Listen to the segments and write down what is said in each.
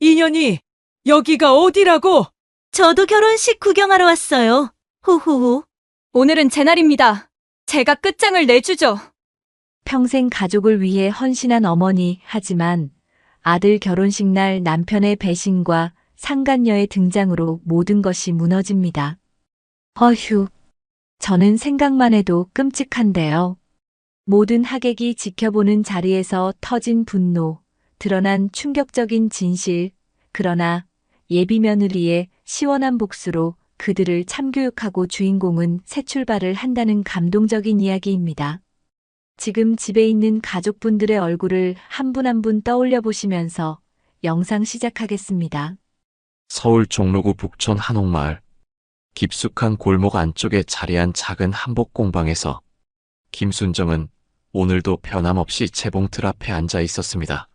인연이 여기가 어디라고? 저도 결혼식 구경하러 왔어요. 후후후. 오늘은 제 날입니다. 제가 끝장을 내주죠. 평생 가족을 위해 헌신한 어머니, 하지만 아들 결혼식 날 남편의 배신과 상간녀의 등장으로 모든 것이 무너집니다. 어휴, 저는 생각만 해도 끔찍한데요. 모든 하객이 지켜보는 자리에서 터진 분노, 드러난 충격적인 진실, 그러나 예비 며느리의 시원한 복수로 그들을 참교육하고 주인공은 새 출발을 한다는 감동적인 이야기입니다. 지금 집에 있는 가족분들의 얼굴을 한 분 한 분 떠올려 보시면서 영상 시작하겠습니다. 서울 종로구 북촌 한옥마을. 깊숙한 골목 안쪽에 자리한 작은 한복 공방에서 김순정은 오늘도 변함없이 재봉틀 앞에 앉아 있었습니다.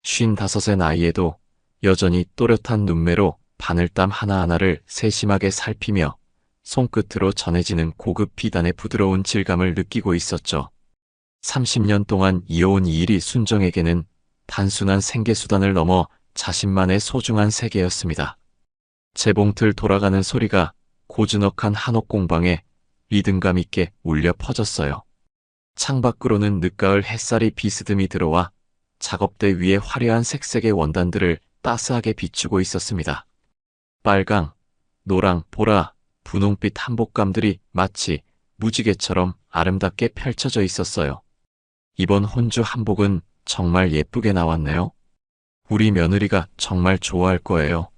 55의 나이에도 여전히 또렷한 눈매로 바늘땀 하나하나를 세심하게 살피며 손끝으로 전해지는 고급 비단의 부드러운 질감을 느끼고 있었죠. 30년 동안 이어온 이 일이 순정에게는 단순한 생계수단을 넘어 자신만의 소중한 세계였습니다. 재봉틀 돌아가는 소리가 고즈넉한 한옥 공방에 리듬감 있게 울려 퍼졌어요. 창밖으로는 늦가을 햇살이 비스듬히 들어와 작업대 위에 화려한 색색의 원단들을 따스하게 비추고 있었습니다. 빨강, 노랑, 보라, 분홍빛 한복감들이 마치 무지개처럼 아름답게 펼쳐져 있었어요. 이번 혼주 한복은 정말 예쁘게 나왔네요. 우리 며느리가 정말 좋아할 거예요.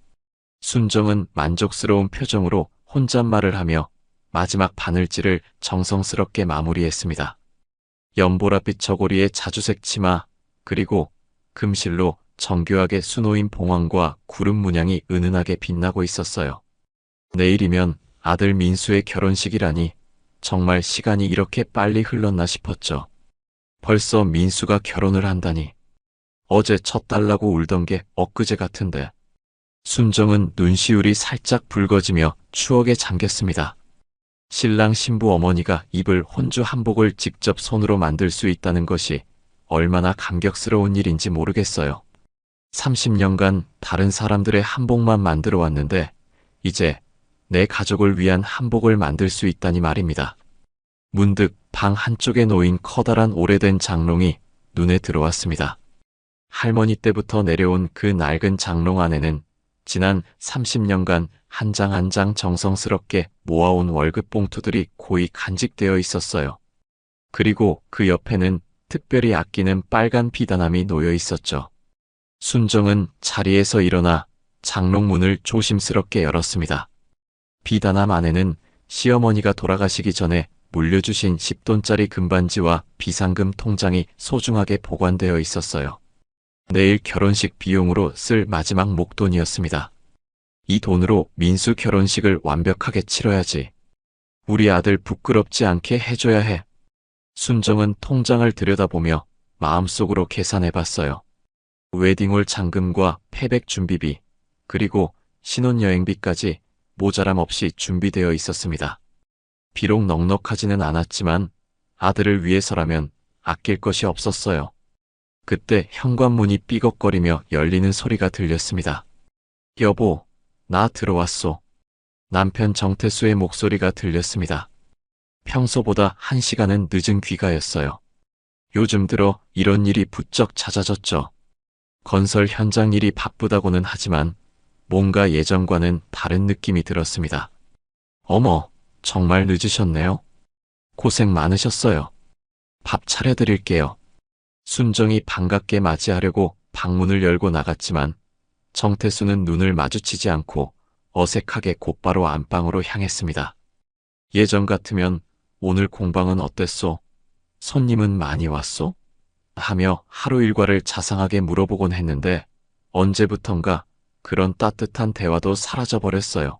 순정은 만족스러운 표정으로 혼잣말을 하며 마지막 바늘질을 정성스럽게 마무리했습니다. 연보라빛 저고리의 자주색 치마, 그리고 금실로 정교하게 수놓인 봉황과 구름 문양이 은은하게 빛나고 있었어요. 내일이면 아들 민수의 결혼식이라니 정말 시간이 이렇게 빨리 흘렀나 싶었죠. 벌써 민수가 결혼을 한다니. 어제 첫 달라고 울던 게 엊그제 같은데. 순정은 눈시울이 살짝 붉어지며 추억에 잠겼습니다. 신랑 신부 어머니가 입을 혼주 한복을 직접 손으로 만들 수 있다는 것이 얼마나 감격스러운 일인지 모르겠어요. 30년간 다른 사람들의 한복만 만들어 왔는데 이제 내 가족을 위한 한복을 만들 수 있다니 말입니다. 문득 방 한쪽에 놓인 커다란 오래된 장롱이 눈에 들어왔습니다. 할머니 때부터 내려온 그 낡은 장롱 안에는 지난 30년간 한 장 한 장 정성스럽게 모아온 월급 봉투들이 고이 간직되어 있었어요. 그리고 그 옆에는 특별히 아끼는 빨간 비단함이 놓여 있었죠. 순정은 자리에서 일어나 장롱 문을 조심스럽게 열었습니다. 비단함 안에는 시어머니가 돌아가시기 전에 물려주신 10돈짜리 금반지와 비상금 통장이 소중하게 보관되어 있었어요. 내일 결혼식 비용으로 쓸 마지막 목돈이었습니다. 이 돈으로 민수 결혼식을 완벽하게 치러야지. 우리 아들 부끄럽지 않게 해줘야 해. 순정은 통장을 들여다보며 마음속으로 계산해봤어요. 웨딩홀 잔금과 패백 준비비, 그리고 신혼여행비까지 모자람 없이 준비되어 있었습니다. 비록 넉넉하지는 않았지만 아들을 위해서라면 아낄 것이 없었어요. 그때 현관문이 삐걱거리며 열리는 소리가 들렸습니다. 여보, 나 들어왔소. 남편 정태수의 목소리가 들렸습니다. 평소보다 1시간은 늦은 귀가였어요. 요즘 들어 이런 일이 부쩍 잦아졌죠. 건설 현장 일이 바쁘다고는 하지만 뭔가 예전과는 다른 느낌이 들었습니다. 어머, 정말 늦으셨네요. 고생 많으셨어요. 밥 차려드릴게요. 순정이 반갑게 맞이하려고 방문을 열고 나갔지만 정태수는 눈을 마주치지 않고 어색하게 곧바로 안방으로 향했습니다. 예전 같으면 오늘 공방은 어땠소? 손님은 많이 왔소? 하며 하루 일과를 자상하게 물어보곤 했는데 언제부턴가 그런 따뜻한 대화도 사라져버렸어요.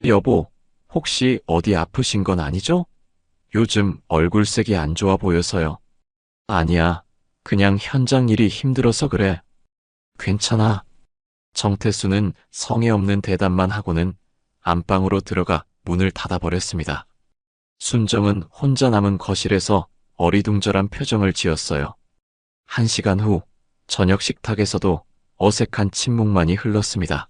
여보, 혹시 어디 아프신 건 아니죠? 요즘 얼굴색이 안 좋아 보여서요. 아니야, 그냥 현장 일이 힘들어서 그래. 괜찮아. 정태수는 성의 없는 대답만 하고는 안방으로 들어가 문을 닫아버렸습니다. 순정은 혼자 남은 거실에서 어리둥절한 표정을 지었어요. 1시간 후 저녁 식탁에서도 어색한 침묵만이 흘렀습니다.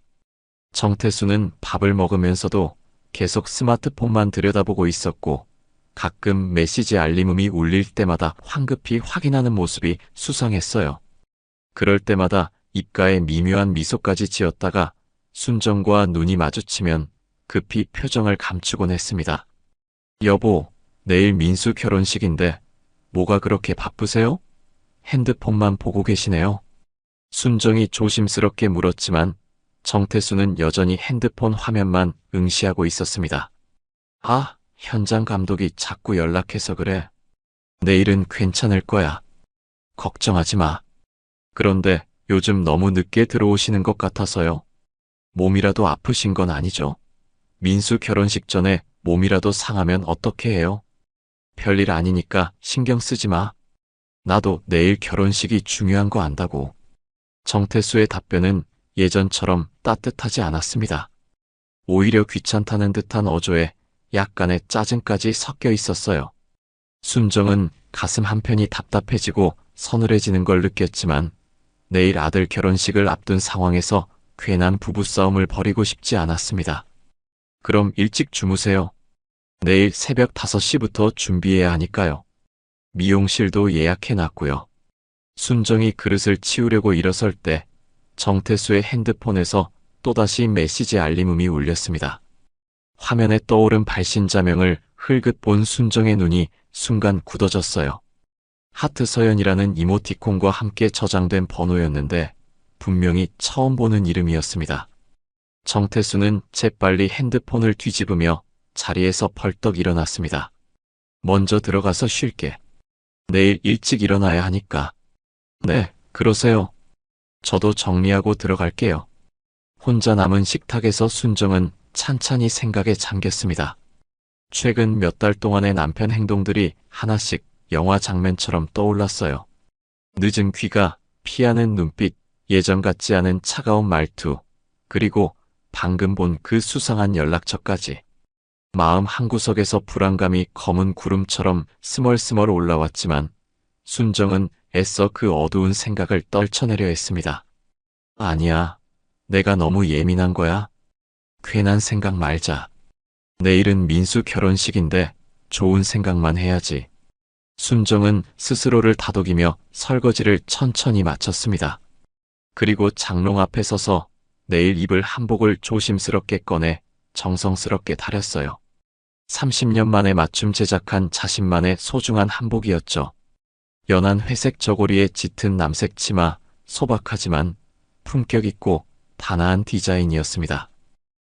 정태수는 밥을 먹으면서도 계속 스마트폰만 들여다보고 있었고 가끔 메시지 알림음이 울릴 때마다 황급히 확인하는 모습이 수상했어요. 그럴 때마다 입가에 미묘한 미소까지 지었다가 순정과 눈이 마주치면 급히 표정을 감추곤 했습니다. 여보, 내일 민수 결혼식인데 뭐가 그렇게 바쁘세요? 핸드폰만 보고 계시네요. 순정이 조심스럽게 물었지만 정태수는 여전히 핸드폰 화면만 응시하고 있었습니다. 아, 현장 감독이 자꾸 연락해서 그래. 내일은 괜찮을 거야. 걱정하지 마. 그런데 요즘 너무 늦게 들어오시는 것 같아서요. 몸이라도 아프신 건 아니죠? 민수 결혼식 전에 몸이라도 상하면 어떻게 해요? 별일 아니니까 신경 쓰지 마. 나도 내일 결혼식이 중요한 거 안다고. 정태수의 답변은 예전처럼 따뜻하지 않았습니다. 오히려 귀찮다는 듯한 어조에 약간의 짜증까지 섞여 있었어요. 순정은 가슴 한편이 답답해지고 서늘해지는 걸 느꼈지만 내일 아들 결혼식을 앞둔 상황에서 괜한 부부싸움을 벌이고 싶지 않았습니다. 그럼 일찍 주무세요. 내일 새벽 5시부터 준비해야 하니까요. 미용실도 예약해놨고요. 순정이 그릇을 치우려고 일어설 때 정태수의 핸드폰에서 또다시 메시지 알림음이 울렸습니다. 화면에 떠오른 발신자명을 흘끗 본 순정의 눈이 순간 굳어졌어요. 하트 서연이라는 이모티콘과 함께 저장된 번호였는데 분명히 처음 보는 이름이었습니다. 정태수는 재빨리 핸드폰을 뒤집으며 자리에서 벌떡 일어났습니다. 먼저 들어가서 쉴게. 내일 일찍 일어나야 하니까. 네, 그러세요. 저도 정리하고 들어갈게요. 혼자 남은 식탁에서 순정은 찬찬히 생각에 잠겼습니다. 최근 몇 달 동안의 남편 행동들이 하나씩 영화 장면처럼 떠올랐어요. 늦은 귀가, 피하는 눈빛, 예전 같지 않은 차가운 말투, 그리고 방금 본 그 수상한 연락처까지. 마음 한구석에서 불안감이 검은 구름처럼 스멀스멀 올라왔지만 순정은 애써 그 어두운 생각을 떨쳐내려 했습니다. 아니야, 내가 너무 예민한 거야. 괜한 생각 말자. 내일은 민수 결혼식인데 좋은 생각만 해야지. 순정은 스스로를 다독이며 설거지를 천천히 마쳤습니다. 그리고 장롱 앞에 서서 내일 입을 한복을 조심스럽게 꺼내 정성스럽게 다렸어요. 30년 만에 맞춤 제작한 자신만의 소중한 한복이었죠. 연한 회색 저고리에 짙은 남색 치마, 소박하지만 품격 있고 단아한 디자인이었습니다.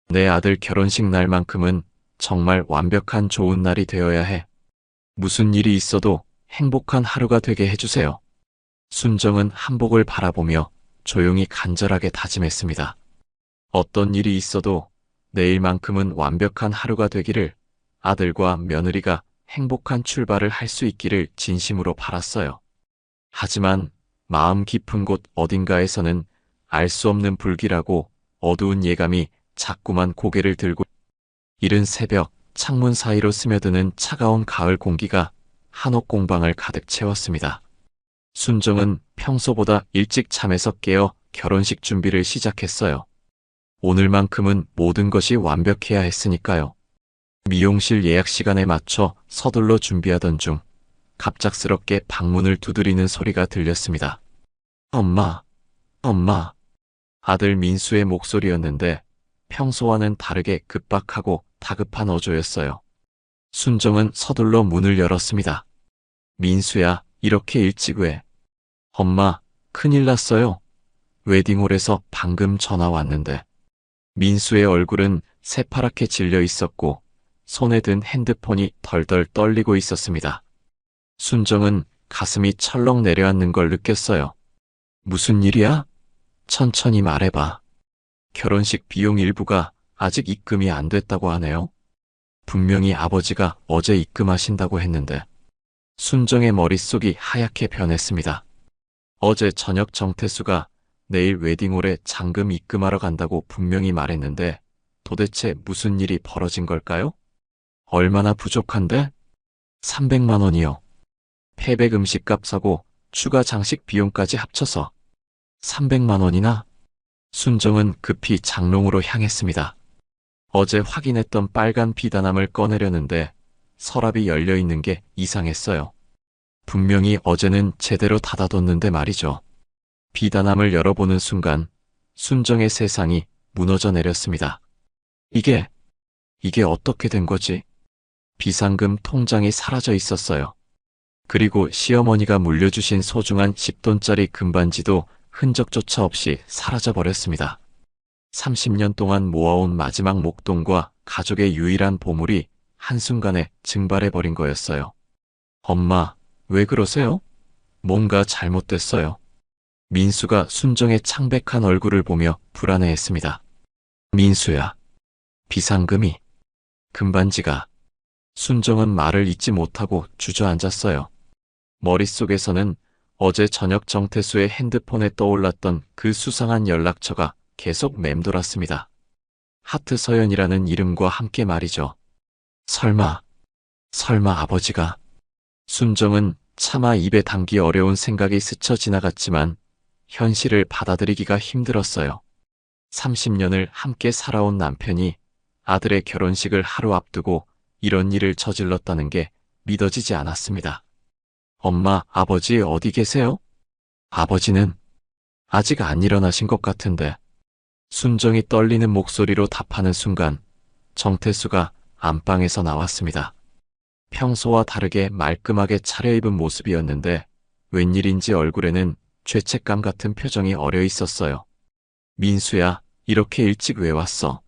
내 아들 결혼식 날만큼은 정말 완벽한 좋은 날이 되어야 해. 무슨 일이 있어도 행복한 하루가 되게 해주세요. 순정은 한복을 바라보며 조용히 간절하게 다짐했습니다. 어떤 일이 있어도 내일만큼은 완벽한 하루가 되기를, 아들과 며느리가 행복한 출발을 할 수 있기를 진심으로 바랐어요. 하지만 마음 깊은 곳 어딘가에서는 알 수 없는 불길하고 어두운 예감이 자꾸만 고개를 들고, 이른 새벽 창문 사이로 스며드는 차가운 가을 공기가 한옥 공방을 가득 채웠습니다. 순정은 평소보다 일찍 잠에서 깨어 결혼식 준비를 시작했어요. 오늘만큼은 모든 것이 완벽해야 했으니까요. 미용실 예약 시간에 맞춰 서둘러 준비하던 중 갑작스럽게 방문을 두드리는 소리가 들렸습니다. 엄마, 엄마. 아들 민수의 목소리였는데 평소와는 다르게 급박하고 다급한 어조였어요. 순정은 서둘러 문을 열었습니다. 민수야, 이렇게 일찍 왜? 엄마, 큰일 났어요. 웨딩홀에서 방금 전화 왔는데. 민수의 얼굴은 새파랗게 질려 있었고 손에 든 핸드폰이 덜덜 떨리고 있었습니다. 순정은 가슴이 철렁 내려앉는 걸 느꼈어요. 무슨 일이야? 천천히 말해봐. 결혼식 비용 일부가 아직 입금이 안 됐다고 하네요. 분명히 아버지가 어제 입금하신다고 했는데. 순정의 머릿속이 하얗게 변했습니다. 어제 저녁 정태수가 내일 웨딩홀에 잔금 입금하러 간다고 분명히 말했는데 도대체 무슨 일이 벌어진 걸까요? 얼마나 부족한데? 300만 원이요. 패백 음식값 사고 추가 장식 비용까지 합쳐서 300만 원이나? 순정은 급히 장롱으로 향했습니다. 어제 확인했던 빨간 비단함을 꺼내려는데 서랍이 열려 있는 게 이상했어요. 분명히 어제는 제대로 닫아뒀는데 말이죠. 비단함을 열어보는 순간 순정의 세상이 무너져 내렸습니다. 이게 어떻게 된 거지? 비상금 통장이 사라져 있었어요. 그리고 시어머니가 물려주신 소중한 10돈짜리 금반지도 흔적조차 없이 사라져 버렸습니다. 30년 동안 모아온 마지막 목돈과 가족의 유일한 보물이 한순간에 증발해버린 거였어요. 엄마, 왜 그러세요? 뭔가 잘못됐어요. 민수가 순정의 창백한 얼굴을 보며 불안해했습니다. 민수야, 비상금이, 금반지가. 순정은 말을 잇지 못하고 주저앉았어요. 머릿속에서는 어제 저녁 정태수의 핸드폰에 떠올랐던 그 수상한 연락처가 계속 맴돌았습니다. 하트 서연이라는 이름과 함께 말이죠. 설마 아버지가. 순정은 차마 입에 담기 어려운 생각이 스쳐 지나갔지만 현실을 받아들이기가 힘들었어요. 30년을 함께 살아온 남편이 아들의 결혼식을 하루 앞두고 이런 일을 저질렀다는 게 믿어지지 않았습니다. 엄마, 아버지 어디 계세요? 아버지는 아직 안 일어나신 것 같은데. 순정이 떨리는 목소리로 답하는 순간 정태수가 안방에서 나왔습니다. 평소와 다르게 말끔하게 차려입은 모습이었는데 웬일인지 얼굴에는 죄책감 같은 표정이 어려 있었어요. 민수야, 이렇게 일찍 왜 왔어?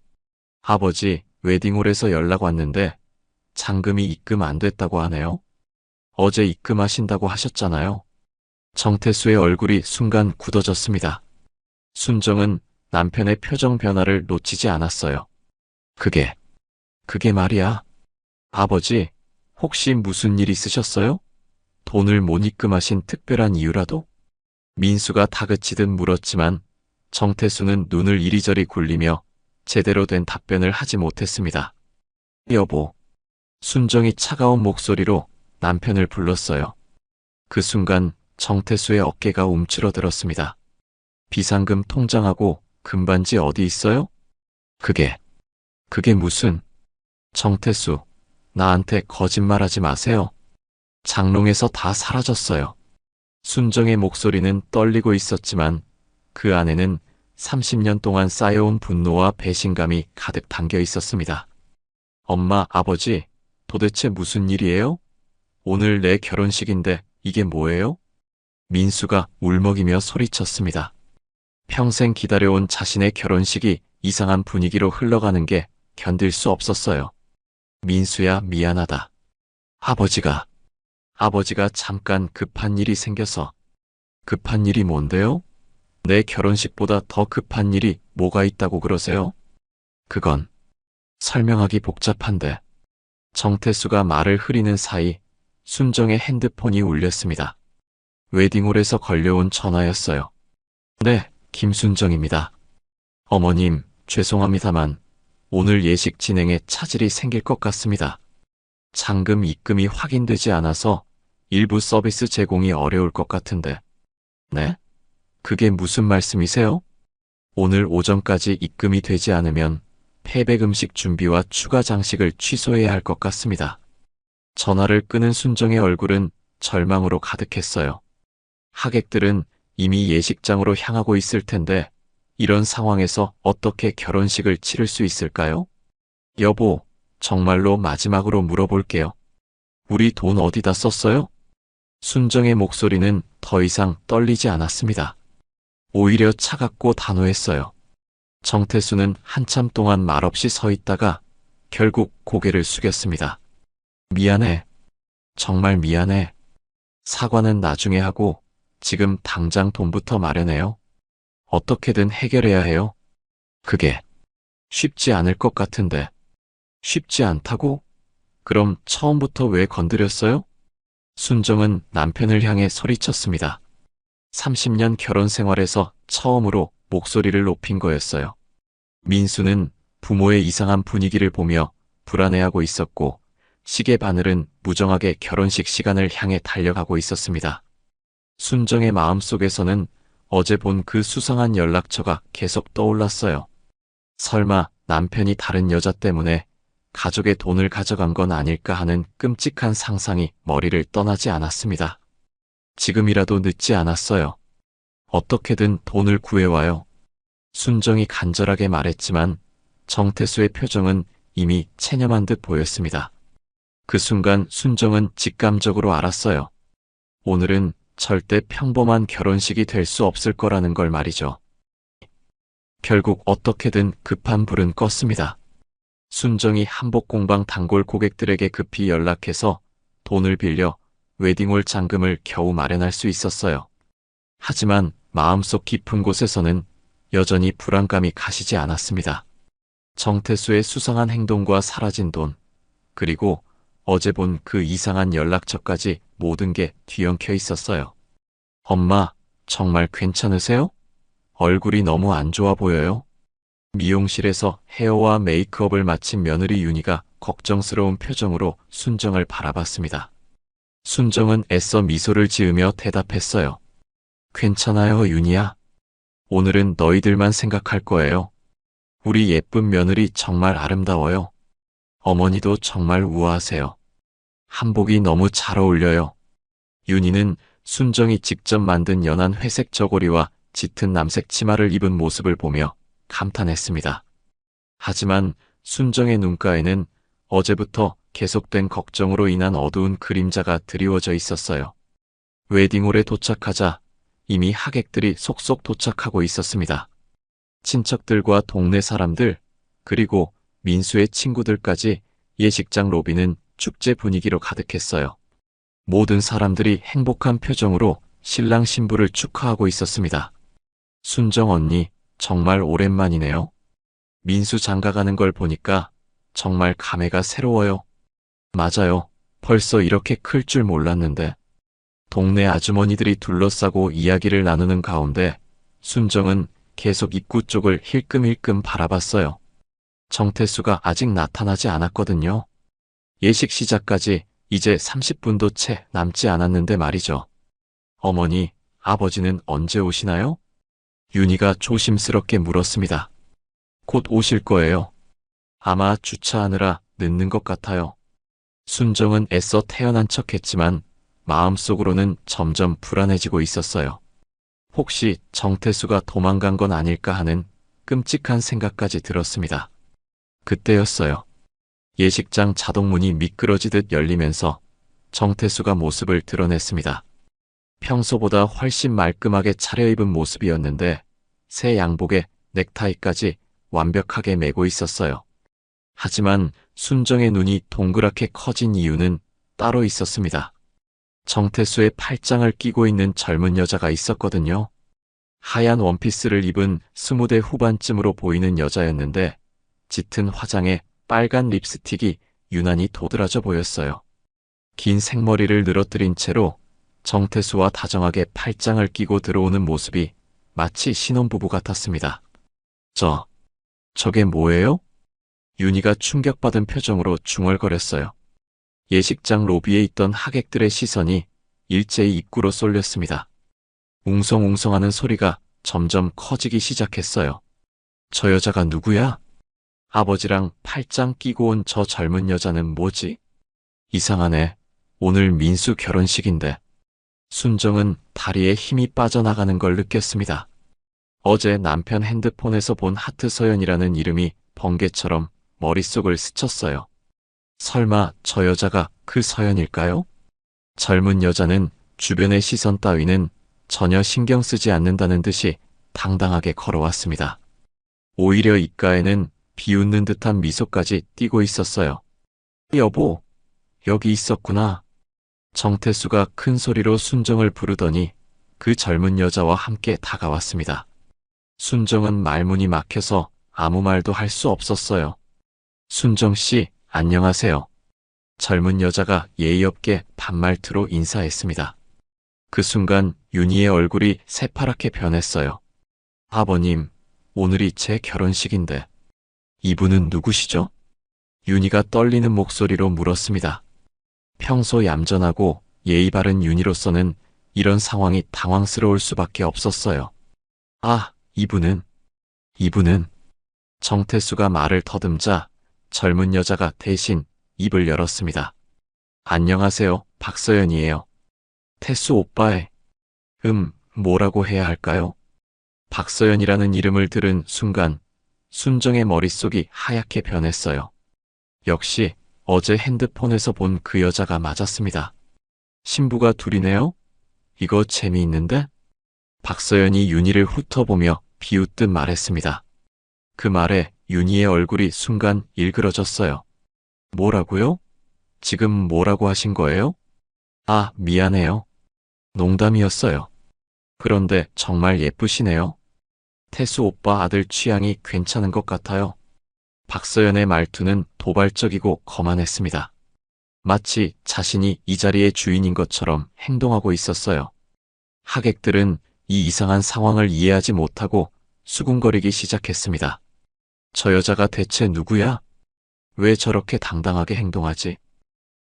아버지, 웨딩홀에서 연락 왔는데 잔금이 입금 안 됐다고 하네요. 어제 입금하신다고 하셨잖아요. 정태수의 얼굴이 순간 굳어졌습니다. 순정은 남편의 표정 변화를 놓치지 않았어요. 그게 말이야. 아버지, 혹시 무슨 일 있으셨어요? 돈을 못 입금하신 특별한 이유라도? 민수가 다그치듯 물었지만 정태수는 눈을 이리저리 굴리며 제대로 된 답변을 하지 못했습니다. 여보. 순정이 차가운 목소리로 남편을 불렀어요. 그 순간 정태수의 어깨가 움츠러들었습니다. 비상금 통장하고 금반지 어디 있어요? 그게 무슨... 정태수, 나한테 거짓말하지 마세요. 장롱에서 다 사라졌어요. 순정의 목소리는 떨리고 있었지만 그 안에는 30년 동안 쌓여온 분노와 배신감이 가득 담겨 있었습니다. 엄마, 아버지, 도대체 무슨 일이에요? 오늘 내 결혼식인데 이게 뭐예요? 민수가 울먹이며 소리쳤습니다. 평생 기다려온 자신의 결혼식이 이상한 분위기로 흘러가는 게 견딜 수 없었어요. 민수야, 미안하다. 아버지가 잠깐 급한 일이 생겨서. 급한 일이 뭔데요? 내 결혼식보다 더 급한 일이 뭐가 있다고 그러세요? 그건 설명하기 복잡한데. 정태수가 말을 흐리는 사이 순정의 핸드폰이 울렸습니다. 웨딩홀에서 걸려온 전화였어요. 네, 김순정입니다. 어머님, 죄송합니다만 오늘 예식 진행에 차질이 생길 것 같습니다. 잔금 입금이 확인되지 않아서 일부 서비스 제공이 어려울 것 같은데. 네? 그게 무슨 말씀이세요? 오늘 오전까지 입금이 되지 않으면 패백 음식 준비와 추가 장식을 취소해야 할 것 같습니다. 전화를 끄는 순정의 얼굴은 절망으로 가득했어요. 하객들은 이미 예식장으로 향하고 있을 텐데 이런 상황에서 어떻게 결혼식을 치를 수 있을까요? 여보, 정말로 마지막으로 물어볼게요. 우리 돈 어디다 썼어요? 순정의 목소리는 더 이상 떨리지 않았습니다. 오히려 차갑고 단호했어요. 정태수는 한참 동안 말없이 서 있다가 결국 고개를 숙였습니다. 미안해. 정말 미안해. 사과는 나중에 하고 지금 당장 돈부터 마련해요. 어떻게든 해결해야 해요. 그게 쉽지 않을 것 같은데. 쉽지 않다고? 그럼 처음부터 왜 건드렸어요? 순정은 남편을 향해 소리쳤습니다. 30년 결혼 생활에서 처음으로 목소리를 높인 거였어요. 민수는 부모의 이상한 분위기를 보며 불안해하고 있었고 시계 바늘은 무정하게 결혼식 시간을 향해 달려가고 있었습니다. 순정의 마음속에서는 어제 본 그 수상한 연락처가 계속 떠올랐어요. 설마 남편이 다른 여자 때문에 가족의 돈을 가져간 건 아닐까 하는 끔찍한 상상이 머리를 떠나지 않았습니다. 지금이라도 늦지 않았어요. 어떻게든 돈을 구해와요. 순정이 간절하게 말했지만 정태수의 표정은 이미 체념한 듯 보였습니다. 그 순간 순정은 직감적으로 알았어요. 오늘은 절대 평범한 결혼식이 될 수 없을 거라는 걸 말이죠. 결국 어떻게든 급한 불은 껐습니다. 순정이 한복공방 단골 고객들에게 급히 연락해서 돈을 빌려 웨딩홀 잔금을 겨우 마련할 수 있었어요. 하지만 마음속 깊은 곳에서는 여전히 불안감이 가시지 않았습니다. 정태수의 수상한 행동과 사라진 돈, 그리고 어제 본 그 이상한 연락처까지 모든 게 뒤엉켜 있었어요. 엄마, 정말 괜찮으세요? 얼굴이 너무 안 좋아 보여요. 미용실에서 헤어와 메이크업을 마친 며느리 윤희가 걱정스러운 표정으로 순정을 바라봤습니다. 순정은 애써 미소를 지으며 대답했어요. 괜찮아요, 윤희야. 오늘은 너희들만 생각할 거예요. 우리 예쁜 며느리 정말 아름다워요. 어머니도 정말 우아하세요. 한복이 너무 잘 어울려요. 윤희는 순정이 직접 만든 연한 회색 저고리와 짙은 남색 치마를 입은 모습을 보며 감탄했습니다. 하지만 순정의 눈가에는 어제부터 계속된 걱정으로 인한 어두운 그림자가 드리워져 있었어요. 웨딩홀에 도착하자 이미 하객들이 속속 도착하고 있었습니다. 친척들과 동네 사람들, 그리고 민수의 친구들까지 예식장 로비는 축제 분위기로 가득했어요. 모든 사람들이 행복한 표정으로 신랑 신부를 축하하고 있었습니다. 순정 언니, 정말 오랜만이네요. 민수 장가가는 걸 보니까 정말 감회가 새로워요. 맞아요. 벌써 이렇게 클 줄 몰랐는데. 동네 아주머니들이 둘러싸고 이야기를 나누는 가운데 순정은 계속 입구 쪽을 힐끔힐끔 바라봤어요. 정태수가 아직 나타나지 않았거든요. 예식 시작까지 이제 30분도 채 남지 않았는데 말이죠. 어머니, 아버지는 언제 오시나요? 윤희가 조심스럽게 물었습니다. 곧 오실 거예요. 아마 주차하느라 늦는 것 같아요. 순정은 애써 태연한 척했지만 마음속으로는 점점 불안해지고 있었어요. 혹시 정태수가 도망간 건 아닐까 하는 끔찍한 생각까지 들었습니다. 그때였어요. 예식장 자동문이 미끄러지듯 열리면서 정태수가 모습을 드러냈습니다. 평소보다 훨씬 말끔하게 차려입은 모습이었는데 새 양복에 넥타이까지 완벽하게 매고 있었어요. 하지만 순정의 눈이 동그랗게 커진 이유는 따로 있었습니다. 정태수의 팔짱을 끼고 있는 젊은 여자가 있었거든요. 하얀 원피스를 입은 20대 후반쯤으로 보이는 여자였는데 짙은 화장에 빨간 립스틱이 유난히 도드라져 보였어요. 긴 생머리를 늘어뜨린 채로 정태수와 다정하게 팔짱을 끼고 들어오는 모습이 마치 신혼부부 같았습니다. 저게 뭐예요? 윤희가 충격받은 표정으로 중얼거렸어요. 예식장 로비에 있던 하객들의 시선이 일제히 입구로 쏠렸습니다. 웅성웅성하는 소리가 점점 커지기 시작했어요. 저 여자가 누구야? 아버지랑 팔짱 끼고 온 저 젊은 여자는 뭐지? 이상하네. 오늘 민수 결혼식인데. 순정은 다리에 힘이 빠져나가는 걸 느꼈습니다. 어제 남편 핸드폰에서 본 하트 서연이라는 이름이 번개처럼 머릿속을 스쳤어요. 설마 저 여자가 그 서연일까요? 젊은 여자는 주변의 시선 따위는 전혀 신경 쓰지 않는다는 듯이 당당하게 걸어왔습니다. 오히려 입가에는 비웃는 듯한 미소까지 띄고 있었어요. 여보, 여기 있었구나. 정태수가 큰 소리로 순정을 부르더니 그 젊은 여자와 함께 다가왔습니다. 순정은 말문이 막혀서 아무 말도 할 수 없었어요. 순정 씨, 안녕하세요. 젊은 여자가 예의 없게 반말투로 인사했습니다. 그 순간 윤희의 얼굴이 새파랗게 변했어요. 아버님, 오늘이 제 결혼식인데 이분은 누구시죠? 윤희가 떨리는 목소리로 물었습니다. 평소 얌전하고 예의 바른 윤희로서는 이런 상황이 당황스러울 수밖에 없었어요. 아, 이분은. 정태수가 말을 더듬자 젊은 여자가 대신 입을 열었습니다. 안녕하세요, 박서연이에요. 태수 오빠의, 뭐라고 해야 할까요? 박서연이라는 이름을 들은 순간 순정의 머릿속이 하얗게 변했어요. 역시 어제 핸드폰에서 본 그 여자가 맞았습니다. 신부가 둘이네요? 이거 재미있는데? 박서연이 윤희를 훑어보며 비웃듯 말했습니다. 그 말에 윤희의 얼굴이 순간 일그러졌어요. 뭐라고요? 지금 뭐라고 하신 거예요? 아, 미안해요. 농담이었어요. 그런데 정말 예쁘시네요. 태수 오빠 아들 취향이 괜찮은 것 같아요. 박서연의 말투는 도발적이고 거만했습니다. 마치 자신이 이 자리의 주인인 것처럼 행동하고 있었어요. 하객들은 이 이상한 상황을 이해하지 못하고 수군거리기 시작했습니다. 저 여자가 대체 누구야? 왜 저렇게 당당하게 행동하지?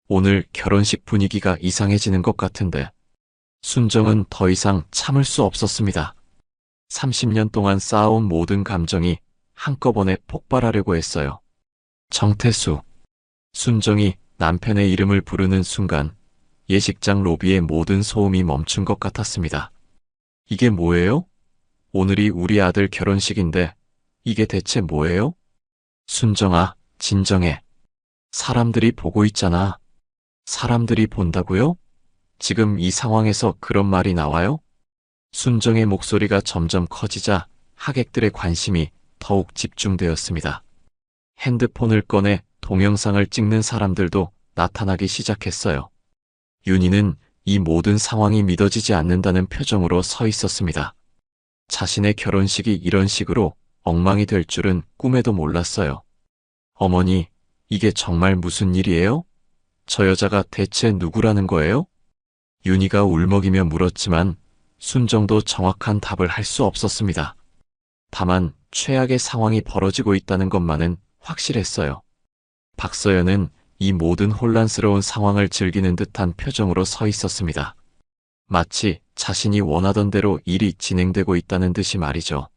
오늘 결혼식 분위기가 이상해지는 것 같은데. 순정은 더 이상 참을 수 없었습니다. 30년 동안 쌓아온 모든 감정이 한꺼번에 폭발하려고 했어요. 정태수. 순정이 남편의 이름을 부르는 순간 예식장 로비의 모든 소음이 멈춘 것 같았습니다. 이게 뭐예요? 오늘이 우리 아들 결혼식인데 이게 대체 뭐예요? 순정아, 진정해. 사람들이 보고 있잖아. 사람들이 본다고요? 지금 이 상황에서 그런 말이 나와요? 순정의 목소리가 점점 커지자 하객들의 관심이 더욱 집중되었습니다. 핸드폰을 꺼내 동영상을 찍는 사람들도 나타나기 시작했어요. 윤희는 이 모든 상황이 믿어지지 않는다는 표정으로 서 있었습니다. 자신의 결혼식이 이런 식으로 엉망이 될 줄은 꿈에도 몰랐어요. 어머니, 이게 정말 무슨 일이에요? 저 여자가 대체 누구라는 거예요? 윤희가 울먹이며 물었지만 순정도 정확한 답을 할 수 없었습니다. 다만 최악의 상황이 벌어지고 있다는 것만은 확실했어요. 박서연은 이 모든 혼란스러운 상황을 즐기는 듯한 표정으로 서 있었습니다. 마치 자신이 원하던 대로 일이 진행되고 있다는 듯이 말이죠.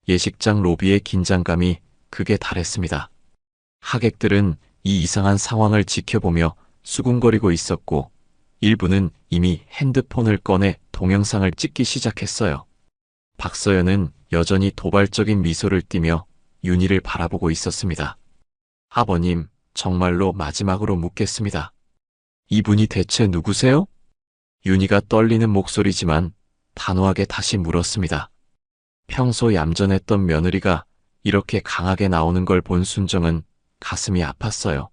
예식장 로비의 긴장감이 극에 달했습니다. 하객들은 이 이상한 상황을 지켜보며 수군거리고 있었고 일부는 이미 핸드폰을 꺼내 동영상을 찍기 시작했어요. 박서연은 여전히 도발적인 미소를 띠며 윤희를 바라보고 있었습니다. 아버님, 정말로 마지막으로 묻겠습니다. 이분이 대체 누구세요? 윤희가 떨리는 목소리지만 단호하게 다시 물었습니다. 평소 얌전했던 며느리가 이렇게 강하게 나오는 걸 본 순정은 가슴이 아팠어요.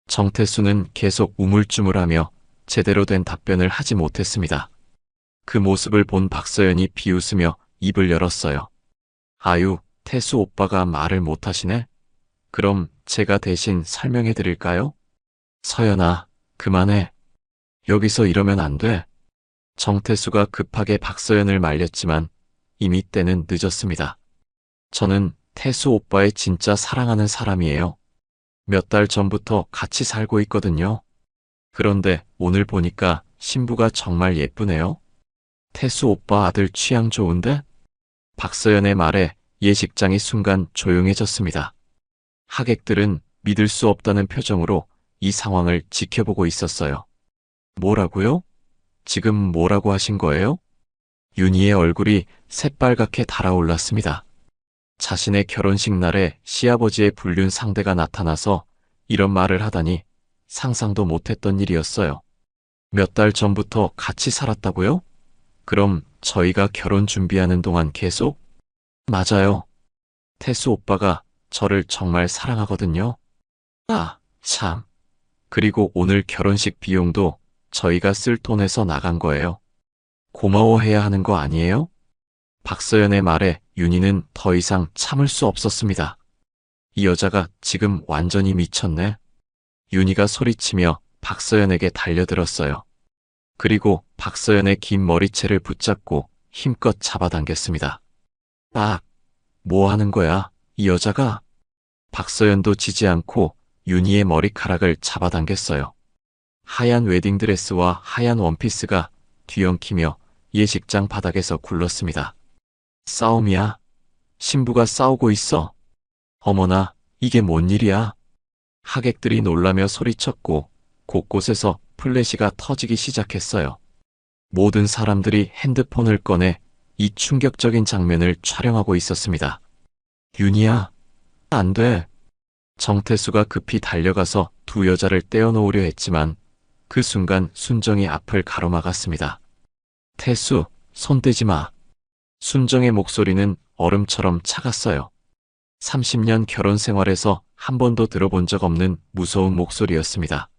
정태수는 계속 우물쭈물하며 제대로 된 답변을 하지 못했습니다. 그 모습을 본 박서연이 비웃으며 입을 열었어요. 아유, 태수 오빠가 말을 못하시네? 그럼 제가 대신 설명해 드릴까요? 서연아, 그만해. 여기서 이러면 안 돼. 정태수가 급하게 박서연을 말렸지만 이미 때는 늦었습니다. 저는 태수 오빠의 진짜 사랑하는 사람이에요. 몇 달 전부터 같이 살고 있거든요. 그런데 오늘 보니까 신부가 정말 예쁘네요. 태수 오빠 아들 취향 좋은데? 박서연의 말에 예식장이 순간 조용해졌습니다. 하객들은 믿을 수 없다는 표정으로 이 상황을 지켜보고 있었어요. 뭐라고요? 지금 뭐라고 하신 거예요? 윤희의 얼굴이 새빨갛게 달아올랐습니다. 자신의 결혼식 날에 시아버지의 불륜 상대가 나타나서 이런 말을 하다니 상상도 못했던 일이었어요. 몇 달 전부터 같이 살았다고요? 그럼 저희가 결혼 준비하는 동안 계속? 맞아요. 태수 오빠가 저를 정말 사랑하거든요. 아, 참. 그리고 오늘 결혼식 비용도 저희가 쓸 돈에서 나간 거예요. 고마워해야 하는 거 아니에요? 박서연의 말에 윤희는 더 이상 참을 수 없었습니다. 이 여자가 지금 완전히 미쳤네. 윤희가 소리치며 박서연에게 달려들었어요. 그리고 박서연의 긴 머리채를 붙잡고 힘껏 잡아당겼습니다. 아, 뭐 하는 거야, 이 여자가? 박서연도 지지 않고 윤희의 머리카락을 잡아당겼어요. 하얀 웨딩드레스와 하얀 원피스가 뒤엉키며 예식장 바닥에서 굴렀습니다. 싸움이야. 신부가 싸우고 있어. 어머나, 이게 뭔 일이야? 하객들이 놀라며 소리쳤고 곳곳에서 플래시가 터지기 시작했어요. 모든 사람들이 핸드폰을 꺼내 이 충격적인 장면을 촬영하고 있었습니다. 윤희야, 안 돼. 정태수가 급히 달려가서 두 여자를 떼어놓으려 했지만 그 순간 순정이 앞을 가로막았습니다. 태수, 손 떼지 마. 순정의 목소리는 얼음처럼 차갔어요. 30년 결혼 생활에서 한 번도 들어본 적 없는 무서운 목소리였습니다.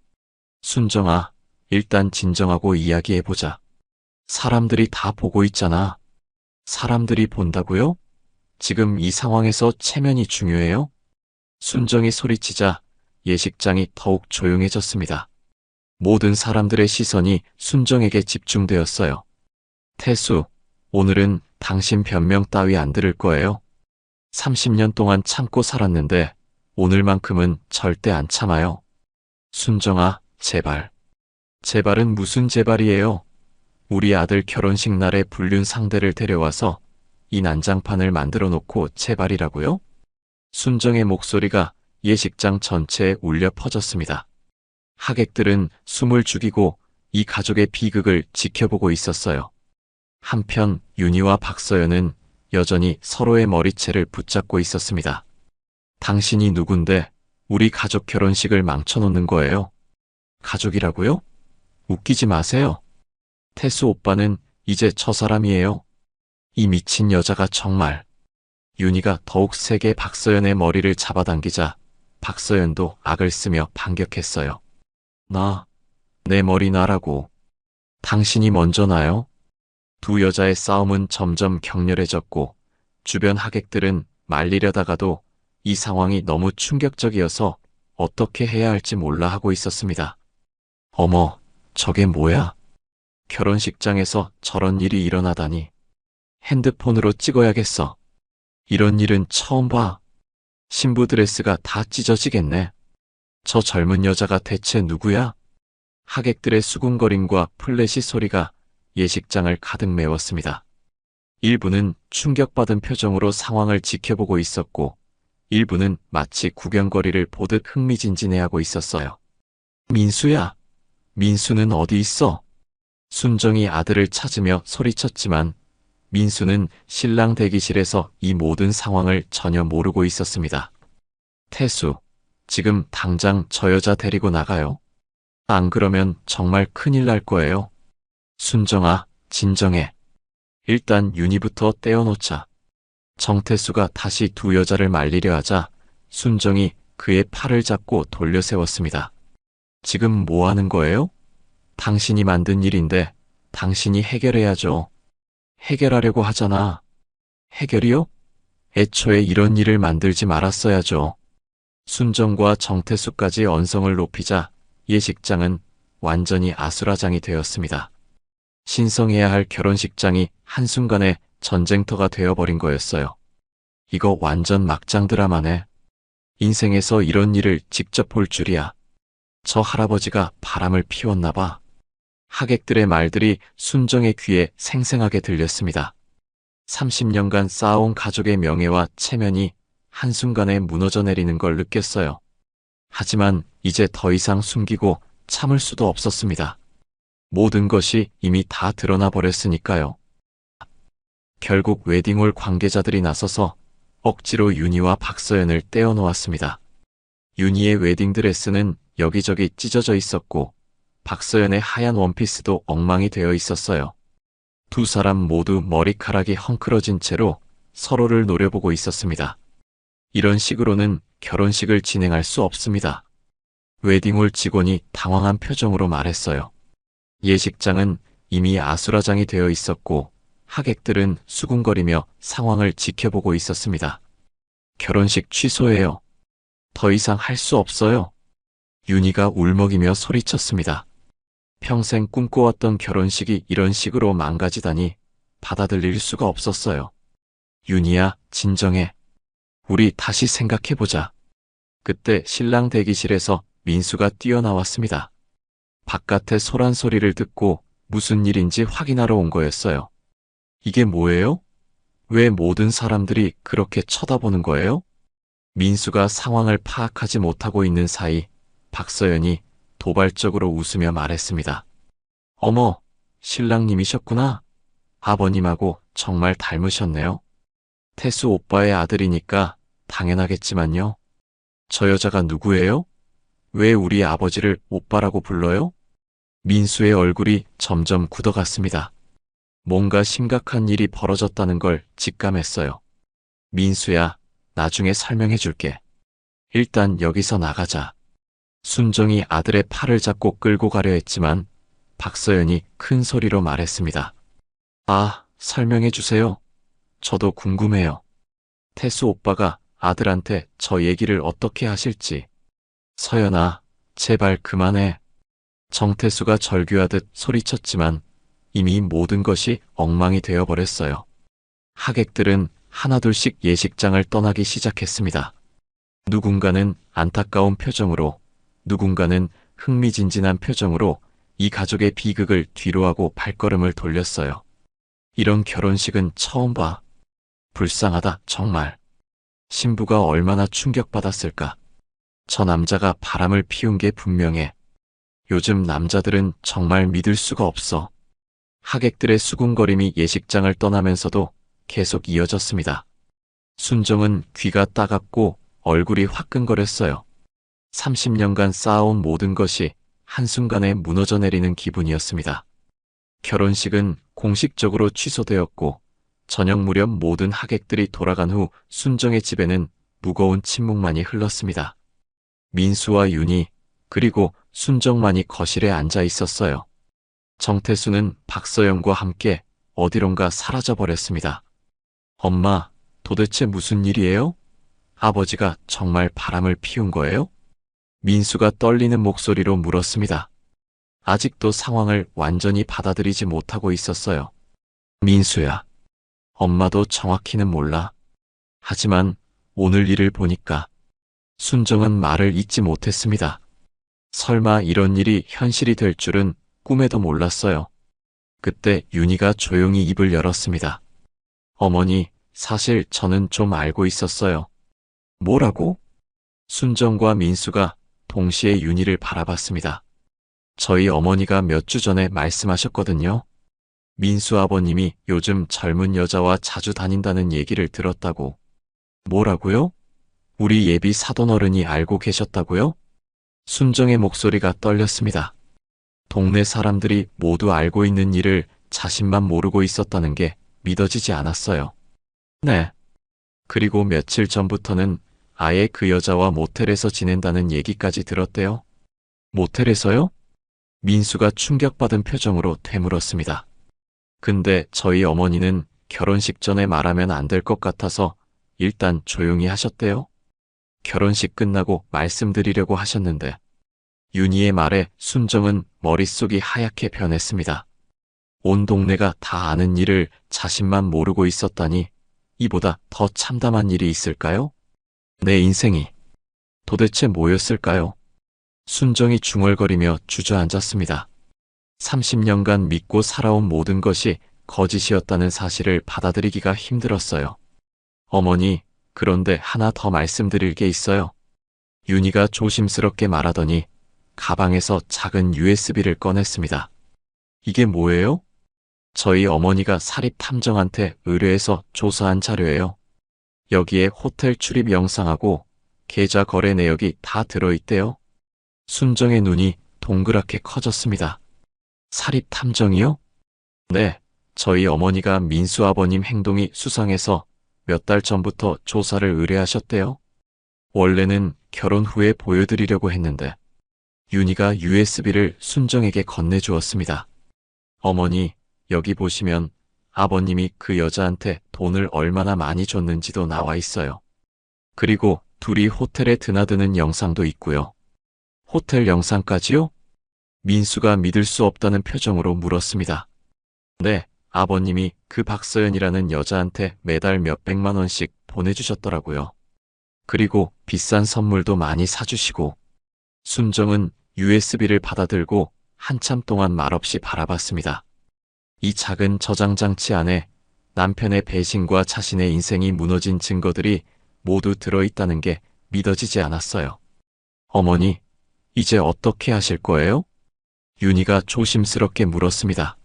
순정아, 일단 진정하고 이야기해보자. 사람들이 다 보고 있잖아. 사람들이 본다고요? 지금 이 상황에서 체면이 중요해요? 순정이 소리치자 예식장이 더욱 조용해졌습니다. 모든 사람들의 시선이 순정에게 집중되었어요. 태수, 오늘은 당신 변명 따위 안 들을 거예요. 30년 동안 참고 살았는데 오늘만큼은 절대 안 참아요. 순정아, 제발. 제발은 무슨 제발이에요? 우리 아들 결혼식 날에 불륜 상대를 데려와서 이 난장판을 만들어 놓고 제발이라고요? 순정의 목소리가 예식장 전체에 울려 퍼졌습니다. 하객들은 숨을 죽이고 이 가족의 비극을 지켜보고 있었어요. 한편 윤희와 박서연은 여전히 서로의 머리채를 붙잡고 있었습니다. 당신이 누군데 우리 가족 결혼식을 망쳐놓는 거예요? 가족이라고요? 웃기지 마세요. 태수 오빠는 이제 저 사람이에요. 이 미친 여자가 정말. 윤희가 더욱 세게 박서연의 머리를 잡아당기자 박서연도 악을 쓰며 반격했어요. 내 머리 놔라고. 당신이 먼저 놔요? 두 여자의 싸움은 점점 격렬해졌고 주변 하객들은 말리려다가도 이 상황이 너무 충격적이어서 어떻게 해야 할지 몰라 하고 있었습니다. 어머, 저게 뭐야? 결혼식장에서 저런 일이 일어나다니. 핸드폰으로 찍어야겠어. 이런 일은 처음 봐. 신부 드레스가 다 찢어지겠네. 저 젊은 여자가 대체 누구야? 하객들의 수군거림과 플래시 소리가 예식장을 가득 메웠습니다. 일부는 충격받은 표정으로 상황을 지켜보고 있었고 일부는 마치 구경거리를 보듯 흥미진진해하고 있었어요. 민수야, 민수는 어디 있어? 순정이 아들을 찾으며 소리쳤지만 민수는 신랑 대기실에서 이 모든 상황을 전혀 모르고 있었습니다. 태수, 지금 당장 저 여자 데리고 나가요. 안 그러면 정말 큰일 날 거예요. 순정아, 진정해. 일단 윤희부터 떼어놓자. 정태수가 다시 두 여자를 말리려 하자 순정이 그의 팔을 잡고 돌려 세웠습니다. 지금 뭐 하는 거예요? 당신이 만든 일인데 당신이 해결해야죠. 해결하려고 하잖아. 해결이요? 애초에 이런 일을 만들지 말았어야죠. 순정과 정태수까지 언성을 높이자 예식장은 완전히 아수라장이 되었습니다. 신성해야 할 결혼식장이 한순간에 전쟁터가 되어버린 거였어요. 이거 완전 막장 드라마네. 인생에서 이런 일을 직접 볼 줄이야. 저 할아버지가 바람을 피웠나 봐. 하객들의 말들이 순정의 귀에 생생하게 들렸습니다. 30년간 쌓아온 가족의 명예와 체면이 한순간에 무너져 내리는 걸 느꼈어요. 하지만 이제 더 이상 숨기고 참을 수도 없었습니다. 모든 것이 이미 다 드러나 버렸으니까요. 결국 웨딩홀 관계자들이 나서서 억지로 윤희와 박서연을 떼어놓았습니다. 윤희의 웨딩드레스는 여기저기 찢어져 있었고 박서연의 하얀 원피스도 엉망이 되어 있었어요. 두 사람 모두 머리카락이 헝클어진 채로 서로를 노려보고 있었습니다. 이런 식으로는 결혼식을 진행할 수 없습니다. 웨딩홀 직원이 당황한 표정으로 말했어요. 예식장은 이미 아수라장이 되어 있었고 하객들은 수군거리며 상황을 지켜보고 있었습니다. 결혼식 취소해요. 더 이상 할 수 없어요. 윤희가 울먹이며 소리쳤습니다. 평생 꿈꿔왔던 결혼식이 이런 식으로 망가지다니 받아들일 수가 없었어요. 윤희야, 진정해. 우리 다시 생각해보자. 그때 신랑 대기실에서 민수가 뛰어나왔습니다. 바깥의 소란 소리를 듣고 무슨 일인지 확인하러 온 거였어요. 이게 뭐예요? 왜 모든 사람들이 그렇게 쳐다보는 거예요? 민수가 상황을 파악하지 못하고 있는 사이 박서연이 도발적으로 웃으며 말했습니다. 어머, 신랑님이셨구나. 아버님하고 정말 닮으셨네요. 태수 오빠의 아들이니까 당연하겠지만요. 저 여자가 누구예요? 왜 우리 아버지를 오빠라고 불러요? 민수의 얼굴이 점점 굳어갔습니다. 뭔가 심각한 일이 벌어졌다는 걸 직감했어요. 민수야, 나중에 설명해 줄게. 일단 여기서 나가자. 순정이 아들의 팔을 잡고 끌고 가려 했지만 박서연이 큰 소리로 말했습니다. 아, 설명해 주세요. 저도 궁금해요. 태수 오빠가 아들한테 저 얘기를 어떻게 하실지. 서연아, 제발 그만해. 정태수가 절규하듯 소리쳤지만 이미 모든 것이 엉망이 되어버렸어요. 하객들은 하나둘씩 예식장을 떠나기 시작했습니다. 누군가는 안타까운 표정으로, 누군가는 흥미진진한 표정으로 이 가족의 비극을 뒤로하고 발걸음을 돌렸어요. 이런 결혼식은 처음 봐. 불쌍하다, 정말. 신부가 얼마나 충격받았을까. 저 남자가 바람을 피운 게 분명해. 요즘 남자들은 정말 믿을 수가 없어. 하객들의 수군거림이 예식장을 떠나면서도 계속 이어졌습니다. 순정은 귀가 따갑고 얼굴이 화끈거렸어요. 30년간 쌓아온 모든 것이 한순간에 무너져 내리는 기분이었습니다. 결혼식은 공식적으로 취소되었고 저녁 무렵 모든 하객들이 돌아간 후 순정의 집에는 무거운 침묵만이 흘렀습니다. 민수와 윤희 그리고 순정만이 거실에 앉아 있었어요. 정태수는 박서영과 함께 어디론가 사라져버렸습니다. 엄마, 도대체 무슨 일이에요? 아버지가 정말 바람을 피운 거예요? 민수가 떨리는 목소리로 물었습니다. 아직도 상황을 완전히 받아들이지 못하고 있었어요. 민수야, 엄마도 정확히는 몰라. 하지만 오늘 일을 보니까 순정은 말을 잇지 못했습니다. 설마 이런 일이 현실이 될 줄은 꿈에도 몰랐어요. 그때 윤희가 조용히 입을 열었습니다. 어머니, 사실 저는 좀 알고 있었어요. 뭐라고? 순정과 민수가 동시에 윤희를 바라봤습니다. 저희 어머니가 몇 주 전에 말씀하셨거든요. 민수 아버님이 요즘 젊은 여자와 자주 다닌다는 얘기를 들었다고. 뭐라고요? 우리 예비 사돈어른이 알고 계셨다고요? 순정의 목소리가 떨렸습니다. 동네 사람들이 모두 알고 있는 일을 자신만 모르고 있었다는 게 믿어지지 않았어요. 네. 그리고 며칠 전부터는 아예 그 여자와 모텔에서 지낸다는 얘기까지 들었대요. 모텔에서요? 민수가 충격받은 표정으로 되물었습니다. 근데 저희 어머니는 결혼식 전에 말하면 안 될 것 같아서 일단 조용히 하셨대요. 결혼식 끝나고 말씀드리려고 하셨는데. 윤희의 말에 순정은 머릿속이 하얗게 변했습니다. 온 동네가 다 아는 일을 자신만 모르고 있었다니 이보다 더 참담한 일이 있을까요? 내 인생이 도대체 뭐였을까요? 순정이 중얼거리며 주저앉았습니다. 30년간 믿고 살아온 모든 것이 거짓이었다는 사실을 받아들이기가 힘들었어요. 어머니, 그런데 하나 더 말씀드릴 게 있어요. 윤희가 조심스럽게 말하더니 가방에서 작은 USB를 꺼냈습니다. 이게 뭐예요? 저희 어머니가 사립탐정한테 의뢰해서 조사한 자료예요. 여기에 호텔 출입 영상하고 계좌 거래 내역이 다 들어있대요. 순정의 눈이 동그랗게 커졌습니다. 사립탐정이요? 네, 저희 어머니가 민수 아버님 행동이 수상해서 몇 달 전부터 조사를 의뢰하셨대요. 원래는 결혼 후에 보여드리려고 했는데 윤희가 USB를 순정에게 건네주었습니다. 어머니, 여기 보시면 아버님이 그 여자한테 돈을 얼마나 많이 줬는지도 나와 있어요. 그리고 둘이 호텔에 드나드는 영상도 있고요. 호텔 영상까지요? 민수가 믿을 수 없다는 표정으로 물었습니다. 네, 아버님이 그 박서연이라는 여자한테 매달 몇백만 원씩 보내주셨더라고요. 그리고 비싼 선물도 많이 사주시고. 순정은 USB를 받아들고 한참 동안 말없이 바라봤습니다. 이 작은 저장 장치 안에 남편의 배신과 자신의 인생이 무너진 증거들이 모두 들어있다는 게 믿어지지 않았어요. 어머니, 이제 어떻게 하실 거예요? 윤희가 조심스럽게 물었습니다.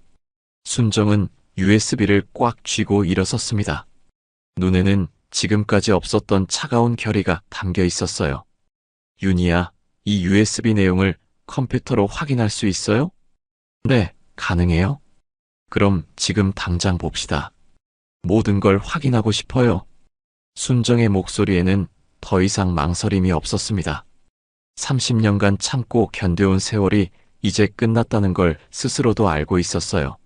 순정은 USB를 꽉 쥐고 일어섰습니다. 눈에는 지금까지 없었던 차가운 결의가 담겨 있었어요. 윤희야, 이 USB 내용을 컴퓨터로 확인할 수 있어요? 네, 가능해요. 그럼 지금 당장 봅시다. 모든 걸 확인하고 싶어요. 순정의 목소리에는 더 이상 망설임이 없었습니다. 30년간 참고 견뎌온 세월이 이제 끝났다는 걸 스스로도 알고 있었어요.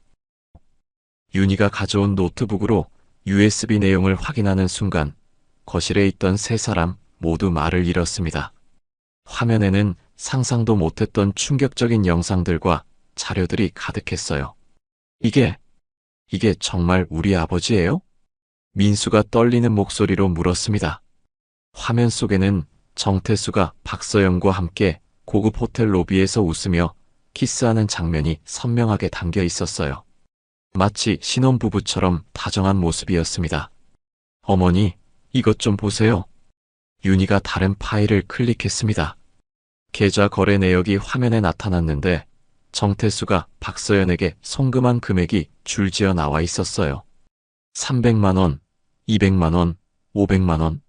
윤희가 가져온 노트북으로 USB 내용을 확인하는 순간 거실에 있던 세 사람 모두 말을 잃었습니다. 화면에는 상상도 못했던 충격적인 영상들과 자료들이 가득했어요. 이게 정말 우리 아버지예요? 민수가 떨리는 목소리로 물었습니다. 화면 속에는 정태수가 박서영과 함께 고급 호텔 로비에서 웃으며 키스하는 장면이 선명하게 담겨 있었어요. 마치 신혼부부처럼 다정한 모습이었습니다. 어머니, 이것 좀 보세요. 윤희가 다른 파일을 클릭했습니다. 계좌 거래 내역이 화면에 나타났는데 정태수가 박서연에게 송금한 금액이 줄지어 나와 있었어요. 300만 원, 200만 원, 500만 원.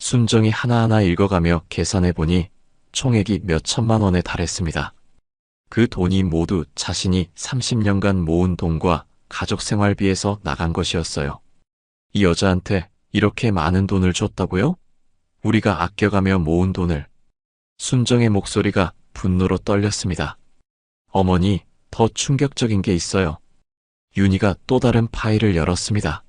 순정이 하나하나 읽어가며 계산해보니 총액이 몇 천만 원에 달했습니다. 그 돈이 모두 자신이 30년간 모은 돈과 가족 생활비에서 나간 것이었어요. 이 여자한테 이렇게 많은 돈을 줬다고요? 우리가 아껴가며 모은 돈을. 순정의 목소리가 분노로 떨렸습니다. 어머니, 더 충격적인 게 있어요. 윤희가 또 다른 파일을 열었습니다.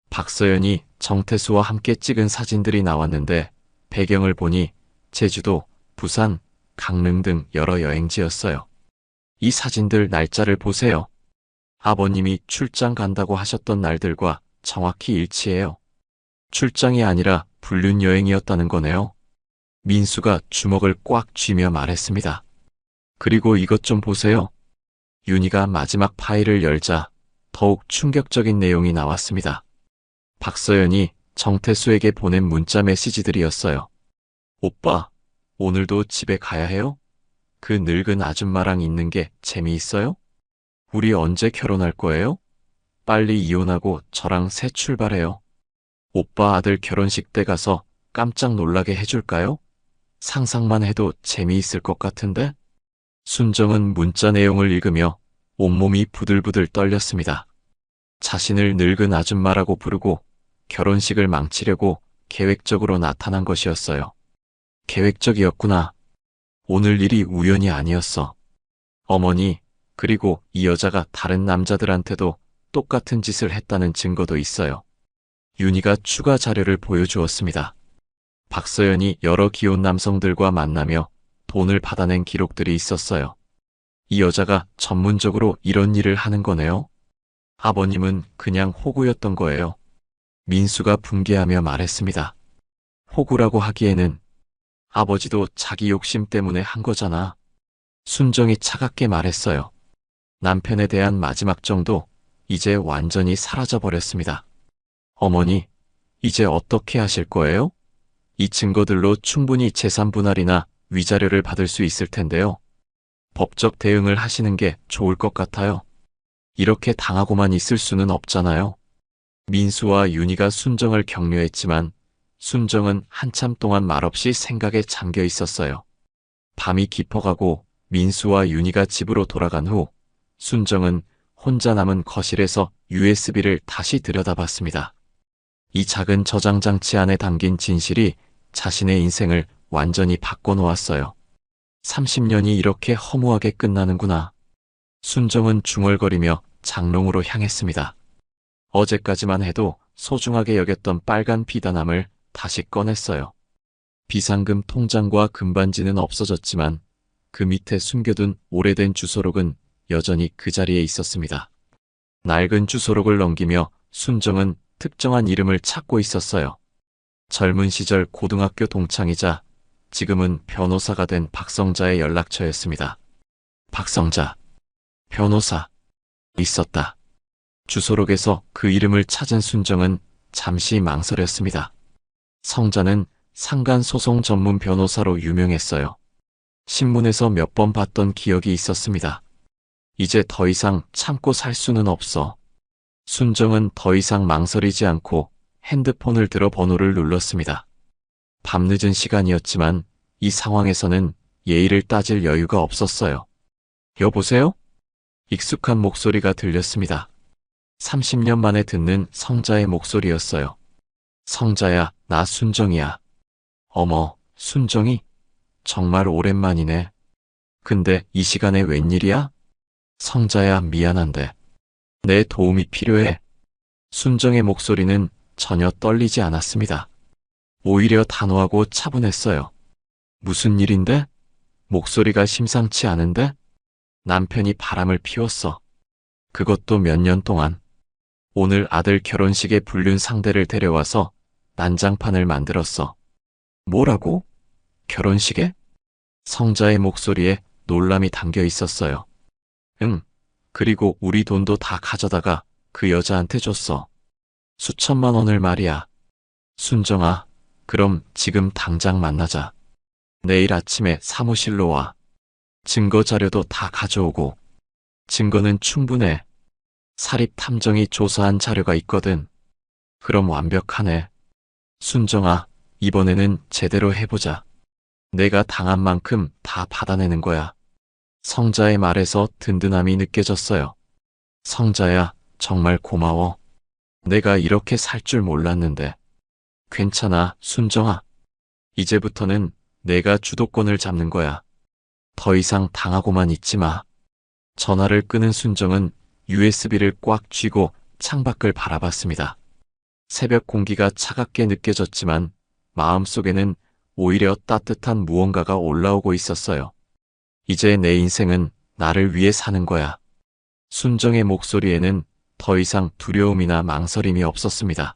박서연이 정태수와 함께 찍은 사진들이 나왔는데 배경을 보니 제주도, 부산, 강릉 등 여러 여행지였어요. 이 사진들 날짜를 보세요. 아버님이 출장 간다고 하셨던 날들과 정확히 일치해요. 출장이 아니라 불륜 여행이었다는 거네요. 민수가 주먹을 꽉 쥐며 말했습니다. 그리고 이것 좀 보세요. 윤희가 마지막 파일을 열자 더욱 충격적인 내용이 나왔습니다. 박서연이 정태수에게 보낸 문자 메시지들이었어요. 오빠, 오늘도 집에 가야 해요? 그 늙은 아줌마랑 있는 게 재미있어요? 우리 언제 결혼할 거예요? 빨리 이혼하고 저랑 새 출발해요. 오빠 아들 결혼식 때 가서 깜짝 놀라게 해줄까요? 상상만 해도 재미있을 것 같은데? 순정은 문자 내용을 읽으며 온몸이 부들부들 떨렸습니다. 자신을 늙은 아줌마라고 부르고 결혼식을 망치려고 계획적으로 나타난 것이었어요. 계획적이었구나. 오늘 일이 우연이 아니었어. 어머니, 그리고 이 여자가 다른 남자들한테도 똑같은 짓을 했다는 증거도 있어요. 윤희가 추가 자료를 보여주었습니다. 박서연이 여러 기혼 남성들과 만나며 돈을 받아낸 기록들이 있었어요. 이 여자가 전문적으로 이런 일을 하는 거네요. 아버님은 그냥 호구였던 거예요. 민수가 분개하며 말했습니다. 호구라고 하기에는 아버지도 자기 욕심 때문에 한 거잖아. 순정이 차갑게 말했어요. 남편에 대한 마지막 정도 이제 완전히 사라져버렸습니다. 어머니, 이제 어떻게 하실 거예요? 이 증거들로 충분히 재산 분할이나 위자료를 받을 수 있을 텐데요. 법적 대응을 하시는 게 좋을 것 같아요. 이렇게 당하고만 있을 수는 없잖아요. 민수와 윤희가 순정을 격려했지만 순정은 한참 동안 말없이 생각에 잠겨 있었어요. 밤이 깊어가고 민수와 윤희가 집으로 돌아간 후 순정은 혼자 남은 거실에서 USB를 다시 들여다봤습니다. 이 작은 저장 장치 안에 담긴 진실이 자신의 인생을 완전히 바꿔놓았어요. 30년이 이렇게 허무하게 끝나는구나. 순정은 중얼거리며 장롱으로 향했습니다. 어제까지만 해도 소중하게 여겼던 빨간 비단함을 다시 꺼냈어요. 비상금 통장과 금반지는 없어졌지만 그 밑에 숨겨둔 오래된 주소록은 여전히 그 자리에 있었습니다. 낡은 주소록을 넘기며 순정은 특정한 이름을 찾고 있었어요. 젊은 시절 고등학교 동창이자 지금은 변호사가 된 박성자의 연락처였습니다. 박성자, 변호사, 있었다. 주소록에서 그 이름을 찾은 순정은 잠시 망설였습니다. 성자는 상간소송 전문 변호사로 유명했어요. 신문에서 몇 번 봤던 기억이 있었습니다. 이제 더 이상 참고 살 수는 없어. 순정은 더 이상 망설이지 않고 핸드폰을 들어 번호를 눌렀습니다. 밤늦은 시간이었지만 이 상황에서는 예의를 따질 여유가 없었어요. 여보세요? 익숙한 목소리가 들렸습니다. 30년 만에 듣는 성자의 목소리였어요. 성자야, 나 순정이야. 어머, 순정이? 정말 오랜만이네. 근데 이 시간에 웬일이야? 성자야, 미안한데. 내 도움이 필요해. 순정의 목소리는 전혀 떨리지 않았습니다. 오히려 단호하고 차분했어요. 무슨 일인데? 목소리가 심상치 않은데? 남편이 바람을 피웠어. 그것도 몇 년 동안. 오늘 아들 결혼식에 불륜 상대를 데려와서 난장판을 만들었어. 뭐라고? 결혼식에? 성자의 목소리에 놀람이 담겨 있었어요. 응, 그리고 우리 돈도 다 가져다가 그 여자한테 줬어. 수천만 원을 말이야. 순정아, 그럼 지금 당장 만나자. 내일 아침에 사무실로 와. 증거 자료도 다 가져오고. 증거는 충분해. 사립탐정이 조사한 자료가 있거든. 그럼 완벽하네. 순정아, 이번에는 제대로 해보자. 내가 당한 만큼 다 받아내는 거야. 성자의 말에서 든든함이 느껴졌어요. 성자야, 정말 고마워. 내가 이렇게 살 줄 몰랐는데. 괜찮아, 순정아. 이제부터는 내가 주도권을 잡는 거야. 더 이상 당하고만 있지 마. 전화를 끄는 순정은 USB를 꽉 쥐고 창밖을 바라봤습니다. 새벽 공기가 차갑게 느껴졌지만 마음속에는 오히려 따뜻한 무언가가 올라오고 있었어요. 이제 내 인생은 나를 위해 사는 거야. 순정의 목소리에는 더 이상 두려움이나 망설임이 없었습니다.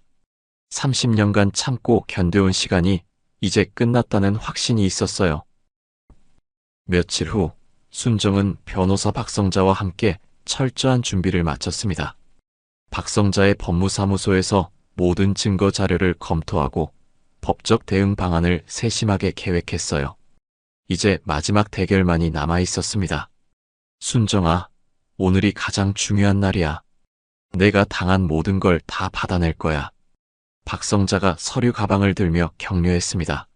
30년간 참고 견뎌온 시간이 이제 끝났다는 확신이 있었어요. 며칠 후 순정은 변호사 박성자와 함께 철저한 준비를 마쳤습니다. 박성자의 법무사무소에서 모든 증거 자료를 검토하고 법적 대응 방안을 세심하게 계획했어요. 이제 마지막 대결만이 남아 있었습니다. 순정아, 오늘이 가장 중요한 날이야. 내가 당한 모든 걸 다 받아낼 거야. 박성자가 서류 가방을 들며 격려했습니다.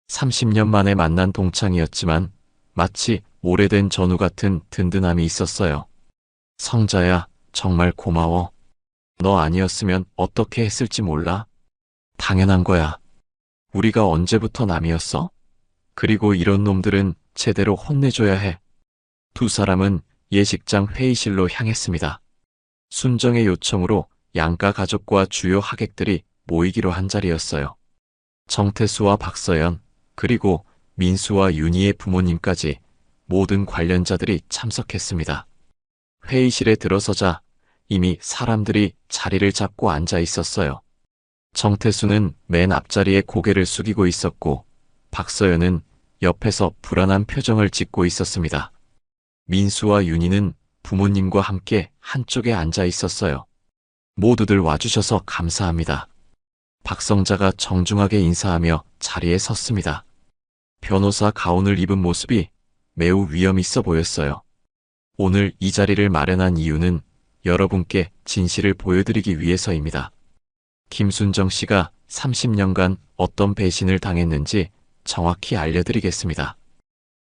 30년 만에 만난 동창이었지만 마치 오래된 전우 같은 든든함이 있었어요. 성자야, 정말 고마워. 너 아니었으면 어떻게 했을지 몰라. 당연한 거야. 우리가 언제부터 남이었어? 그리고 이런 놈들은 제대로 혼내줘야 해. 두 사람은 예식장 회의실로 향했습니다. 순정의 요청으로 양가 가족과 주요 하객들이 모이기로 한 자리였어요. 정태수와 박서연, 그리고 민수와 윤희의 부모님까지 모든 관련자들이 참석했습니다. 회의실에 들어서자 이미 사람들이 자리를 잡고 앉아 있었어요. 정태수는 맨 앞자리에 고개를 숙이고 있었고 박서연은 옆에서 불안한 표정을 짓고 있었습니다. 민수와 윤희는 부모님과 함께 한쪽에 앉아 있었어요. 모두들 와주셔서 감사합니다. 박성자가 정중하게 인사하며 자리에 섰습니다. 변호사 가운을 입은 모습이 매우 위험 있어 보였어요. 오늘 이 자리를 마련한 이유는 여러분께 진실을 보여드리기 위해서입니다. 김순정 씨가 30년간 어떤 배신을 당했는지 정확히 알려드리겠습니다.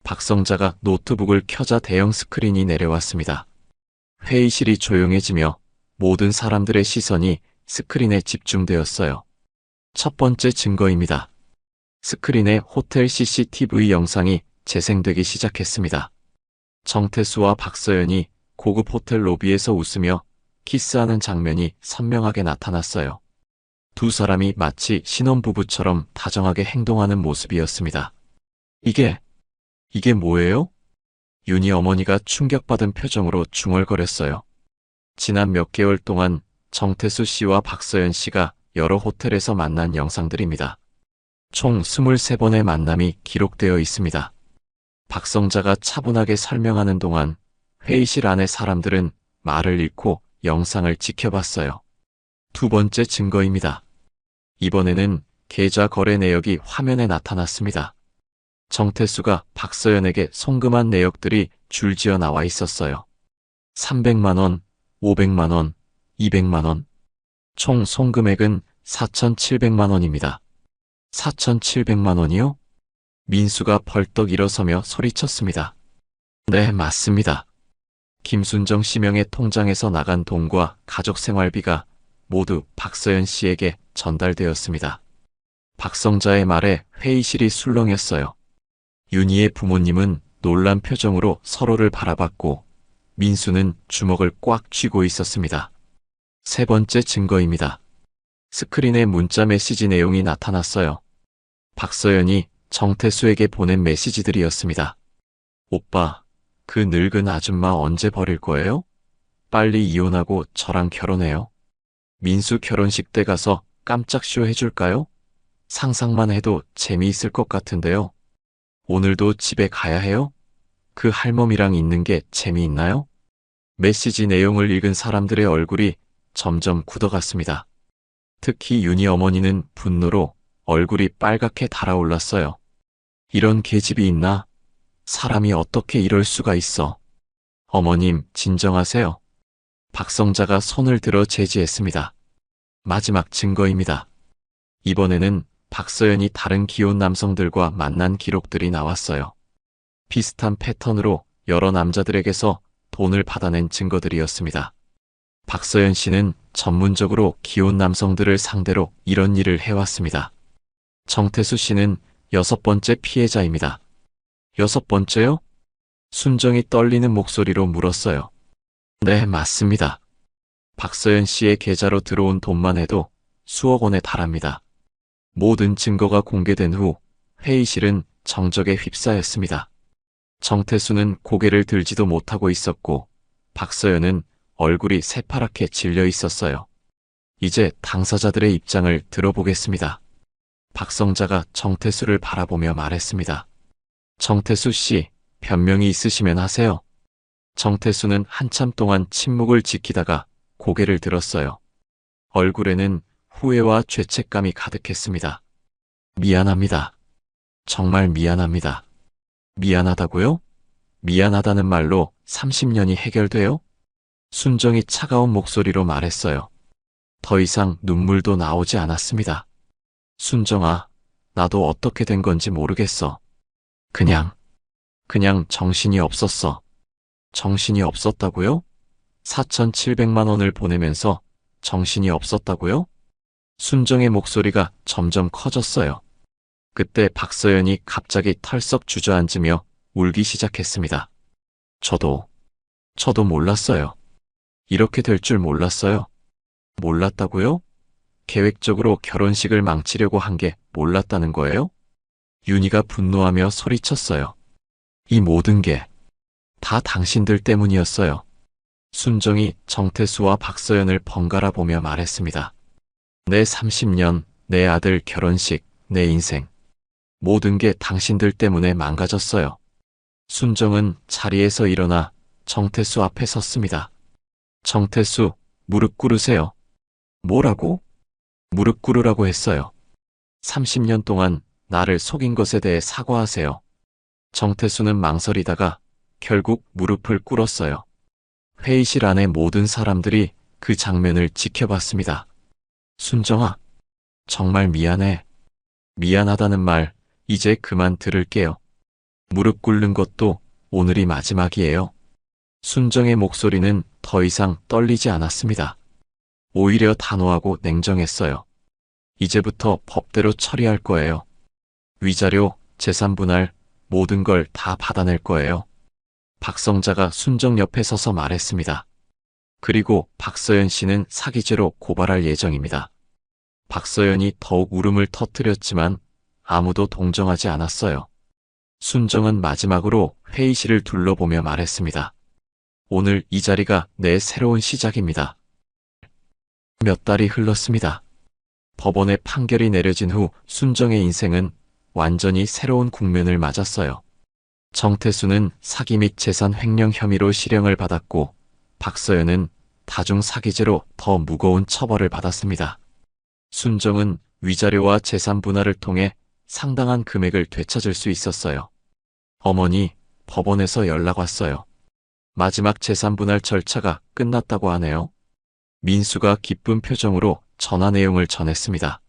박성자가 노트북을 켜자 대형 스크린이 내려왔습니다. 회의실이 조용해지며 모든 사람들의 시선이 스크린에 집중되었어요. 첫 번째 증거입니다. 스크린에 호텔 CCTV 영상이 재생되기 시작했습니다. 정태수와 박서연이 고급 호텔 로비에서 웃으며 키스하는 장면이 선명하게 나타났어요. 두 사람이 마치 신혼부부처럼 다정하게 행동하는 모습이었습니다. 이게 뭐예요? 윤희 어머니가 충격받은 표정으로 중얼거렸어요. 지난 몇 개월 동안 정태수 씨와 박서연 씨가 여러 호텔에서 만난 영상들입니다. 총 23번의 만남이 기록되어 있습니다. 박성자가 차분하게 설명하는 동안 회의실 안의 사람들은 말을 잃고 영상을 지켜봤어요. 두 번째 증거입니다. 이번에는 계좌 거래 내역이 화면에 나타났습니다. 정태수가 박서연에게 송금한 내역들이 줄지어 나와 있었어요. 300만 원, 500만 원, 200만 원. 총 송금액은 4,700만 원입니다. 4,700만 원이요? 민수가 벌떡 일어서며 소리쳤습니다. 네, 맞습니다. 김순정 씨 명의 통장에서 나간 돈과 가족 생활비가 모두 박서연 씨에게 전달되었습니다. 박성자의 말에 회의실이 술렁였어요. 윤희의 부모님은 놀란 표정으로 서로를 바라봤고 민수는 주먹을 꽉 쥐고 있었습니다. 세 번째 증거입니다. 스크린에 문자 메시지 내용이 나타났어요. 박서연이 정태수에게 보낸 메시지들이었습니다. 오빠, 그 늙은 아줌마 언제 버릴 거예요? 빨리 이혼하고 저랑 결혼해요. 민수 결혼식 때 가서 깜짝 쇼 해줄까요? 상상만 해도 재미있을 것 같은데요. 오늘도 집에 가야 해요? 그 할멈이랑 있는 게 재미있나요? 메시지 내용을 읽은 사람들의 얼굴이 점점 굳어갔습니다. 특히 윤희 어머니는 분노로 얼굴이 빨갛게 달아올랐어요. 이런 계집이 있나? 사람이 어떻게 이럴 수가 있어? 어머님, 진정하세요. 박성자가 손을 들어 제지했습니다. 마지막 증거입니다. 이번에는 박서연이 다른 기혼 남성들과 만난 기록들이 나왔어요. 비슷한 패턴으로 여러 남자들에게서 돈을 받아낸 증거들이었습니다. 박서연 씨는 전문적으로 기혼 남성들을 상대로 이런 일을 해왔습니다. 정태수 씨는 6번째 피해자입니다. 6번째요? 순정이 떨리는 목소리로 물었어요. 네, 맞습니다. 박서연 씨의 계좌로 들어온 돈만 해도 수억 원에 달합니다. 모든 증거가 공개된 후 회의실은 정적에 휩싸였습니다. 정태수는 고개를 들지도 못하고 있었고 박서연은 얼굴이 새파랗게 질려 있었어요. 이제 당사자들의 입장을 들어보겠습니다. 박성자가 정태수를 바라보며 말했습니다. 정태수 씨, 변명이 있으시면 하세요. 정태수는 한참 동안 침묵을 지키다가 고개를 들었어요. 얼굴에는 후회와 죄책감이 가득했습니다. 미안합니다. 정말 미안합니다. 미안하다고요? 미안하다는 말로 30년이 해결돼요? 순정이 차가운 목소리로 말했어요. 더 이상 눈물도 나오지 않았습니다. 순정아, 나도 어떻게 된 건지 모르겠어. 그냥 정신이 없었어. 정신이 없었다고요? 4,700만 원을 보내면서 정신이 없었다고요? 순정의 목소리가 점점 커졌어요. 그때 박서연이 갑자기 털썩 주저앉으며 울기 시작했습니다. 저도 몰랐어요. 이렇게 될 줄 몰랐어요. 몰랐다고요? 계획적으로 결혼식을 망치려고 한 게 몰랐다는 거예요? 윤희가 분노하며 소리쳤어요. 이 모든 게 다 당신들 때문이었어요. 순정이 정태수와 박서연을 번갈아 보며 말했습니다. 내 30년, 내 아들 결혼식, 내 인생. 모든 게 당신들 때문에 망가졌어요. 순정은 자리에서 일어나 정태수 앞에 섰습니다. 정태수, 무릎 꿇으세요. 뭐라고? 무릎 꿇으라고 했어요. 30년 동안 나를 속인 것에 대해 사과하세요. 정태수는 망설이다가 결국 무릎을 꿇었어요. 회의실 안의 모든 사람들이 그 장면을 지켜봤습니다. 순정아, 정말 미안해. 미안하다는 말 이제 그만 들을게요. 무릎 꿇는 것도 오늘이 마지막이에요. 순정의 목소리는 더 이상 떨리지 않았습니다. 오히려 단호하고 냉정했어요. 이제부터 법대로 처리할 거예요. 위자료, 재산 분할, 모든 걸 다 받아낼 거예요. 박성자가 순정 옆에 서서 말했습니다. 그리고 박서연 씨는 사기죄로 고발할 예정입니다. 박서연이 더욱 울음을 터뜨렸지만 아무도 동정하지 않았어요. 순정은 마지막으로 회의실을 둘러보며 말했습니다. 오늘 이 자리가 내 새로운 시작입니다. 몇 달이 흘렀습니다. 법원의 판결이 내려진 후 순정의 인생은 완전히 새로운 국면을 맞았어요. 정태수는 사기 및 재산 횡령 혐의로 실형을 받았고 박서연은 다중사기죄로 더 무거운 처벌을 받았습니다. 순정은 위자료와 재산 분할을 통해 상당한 금액을 되찾을 수 있었어요. 어머니, 법원에서 연락 왔어요. 마지막 재산 분할 절차가 끝났다고 하네요. 민수가 기쁜 표정으로 전화 내용을 전했습니다.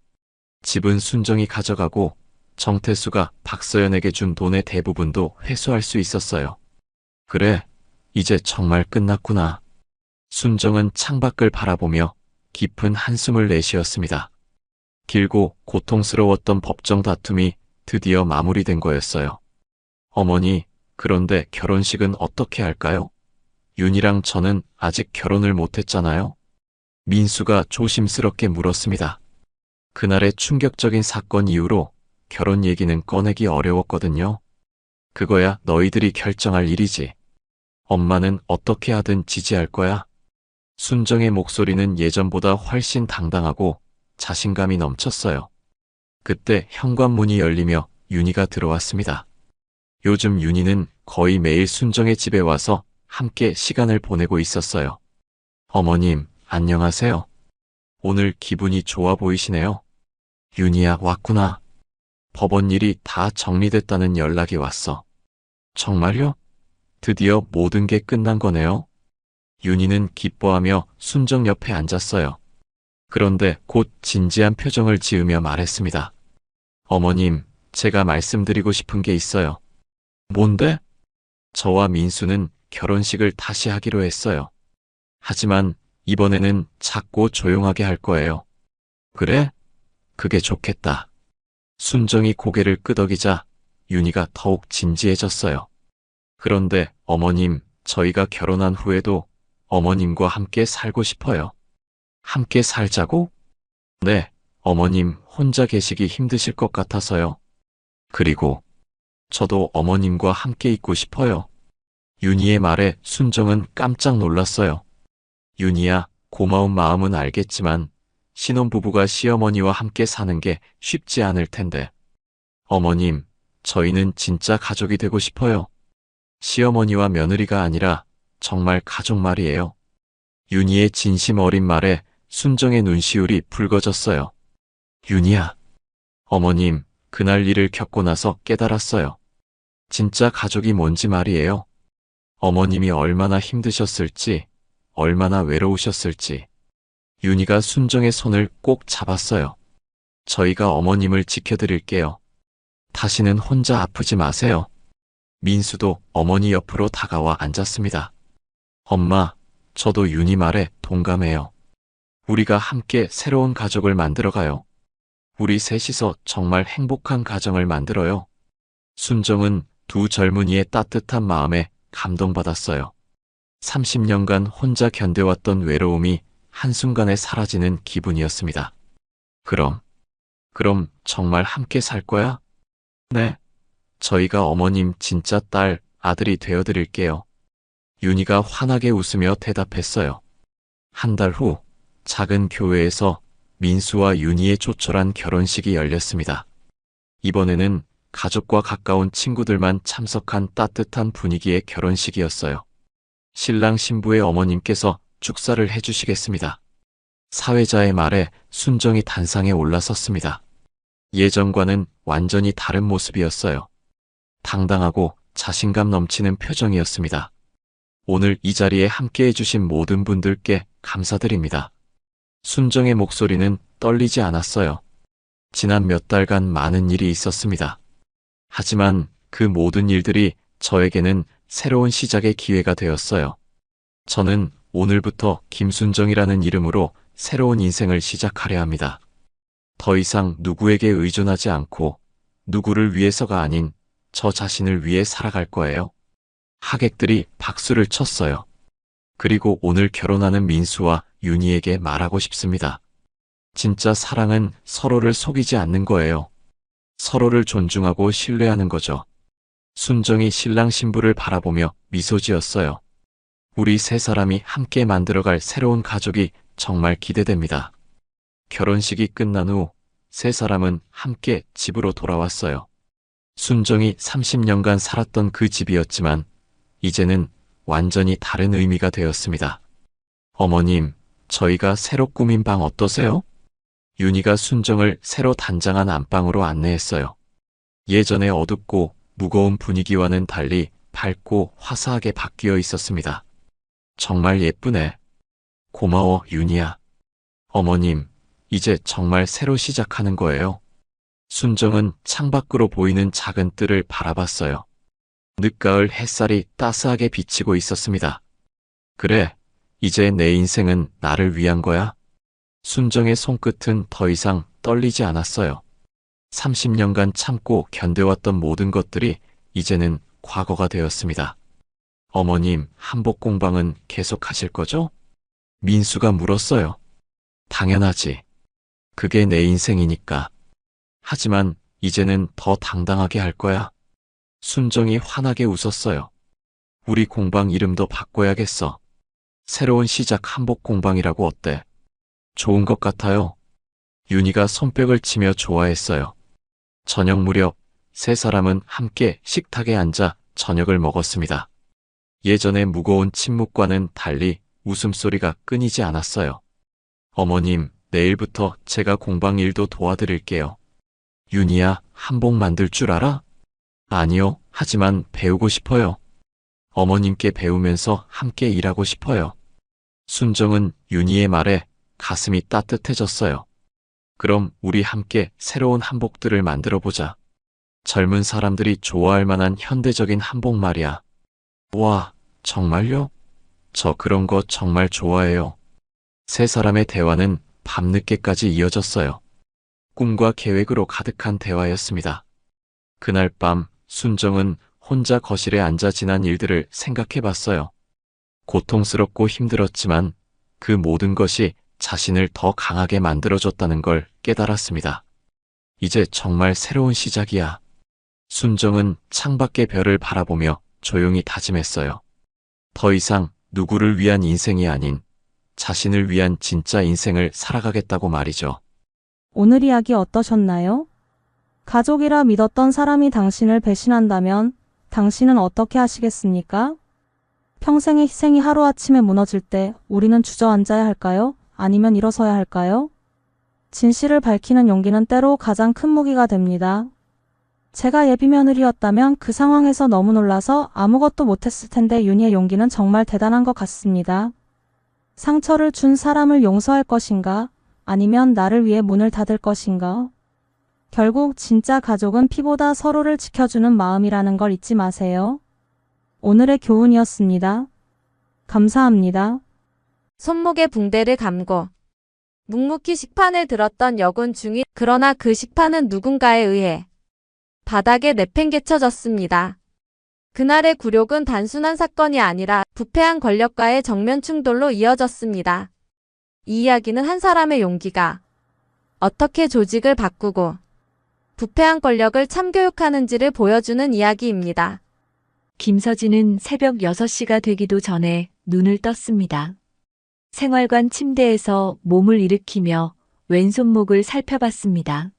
집은 순정이 가져가고 정태수가 박서연에게 준 돈의 대부분도 회수할 수 있었어요. 그래, 이제 정말 끝났구나. 순정은 창밖을 바라보며 깊은 한숨을 내쉬었습니다. 길고 고통스러웠던 법정 다툼이 드디어 마무리된 거였어요. 어머니, 그런데 결혼식은 어떻게 할까요? 윤이랑 저는 아직 결혼을 못했잖아요. 민수가 조심스럽게 물었습니다. 그날의 충격적인 사건 이후로 결혼 얘기는 꺼내기 어려웠거든요. 그거야 너희들이 결정할 일이지. 엄마는 어떻게 하든 지지할 거야. 순정의 목소리는 예전보다 훨씬 당당하고 자신감이 넘쳤어요. 그때 현관문이 열리며 윤희가 들어왔습니다. 요즘 윤희는 거의 매일 순정의 집에 와서 함께 시간을 보내고 있었어요. 어머님, 안녕하세요. 오늘 기분이 좋아 보이시네요. 윤희야, 왔구나. 법원 일이 다 정리됐다는 연락이 왔어. 정말요? 드디어 모든 게 끝난 거네요. 윤희는 기뻐하며 순정 옆에 앉았어요. 그런데 곧 진지한 표정을 지으며 말했습니다. 어머님, 제가 말씀드리고 싶은 게 있어요. 뭔데? 저와 민수는 결혼식을 다시 하기로 했어요. 하지만 이번에는 작고 조용하게 할 거예요. 그래? 그게 좋겠다. 순정이 고개를 끄덕이자 윤희가 더욱 진지해졌어요. 그런데 어머님, 저희가 결혼한 후에도 어머님과 함께 살고 싶어요. 함께 살자고? 네, 어머님 혼자 계시기 힘드실 것 같아서요. 그리고 저도 어머님과 함께 있고 싶어요. 윤희의 말에 순정은 깜짝 놀랐어요. 윤희야, 고마운 마음은 알겠지만 신혼부부가 시어머니와 함께 사는 게 쉽지 않을 텐데. 어머님, 저희는 진짜 가족이 되고 싶어요. 시어머니와 며느리가 아니라 정말 가족 말이에요. 윤희의 진심 어린 말에 순정의 눈시울이 붉어졌어요. 윤희야, 어머님, 그날 일을 겪고 나서 깨달았어요. 진짜 가족이 뭔지 말이에요. 어머님이 얼마나 힘드셨을지, 얼마나 외로우셨을지. 윤희가 순정의 손을 꼭 잡았어요. 저희가 어머님을 지켜드릴게요. 다시는 혼자 아프지 마세요. 민수도 어머니 옆으로 다가와 앉았습니다. 엄마, 저도 윤희 말에 동감해요. 우리가 함께 새로운 가족을 만들어가요. 우리 셋이서 정말 행복한 가정을 만들어요. 순정은 두 젊은이의 따뜻한 마음에 감동받았어요. 30년간 혼자 견뎌왔던 외로움이 한순간에 사라지는 기분이었습니다. 그럼 정말 함께 살 거야? 네. 저희가 어머님 진짜 딸, 아들이 되어드릴게요. 윤희가 환하게 웃으며 대답했어요. 한 달 후, 작은 교회에서 민수와 윤희의 조촐한 결혼식이 열렸습니다. 이번에는 가족과 가까운 친구들만 참석한 따뜻한 분위기의 결혼식이었어요. 신랑 신부의 어머님께서 축사를 해주시겠습니다. 사회자의 말에 순정이 단상에 올라섰습니다. 예전과는 완전히 다른 모습이었어요. 당당하고 자신감 넘치는 표정이었습니다. 오늘 이 자리에 함께 해주신 모든 분들께 감사드립니다. 순정의 목소리는 떨리지 않았어요. 지난 몇 달간 많은 일이 있었습니다. 하지만 그 모든 일들이 저에게는 새로운 시작의 기회가 되었어요. 저는 오늘부터 김순정이라는 이름으로 새로운 인생을 시작하려 합니다. 더 이상 누구에게 의존하지 않고 누구를 위해서가 아닌 저 자신을 위해 살아갈 거예요. 하객들이 박수를 쳤어요. 그리고 오늘 결혼하는 민수와 윤희에게 말하고 싶습니다. 진짜 사랑은 서로를 속이지 않는 거예요. 서로를 존중하고 신뢰하는 거죠. 순정이 신랑 신부를 바라보며 미소 지었어요. 우리 세 사람이 함께 만들어갈 새로운 가족이 정말 기대됩니다. 결혼식이 끝난 후 세 사람은 함께 집으로 돌아왔어요. 순정이 30년간 살았던 그 집이었지만 이제는 완전히 다른 의미가 되었습니다. 어머님, 저희가 새로 꾸민 방 어떠세요? 윤희가 순정을 새로 단장한 안방으로 안내했어요. 예전에 어둡고 무거운 분위기와는 달리 밝고 화사하게 바뀌어 있었습니다. 정말 예쁘네. 고마워, 윤희야. 어머님, 이제 정말 새로 시작하는 거예요. 순정은 창밖으로 보이는 작은 뜰을 바라봤어요. 늦가을 햇살이 따스하게 비치고 있었습니다. 그래, 이제 내 인생은 나를 위한 거야. 순정의 손끝은 더 이상 떨리지 않았어요. 30년간 참고 견뎌왔던 모든 것들이 이제는 과거가 되었습니다. 어머님, 한복 공방은 계속 하실 거죠? 민수가 물었어요. 당연하지. 그게 내 인생이니까. 하지만 이제는 더 당당하게 할 거야. 순정이 환하게 웃었어요. 우리 공방 이름도 바꿔야겠어. 새로운 시작 한복 공방이라고 어때? 좋은 것 같아요. 윤희가 손뼉을 치며 좋아했어요. 저녁 무렵 세 사람은 함께 식탁에 앉아 저녁을 먹었습니다. 예전의 무거운 침묵과는 달리 웃음소리가 끊이지 않았어요. 어머님, 내일부터 제가 공방 일도 도와드릴게요. 윤희야, 한복 만들 줄 알아? 아니요, 하지만 배우고 싶어요. 어머님께 배우면서 함께 일하고 싶어요. 순정은 윤희의 말에 가슴이 따뜻해졌어요. 그럼 우리 함께 새로운 한복들을 만들어 보자. 젊은 사람들이 좋아할 만한 현대적인 한복 말이야. 와, 정말요? 저 그런 거 정말 좋아해요. 세 사람의 대화는 밤늦게까지 이어졌어요. 꿈과 계획으로 가득한 대화였습니다. 그날 밤 순정은 혼자 거실에 앉아 지난 일들을 생각해 봤어요. 고통스럽고 힘들었지만 그 모든 것이 자신을 더 강하게 만들어줬다는 걸 깨달았습니다. 이제 정말 새로운 시작이야. 순정은 창밖의 별을 바라보며 조용히 다짐했어요. 더 이상 누구를 위한 인생이 아닌 자신을 위한 진짜 인생을 살아가겠다고 말이죠. 오늘 이야기 어떠셨나요? 가족이라 믿었던 사람이 당신을 배신한다면 당신은 어떻게 하시겠습니까? 평생의 희생이 하루아침에 무너질 때 우리는 주저앉아야 할까요? 아니면 일어서야 할까요? 진실을 밝히는 용기는 때로 가장 큰 무기가 됩니다. 제가 예비 며느리였다면 그 상황에서 너무 놀라서 아무것도 못했을 텐데 윤희의 용기는 정말 대단한 것 같습니다. 상처를 준 사람을 용서할 것인가? 아니면 나를 위해 문을 닫을 것인가? 결국 진짜 가족은 피보다 서로를 지켜주는 마음이라는 걸 잊지 마세요. 오늘의 교훈이었습니다. 감사합니다. 손목에 붕대를 감고 묵묵히 식판을 들었던 여군 중위. 그러나 그 식판은 누군가에 의해 바닥에 내팽개쳐졌습니다. 그날의 굴욕은 단순한 사건이 아니라 부패한 권력과의 정면 충돌로 이어졌습니다. 이 이야기는 한 사람의 용기가 어떻게 조직을 바꾸고 부패한 권력을 참교육하는지를 보여주는 이야기입니다. 김서진은 새벽 6시가 되기도 전에 눈을 떴습니다. 생활관 침대에서 몸을 일으키며 왼손목을 살펴봤습니다.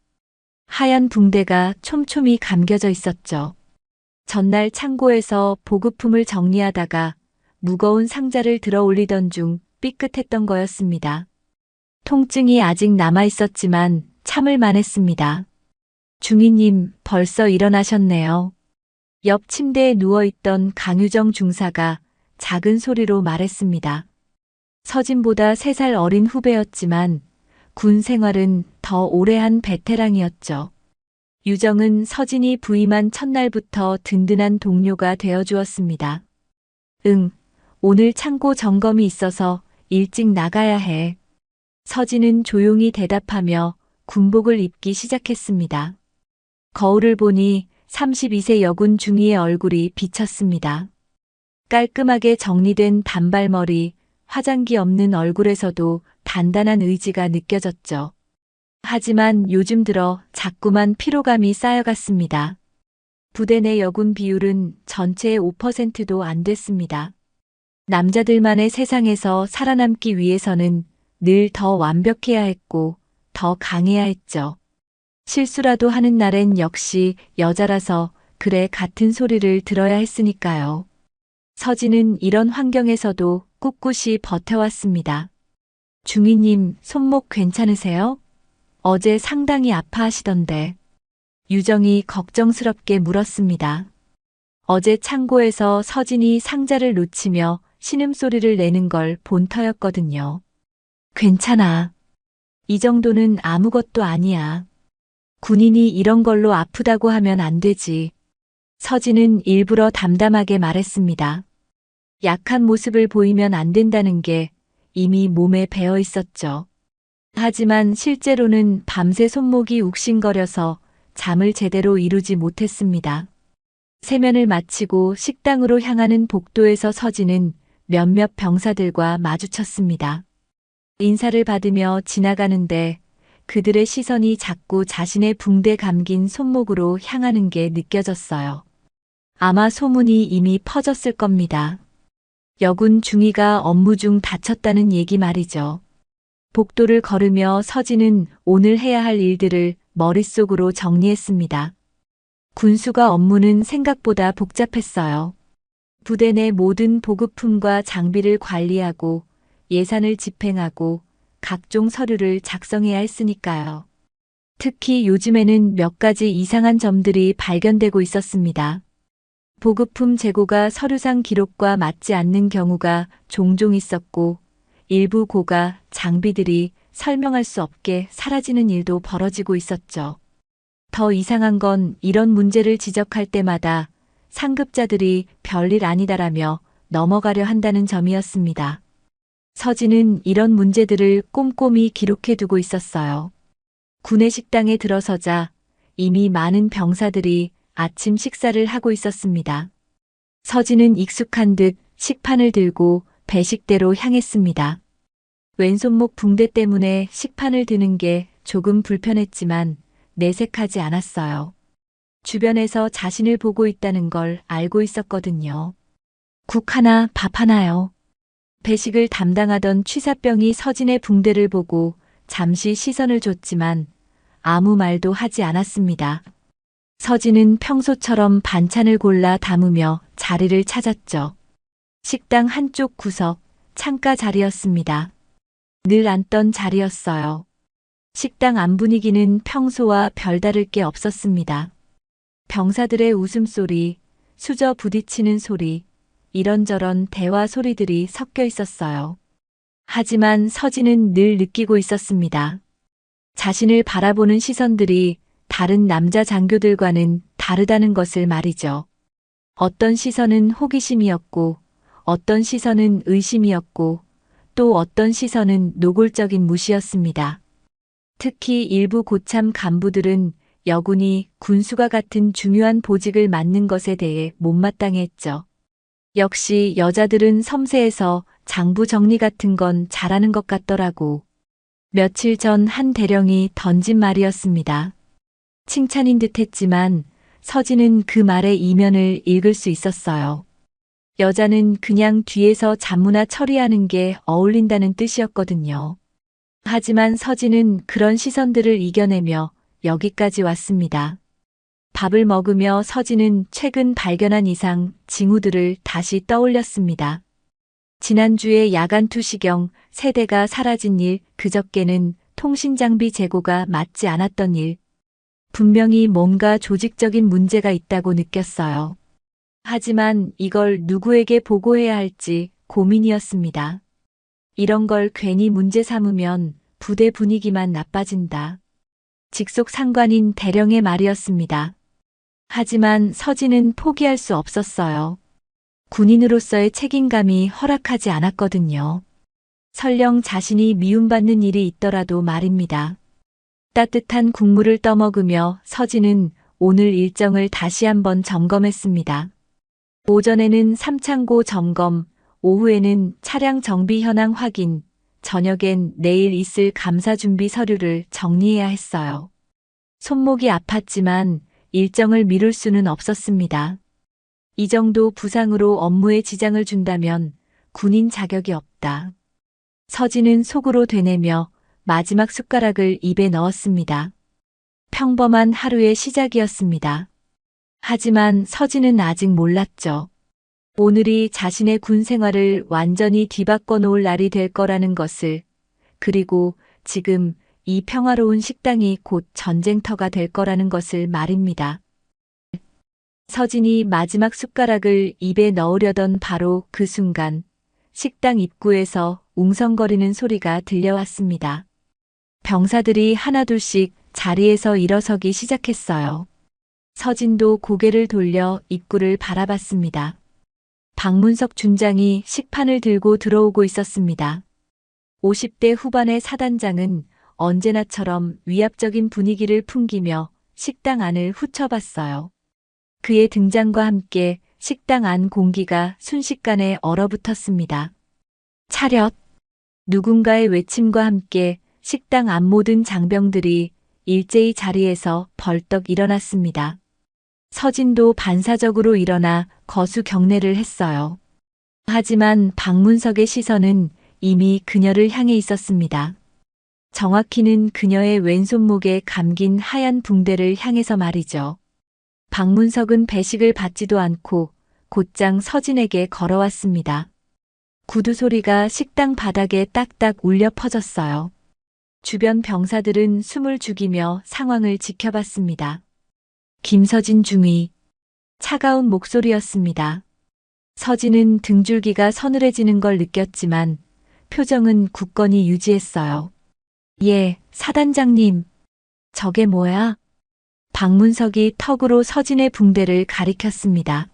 하얀 붕대가 촘촘히 감겨져 있었죠. 전날 창고에서 보급품을 정리하다가 무거운 상자를 들어 올리던 중 삐끗했던 거였습니다. 통증이 아직 남아 있었지만 참을 만했습니다. 중위님, 벌써 일어나셨네요. 옆 침대에 누워있던 강유정 중사가 작은 소리로 말했습니다. 서진보다 3살 어린 후배였지만 군 생활은 더 오래 한 베테랑이었죠. 유정은 서진이 부임한 첫날부터 든든한 동료가 되어주었습니다. 응, 오늘 창고 점검이 있어서 일찍 나가야 해. 서진은 조용히 대답하며 군복을 입기 시작했습니다. 거울을 보니 32세 여군 중위의 얼굴이 비쳤습니다. 깔끔하게 정리된 단발머리, 화장기 없는 얼굴에서도 단단한 의지가 느껴졌죠. 하지만 요즘 들어 자꾸만 피로감이 쌓여갔습니다. 부대 내 여군 비율은 전체의 5%도 안 됐습니다. 남자들만의 세상에서 살아남기 위해서는 늘 더 완벽해야 했고 더 강해야 했죠. 실수라도 하는 날엔 역시 여자라서 그래 같은 소리를 들어야 했으니까요. 서진은 이런 환경에서도 꿋꿋이 버텨왔습니다. 중위님, 손목 괜찮으세요? 어제 상당히 아파하시던데. 유정이 걱정스럽게 물었습니다. 어제 창고에서 서진이 상자를 놓치며 신음소리를 내는 걸 본 터였거든요. 괜찮아. 이 정도는 아무것도 아니야. 군인이 이런 걸로 아프다고 하면 안 되지. 서진은 일부러 담담하게 말했습니다. 약한 모습을 보이면 안 된다는 게 이미 몸에 배어 있었죠. 하지만 실제로는 밤새 손목이 욱신거려서 잠을 제대로 이루지 못했습니다. 세면을 마치고 식당으로 향하는 복도에서 서진은 몇몇 병사들과 마주쳤습니다. 인사를 받으며 지나가는데 그들의 시선이 자꾸 자신의 붕대 감긴 손목으로 향하는 게 느껴졌어요. 아마 소문이 이미 퍼졌을 겁니다. 여군 중위가 업무 중 다쳤다는 얘기 말이죠. 복도를 걸으며 서진은 오늘 해야 할 일들을 머릿속으로 정리했습니다. 군수가 업무는 생각보다 복잡했어요. 부대 내 모든 보급품과 장비를 관리하고 예산을 집행하고 각종 서류를 작성해야 했으니까요. 특히 요즘에는 몇 가지 이상한 점들이 발견되고 있었습니다. 보급품 재고가 서류상 기록과 맞지 않는 경우가 종종 있었고 일부 고가 장비들이 설명할 수 없게 사라지는 일도 벌어지고 있었죠. 더 이상한 건 이런 문제를 지적할 때마다 상급자들이 별일 아니다라며 넘어가려 한다는 점이었습니다. 서진은 이런 문제들을 꼼꼼히 기록해두고 있었어요. 군의 식당에 들어서자 이미 많은 병사들이 아침 식사를 하고 있었습니다. 서진은 익숙한 듯 식판을 들고 배식대로 향했습니다. 왼손목 붕대 때문에 식판을 드는 게 조금 불편했지만 내색하지 않았어요. 주변에서 자신을 보고 있다는 걸 알고 있었거든요. 국 하나, 밥 하나요. 배식을 담당하던 취사병이 서진의 붕대를 보고 잠시 시선을 줬지만 아무 말도 하지 않았습니다. 서진은 평소처럼 반찬을 골라 담으며 자리를 찾았죠. 식당 한쪽 구석, 창가 자리였습니다. 늘 앉던 자리였어요. 식당 안 분위기는 평소와 별다를 게 없었습니다. 병사들의 웃음소리, 수저 부딪히는 소리, 이런저런 대화 소리들이 섞여 있었어요. 하지만 서진은 늘 느끼고 있었습니다. 자신을 바라보는 시선들이 다른 남자 장교들과는 다르다는 것을 말이죠. 어떤 시선은 호기심이었고, 어떤 시선은 의심이었고, 또 어떤 시선은 노골적인 무시였습니다. 특히 일부 고참 간부들은 여군이 군수가 같은 중요한 보직을 맡는 것에 대해 못마땅했죠. 역시 여자들은 섬세해서 장부 정리 같은 건 잘하는 것 같더라고. 며칠 전 한 대령이 던진 말이었습니다. 칭찬인 듯 했지만 서진은 그 말의 이면을 읽을 수 있었어요. 여자는 그냥 뒤에서 잡무나 처리하는 게 어울린다는 뜻이었거든요. 하지만 서진은 그런 시선들을 이겨내며 여기까지 왔습니다. 밥을 먹으며 서진은 최근 발견한 이상 징후들을 다시 떠올렸습니다. 지난주에 야간 투시경 세대가 사라진 일, 그저께는 통신장비 재고가 맞지 않았던 일. 분명히 뭔가 조직적인 문제가 있다고 느꼈어요. 하지만 이걸 누구에게 보고해야 할지 고민이었습니다. 이런 걸 괜히 문제 삼으면 부대 분위기만 나빠진다. 직속 상관인 대령의 말이었습니다. 하지만 서진은 포기할 수 없었어요. 군인으로서의 책임감이 허락하지 않았거든요. 설령 자신이 미움받는 일이 있더라도 말입니다. 따뜻한 국물을 떠먹으며 서진은 오늘 일정을 다시 한번 점검했습니다. 오전에는 삼창고 점검, 오후에는 차량 정비 현황 확인, 저녁엔 내일 있을 감사 준비 서류를 정리해야 했어요. 손목이 아팠지만 일정을 미룰 수는 없었습니다. 이 정도 부상으로 업무에 지장을 준다면 군인 자격이 없다. 서진은 속으로 되뇌며 마지막 숟가락을 입에 넣었습니다. 평범한 하루의 시작이었습니다. 하지만 서진은 아직 몰랐죠. 오늘이 자신의 군 생활을 완전히 뒤바꿔 놓을 날이 될 거라는 것을, 그리고 지금 이 평화로운 식당이 곧 전쟁터가 될 거라는 것을 말입니다. 서진이 마지막 숟가락을 입에 넣으려던 바로 그 순간, 식당 입구에서 웅성거리는 소리가 들려왔습니다. 병사들이 하나둘씩 자리에서 일어서기 시작했어요. 서진도 고개를 돌려 입구를 바라봤습니다. 박문석 준장이 식판을 들고 들어오고 있었습니다. 50대 후반의 사단장은 언제나처럼 위압적인 분위기를 풍기며 식당 안을 훑어봤어요. 그의 등장과 함께 식당 안 공기가 순식간에 얼어붙었습니다. 차렷! 누군가의 외침과 함께 식당 안 모든 장병들이 일제히 자리에서 벌떡 일어났습니다. 서진도 반사적으로 일어나 거수 경례를 했어요. 하지만 박문석의 시선은 이미 그녀를 향해 있었습니다. 정확히는 그녀의 왼손목에 감긴 하얀 붕대를 향해서 말이죠. 박문석은 배식을 받지도 않고 곧장 서진에게 걸어왔습니다. 구두 소리가 식당 바닥에 딱딱 울려 퍼졌어요. 주변 병사들은 숨을 죽이며 상황을 지켜봤습니다. 김서진 중위. 차가운 목소리였습니다. 서진은 등줄기가 서늘해지는 걸 느꼈지만 표정은 굳건히 유지했어요. 예, 사단장님. 저게 뭐야? 박문석이 턱으로 서진의 붕대를 가리켰습니다.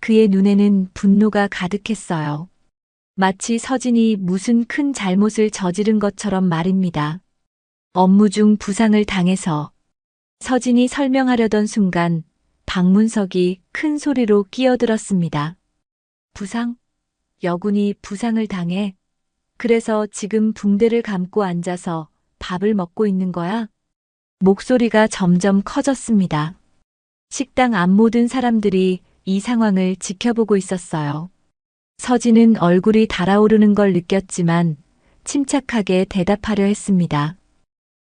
그의 눈에는 분노가 가득했어요. 마치 서진이 무슨 큰 잘못을 저지른 것처럼 말입니다. 업무 중 부상을 당해서. 서진이 설명하려던 순간 박문석이 큰 소리로 끼어들었습니다. 부상? 여군이 부상을 당해? 그래서 지금 붕대를 감고 앉아서 밥을 먹고 있는 거야? 목소리가 점점 커졌습니다. 식당 앞 모든 사람들이 이 상황을 지켜보고 있었어요. 서진은 얼굴이 달아오르는 걸 느꼈지만 침착하게 대답하려 했습니다.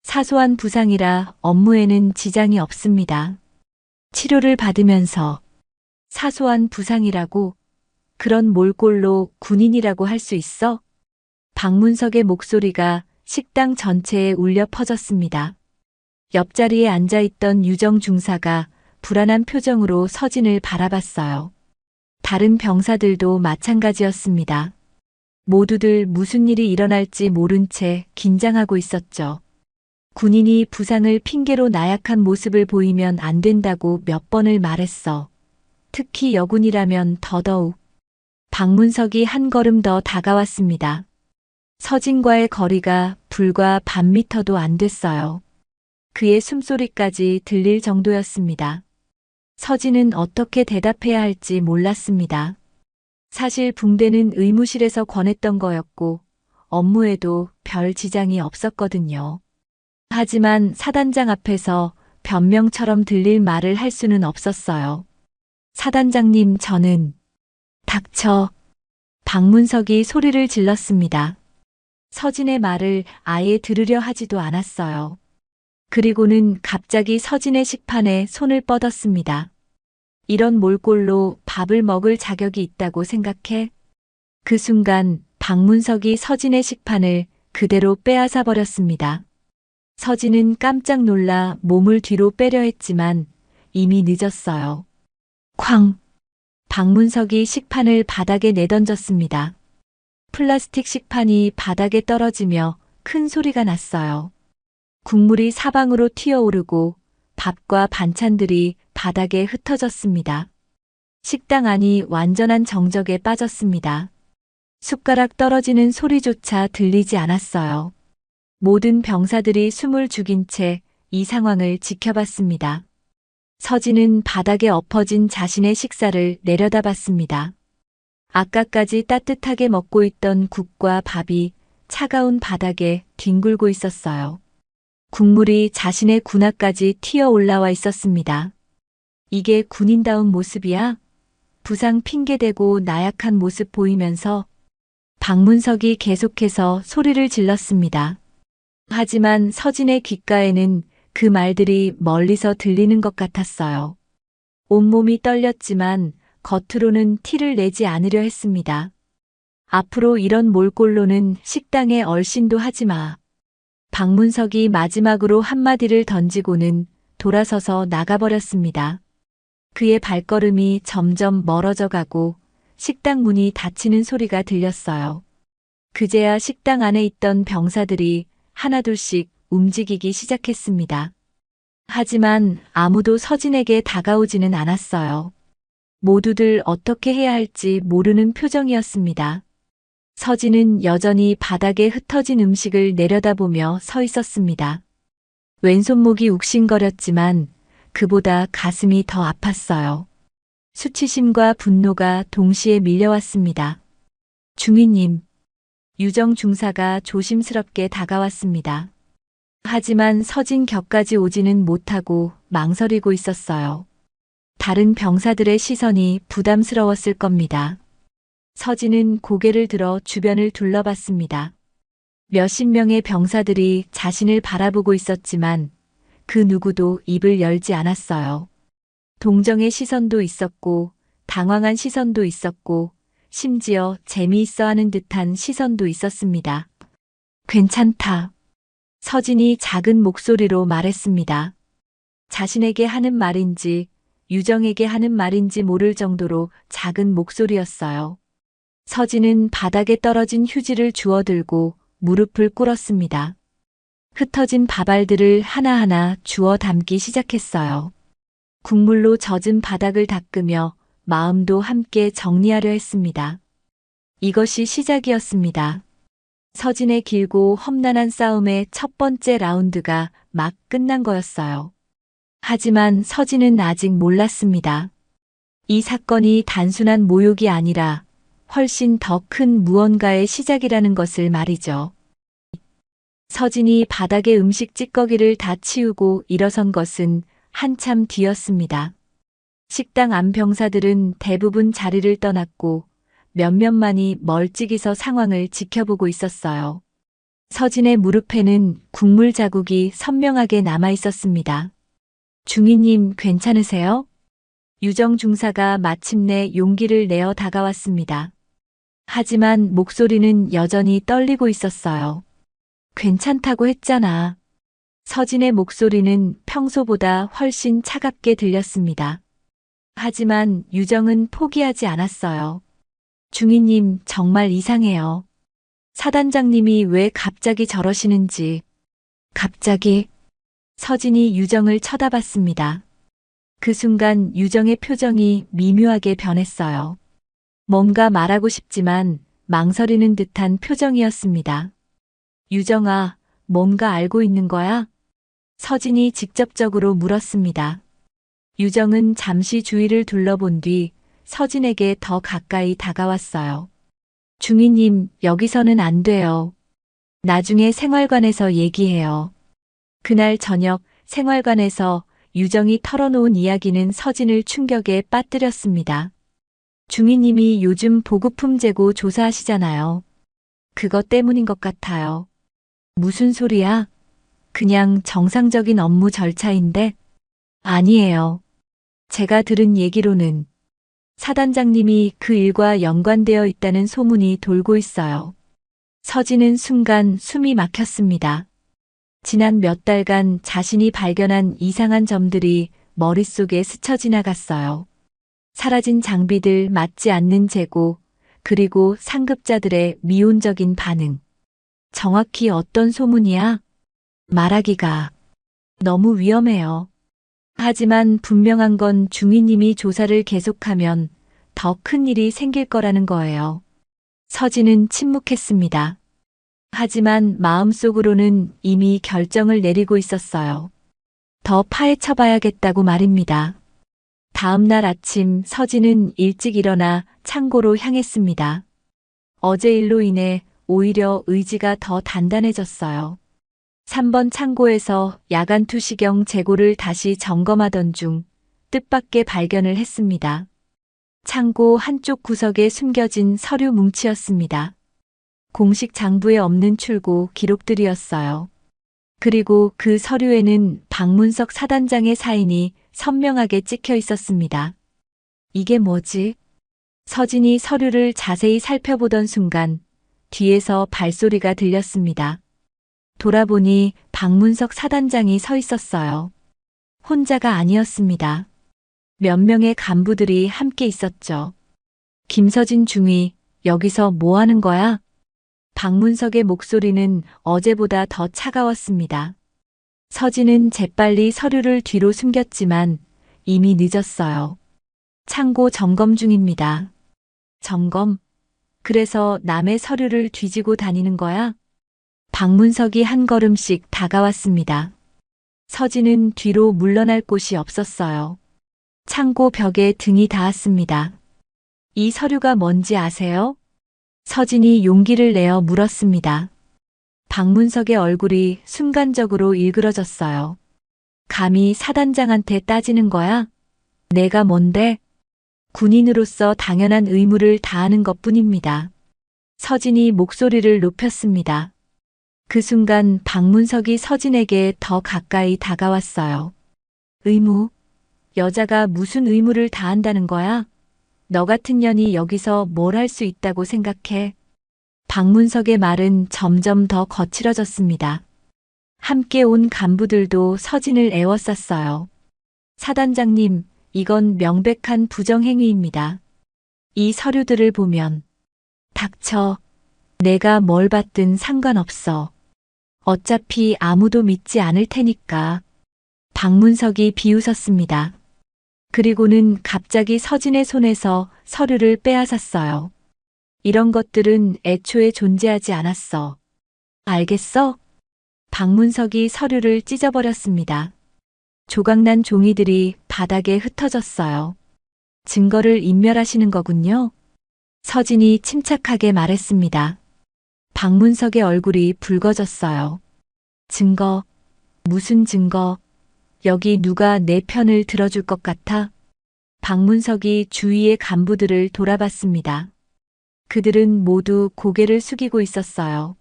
사소한 부상이라 업무에는 지장이 없습니다. 치료를 받으면서 사소한 부상이라고? 그런 몰골로 군인이라고 할 수 있어? 박문석의 목소리가 식당 전체에 울려 퍼졌습니다. 옆자리에 앉아있던 유정 중사가 불안한 표정으로 서진을 바라봤어요. 다른 병사들도 마찬가지였습니다. 모두들 무슨 일이 일어날지 모른 채 긴장하고 있었죠. 군인이 부상을 핑계로 나약한 모습을 보이면 안 된다고 몇 번을 말했어. 특히 여군이라면 더더욱. 박문석이 한 걸음 더 다가왔습니다. 서진과의 거리가 불과 반 미터도 안 됐어요. 그의 숨소리까지 들릴 정도였습니다. 서진은 어떻게 대답해야 할지 몰랐습니다. 사실 붕대는 의무실에서 권했던 거였고 업무에도 별 지장이 없었거든요. 하지만 사단장 앞에서 변명처럼 들릴 말을 할 수는 없었어요. 사단장님, 저는... 닥쳐. 박문석이 소리를 질렀습니다. 서진의 말을 아예 들으려 하지도 않았어요. 그리고는 갑자기 서진의 식판에 손을 뻗었습니다. 이런 몰골로 밥을 먹을 자격이 있다고 생각해? 그 순간 박문석이 서진의 식판을 그대로 빼앗아 버렸습니다. 서진은 깜짝 놀라 몸을 뒤로 빼려 했지만 이미 늦었어요. 쾅! 박문석이 식판을 바닥에 내던졌습니다. 플라스틱 식판이 바닥에 떨어지며 큰 소리가 났어요. 국물이 사방으로 튀어오르고 밥과 반찬들이 바닥에 흩어졌습니다. 식당 안이 완전한 정적에 빠졌습니다. 숟가락 떨어지는 소리조차 들리지 않았어요. 모든 병사들이 숨을 죽인 채 이 상황을 지켜봤습니다. 서진은 바닥에 엎어진 자신의 식사를 내려다봤습니다. 아까까지 따뜻하게 먹고 있던 국과 밥이 차가운 바닥에 뒹굴고 있었어요. 국물이 자신의 군화까지 튀어 올라와 있었습니다. 이게 군인다운 모습이야? 부상 핑계대고 나약한 모습 보이면서 박문석이 계속해서 소리를 질렀습니다. 하지만 서진의 귓가에는 그 말들이 멀리서 들리는 것 같았어요. 온몸이 떨렸지만 겉으로는 티를 내지 않으려 했습니다. 앞으로 이런 몰골로는 식당에 얼씬도 하지 마. 박문석이 마지막으로 한마디를 던지고는 돌아서서 나가버렸습니다. 그의 발걸음이 점점 멀어져 가고 식당 문이 닫히는 소리가 들렸어요. 그제야 식당 안에 있던 병사들이 하나둘씩 움직이기 시작했습니다. 하지만 아무도 서진에게 다가오지는 않았어요. 모두들 어떻게 해야 할지 모르는 표정이었습니다. 서진은 여전히 바닥에 흩어진 음식을 내려다보며 서 있었습니다. 왼손목이 욱신거렸지만 그보다 가슴이 더 아팠어요. 수치심과 분노가 동시에 밀려왔습니다. 중위님, 유정 중사가 조심스럽게 다가왔습니다. 하지만 서진 곁까지 오지는 못하고 망설이고 있었어요. 다른 병사들의 시선이 부담스러웠을 겁니다. 서진은 고개를 들어 주변을 둘러봤습니다. 몇십 명의 병사들이 자신을 바라보고 있었지만 그 누구도 입을 열지 않았어요. 동정의 시선도 있었고 당황한 시선도 있었고 심지어 재미있어 하는 듯한 시선도 있었습니다. 괜찮다. 서진이 작은 목소리로 말했습니다. 자신에게 하는 말인지 유정에게 하는 말인지 모를 정도로 작은 목소리였어요. 서진은 바닥에 떨어진 휴지를 주워들고 무릎을 꿇었습니다. 흩어진 밥알들을 하나하나 주워 담기 시작했어요. 국물로 젖은 바닥을 닦으며 마음도 함께 정리하려 했습니다. 이것이 시작이었습니다. 서진의 길고 험난한 싸움의 첫 번째 라운드가 막 끝난 거였어요. 하지만 서진은 아직 몰랐습니다. 이 사건이 단순한 모욕이 아니라 훨씬 더 큰 무언가의 시작이라는 것을 말이죠. 서진이 바닥에 음식 찌꺼기를 다 치우고 일어선 것은 한참 뒤였습니다. 식당 안 병사들은 대부분 자리를 떠났고 몇몇만이 멀찍이 서 상황을 지켜보고 있었어요. 서진의 무릎에는 국물 자국이 선명하게 남아 있었습니다. 중위님 괜찮으세요? 유정 중사가 마침내 용기를 내어 다가왔습니다. 하지만 목소리는 여전히 떨리고 있었어요. 괜찮다고 했잖아. 서진의 목소리는 평소보다 훨씬 차갑게 들렸습니다. 하지만 유정은 포기하지 않았어요. 중위님 정말 이상해요. 사단장님이 왜 갑자기 저러시는지. 갑자기 서진이 유정을 쳐다봤습니다. 그 순간 유정의 표정이 미묘하게 변했어요. 뭔가 말하고 싶지만 망설이는 듯한 표정이었습니다. 유정아, 뭔가 알고 있는 거야? 서진이 직접적으로 물었습니다. 유정은 잠시 주위를 둘러본 뒤 서진에게 더 가까이 다가왔어요. 중위님, 여기서는 안 돼요. 나중에 생활관에서 얘기해요. 그날 저녁 생활관에서 유정이 털어놓은 이야기는 서진을 충격에 빠뜨렸습니다. 중위님이 요즘 보급품 재고 조사하시잖아요. 그것 때문인 것 같아요. 무슨 소리야? 그냥 정상적인 업무 절차인데? 아니에요. 제가 들은 얘기로는 사단장님이 그 일과 연관되어 있다는 소문이 돌고 있어요. 서진은 순간 숨이 막혔습니다. 지난 몇 달간 자신이 발견한 이상한 점들이 머릿속에 스쳐 지나갔어요. 사라진 장비들, 맞지 않는 재고, 그리고 상급자들의 미온적인 반응. 정확히 어떤 소문이야? 말하기가 너무 위험해요. 하지만 분명한 건 중위님이 조사를 계속하면 더 큰 일이 생길 거라는 거예요. 서진은 침묵했습니다. 하지만 마음속으로는 이미 결정을 내리고 있었어요. 더 파헤쳐 봐야겠다고 말입니다. 다음 날 아침 서진은 일찍 일어나 창고로 향했습니다. 어제 일로 인해 오히려 의지가 더 단단해졌어요. 3번 창고에서 야간 투시경 재고를 다시 점검하던 중 뜻밖의 발견을 했습니다. 창고 한쪽 구석에 숨겨진 서류 뭉치였습니다. 공식 장부에 없는 출고 기록들이었어요. 그리고 그 서류에는 박문석 사단장의 사인이 선명하게 찍혀 있었습니다. 이게 뭐지? 서진이 서류를 자세히 살펴보던 순간 뒤에서 발소리가 들렸습니다. 돌아보니 박문석 사단장이 서 있었어요. 혼자가 아니었습니다. 몇 명의 간부들이 함께 있었죠. 김서진 중위, 여기서 뭐 하는 거야? 박문석의 목소리는 어제보다 더 차가웠습니다. 서진은 재빨리 서류를 뒤로 숨겼지만 이미 늦었어요. 창고 점검 중입니다. 점검? 그래서 남의 서류를 뒤지고 다니는 거야? 박문석이 한 걸음씩 다가왔습니다. 서진은 뒤로 물러날 곳이 없었어요. 창고 벽에 등이 닿았습니다. 이 서류가 뭔지 아세요? 서진이 용기를 내어 물었습니다. 박문석의 얼굴이 순간적으로 일그러졌어요. 감히 사단장한테 따지는 거야? 내가 뭔데? 군인으로서 당연한 의무를 다하는 것뿐입니다. 서진이 목소리를 높였습니다. 그 순간 박문석이 서진에게 더 가까이 다가왔어요. 의무? 여자가 무슨 의무를 다한다는 거야? 너 같은 년이 여기서 뭘 할 수 있다고 생각해? 박문석의 말은 점점 더 거칠어졌습니다. 함께 온 간부들도 서진을 애워쌌어요. 사단장님, 이건 명백한 부정행위입니다. 이 서류들을 보면 닥쳐. 내가 뭘 받든 상관없어. 어차피 아무도 믿지 않을 테니까. 박문석이 비웃었습니다. 그리고는 갑자기 서진의 손에서 서류를 빼앗았어요. 이런 것들은 애초에 존재하지 않았어. 알겠어? 박문석이 서류를 찢어버렸습니다. 조각난 종이들이 바닥에 흩어졌어요. 증거를 인멸하시는 거군요. 서진이 침착하게 말했습니다. 박문석의 얼굴이 붉어졌어요. 증거? 무슨 증거? 여기 누가 내 편을 들어줄 것 같아? 박문석이 주위의 간부들을 돌아봤습니다. 그들은 모두 고개를 숙이고 있었어요.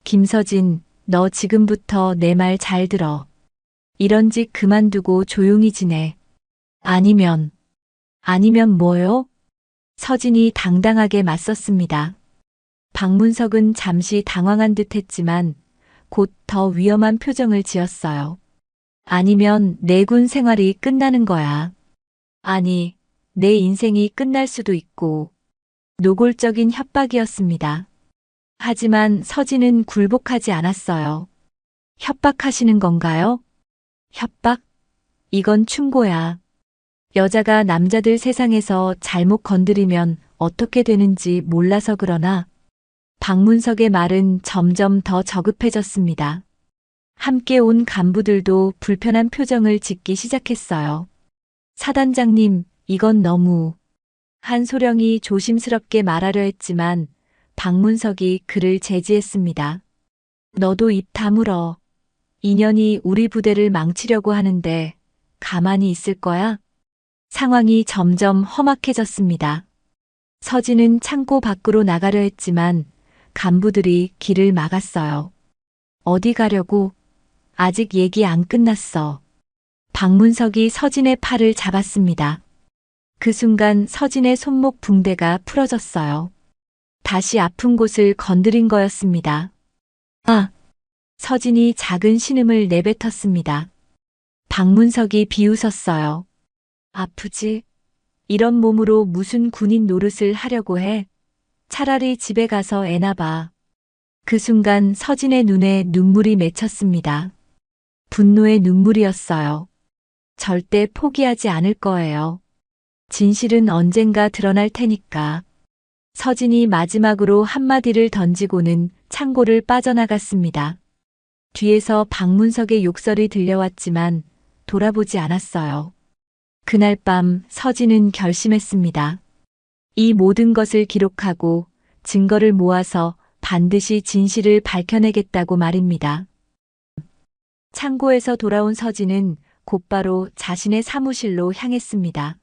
김서진, 너 지금부터 내 말 잘 들어. 이런 짓 그만두고 조용히 지내. 아니면 뭐요? 서진이 당당하게 맞섰습니다. 박문석은 잠시 당황한 듯 했지만 곧 더 위험한 표정을 지었어요. 아니면 내군 생활이 끝나는 거야. 아니, 내 인생이 끝날 수도 있고. 노골적인 협박이었습니다. 하지만 서진은 굴복하지 않았어요. 협박하시는 건가요? 협박? 이건 충고야. 여자가 남자들 세상에서 잘못 건드리면 어떻게 되는지 몰라서 그러나 박문석의 말은 점점 더 저급해졌습니다. 함께 온 간부들도 불편한 표정을 짓기 시작했어요. 사단장님, 이건 너무... 한소령이 조심스럽게 말하려 했지만 박문석이 그를 제지했습니다. 너도 입 다물어. 인연이 우리 부대를 망치려고 하는데 가만히 있을 거야? 상황이 점점 험악해졌습니다. 서진은 창고 밖으로 나가려 했지만 간부들이 길을 막았어요. 어디 가려고? 아직 얘기 안 끝났어. 박문석이 서진의 팔을 잡았습니다. 그 순간 서진의 손목 붕대가 풀어졌어요. 다시 아픈 곳을 건드린 거였습니다. 아! 서진이 작은 신음을 내뱉었습니다. 박문석이 비웃었어요. 아프지? 이런 몸으로 무슨 군인 노릇을 하려고 해? 차라리 집에 가서 애나 봐. 그 순간 서진의 눈에 눈물이 맺혔습니다. 분노의 눈물이었어요. 절대 포기하지 않을 거예요. 진실은 언젠가 드러날 테니까. 서진이 마지막으로 한마디를 던지고는 창고를 빠져나갔습니다. 뒤에서 박문석의 욕설이 들려왔지만 돌아보지 않았어요. 그날 밤 서진은 결심했습니다. 이 모든 것을 기록하고 증거를 모아서 반드시 진실을 밝혀내겠다고 말입니다. 창고에서 돌아온 서진은 곧바로 자신의 사무실로 향했습니다.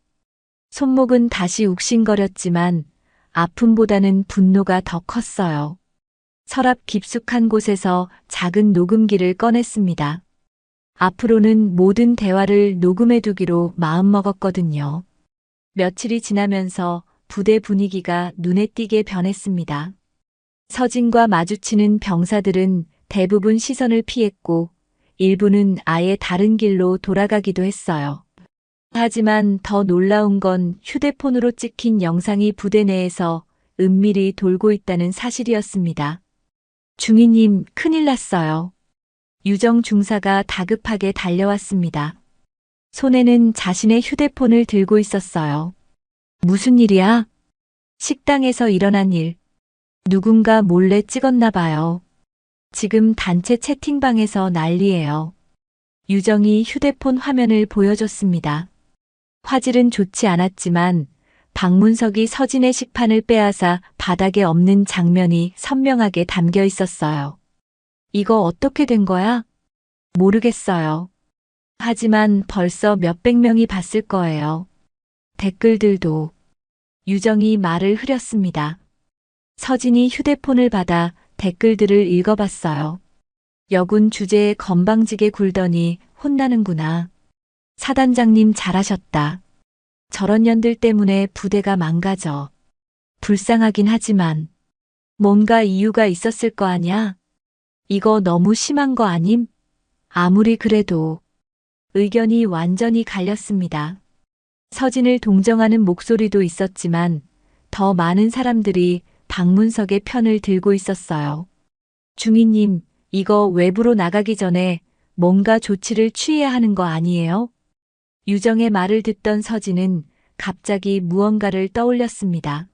손목은 다시 욱신거렸지만 아픔보다는 분노가 더 컸어요. 서랍 깊숙한 곳에서 작은 녹음기를 꺼냈습니다. 앞으로는 모든 대화를 녹음해두기로 마음먹었거든요. 며칠이 지나면서 부대 분위기가 눈에 띄게 변했습니다. 서진과 마주치는 병사들은 대부분 시선을 피했고 일부는 아예 다른 길로 돌아가기도 했어요. 하지만 더 놀라운 건 휴대폰으로 찍힌 영상이 부대 내에서 은밀히 돌고 있다는 사실이었습니다. 중위님, 큰일 났어요. 유정 중사가 다급하게 달려왔습니다. 손에는 자신의 휴대폰을 들고 있었어요. 무슨 일이야? 식당에서 일어난 일. 누군가 몰래 찍었나 봐요. 지금 단체 채팅방에서 난리예요. 유정이 휴대폰 화면을 보여줬습니다. 화질은 좋지 않았지만 박문석이 서진의 식판을 빼앗아 바닥에 엎는 장면이 선명하게 담겨 있었어요. 이거 어떻게 된 거야? 모르겠어요. 하지만 벌써 몇백 명이 봤을 거예요. 댓글들도. 유정이 말을 흐렸습니다. 서진이 휴대폰을 받아 댓글들을 읽어봤어요. 여군 주제에 건방지게 굴더니 혼나는구나. 사단장님 잘하셨다. 저런 년들 때문에 부대가 망가져. 불쌍하긴 하지만 뭔가 이유가 있었을 거 아냐? 이거 너무 심한 거 아님? 아무리 그래도. 의견이 완전히 갈렸습니다. 서진을 동정하는 목소리도 있었지만 더 많은 사람들이 박문석의 편을 들고 있었어요. 중위님, 이거 외부로 나가기 전에 뭔가 조치를 취해야 하는 거 아니에요? 유정의 말을 듣던 서진은 갑자기 무언가를 떠올렸습니다.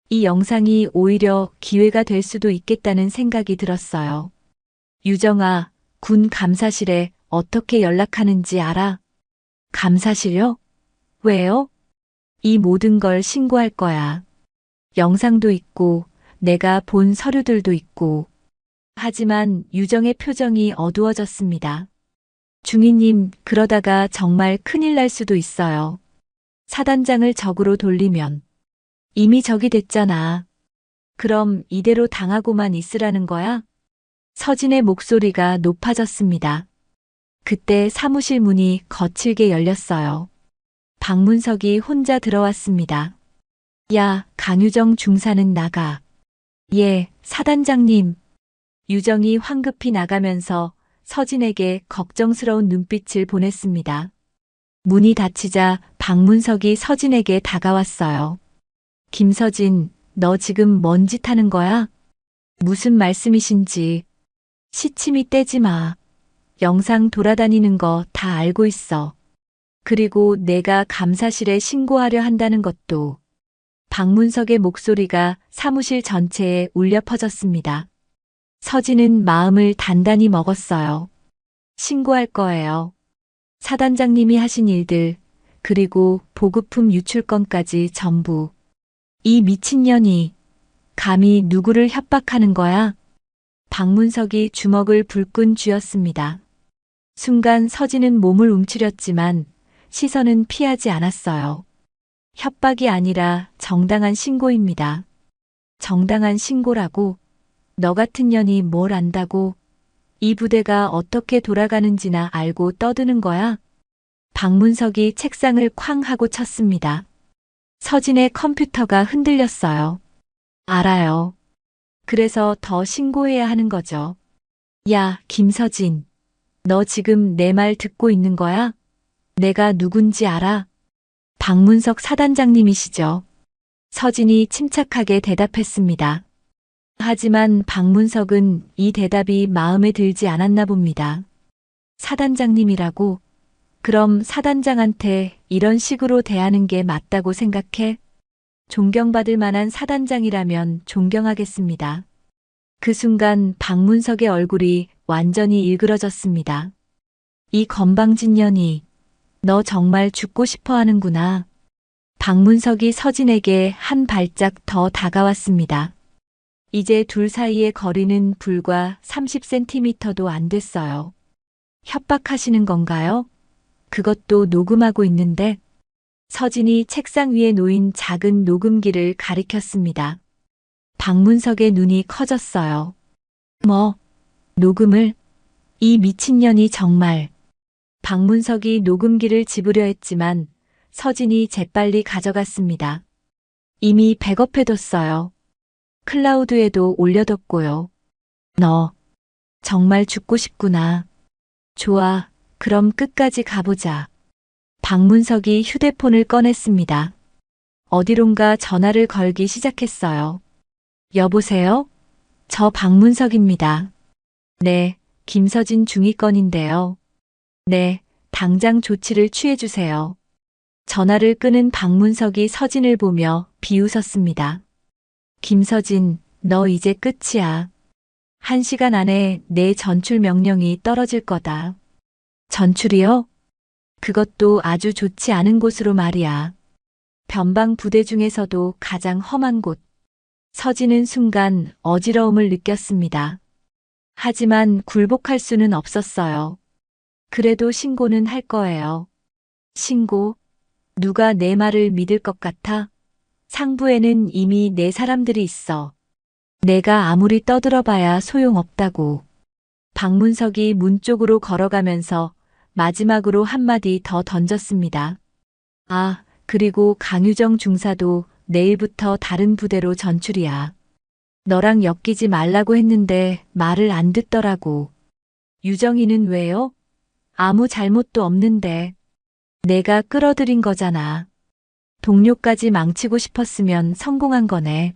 이 영상이 오히려 기회가 될 수도 있겠다는 생각이 들었어요. 유정아, 군 감사실에 어떻게 연락하는지 알아? 감사실요? 왜요? 이 모든 걸 신고할 거야. 영상도 있고 내가 본 서류들도 있고. 하지만 유정의 표정이 어두워졌습니다. 중위님, 그러다가 정말 큰일 날 수도 있어요. 사단장을 적으로 돌리면. 이미 적이 됐잖아. 그럼 이대로 당하고만 있으라는 거야? 서진의 목소리가 높아졌습니다. 그때 사무실 문이 거칠게 열렸어요. 박문석이 혼자 들어왔습니다. 야, 강유정 중사는 나가. 예, 사단장님. 유정이 황급히 나가면서 서진에게 걱정스러운 눈빛을 보냈습니다. 문이 닫히자 박문석이 서진에게 다가왔어요. 김서진, 너 지금 뭔 짓 하는 거야? 무슨 말씀이신지. 시치미 떼지 마. 영상 돌아다니는 거 다 알고 있어. 그리고 내가 감사실에 신고하려 한다는 것도. 박문석의 목소리가 사무실 전체에 울려 퍼졌습니다. 서진은 마음을 단단히 먹었어요. 신고할 거예요. 사단장님이 하신 일들, 그리고 보급품 유출 건까지 전부. 이 미친년이 감히 누구를 협박하는 거야? 박문석이 주먹을 불끈 쥐었습니다. 순간 서진은 몸을 움츠렸지만 시선은 피하지 않았어요. 협박이 아니라 정당한 신고입니다. 정당한 신고라고? 너 같은 년이 뭘 안다고? 이 부대가 어떻게 돌아가는지나 알고 떠드는 거야? 박문석이 책상을 쾅 하고 쳤습니다. 서진의 컴퓨터가 흔들렸어요. 알아요. 그래서 더 신고해야 하는 거죠. 야, 김서진. 너 지금 내 말 듣고 있는 거야? 내가 누군지 알아? 박문석 사단장님이시죠. 서진이 침착하게 대답했습니다. 하지만 박문석은 이 대답이 마음에 들지 않았나 봅니다. 사단장님이라고? 그럼 사단장한테 이런 식으로 대하는 게 맞다고 생각해? 존경받을 만한 사단장이라면 존경하겠습니다. 그 순간 박문석의 얼굴이 완전히 일그러졌습니다. 이 건방진년이, 너 정말 죽고 싶어 하는구나. 박문석이 서진에게 한 발짝 더 다가왔습니다. 이제 둘 사이의 거리는 불과 30cm도 안 됐어요. 협박하시는 건가요? 그것도 녹음하고 있는데. 서진이 책상 위에 놓인 작은 녹음기를 가리켰습니다. 박문석의 눈이 커졌어요. 뭐? 녹음을? 이 미친년이 정말. 박문석이 녹음기를 집으려 했지만 서진이 재빨리 가져갔습니다. 이미 백업해뒀어요. 클라우드에도 올려뒀고요. 너 정말 죽고 싶구나. 좋아, 그럼 끝까지 가보자. 박문석이 휴대폰을 꺼냈습니다. 어디론가 전화를 걸기 시작했어요. 여보세요? 저 박문석입니다. 네, 김서진 중위권인데요. 네, 당장 조치를 취해주세요. 전화를 끊은 박문석이 서진을 보며 비웃었습니다. 김서진, 너 이제 끝이야. 1시간 안에 내 전출 명령이 떨어질 거다. 전출이요? 그것도 아주 좋지 않은 곳으로 말이야. 변방 부대 중에서도 가장 험한 곳. 서진은 순간 어지러움을 느꼈습니다. 하지만 굴복할 수는 없었어요. 그래도 신고는 할 거예요. 신고? 누가 내 말을 믿을 것 같아? 상부에는 이미 내 사람들이 있어. 내가 아무리 떠들어봐야 소용없다고. 박문석이 문 쪽으로 걸어가면서 마지막으로 한마디 더 던졌습니다. 아, 그리고 강유정 중사도 내일부터 다른 부대로 전출이야. 너랑 엮이지 말라고 했는데 말을 안 듣더라고. 유정이는 왜요? 아무 잘못도 없는데. 내가 끌어들인 거잖아. 동료까지 망치고 싶었으면 성공한 거네.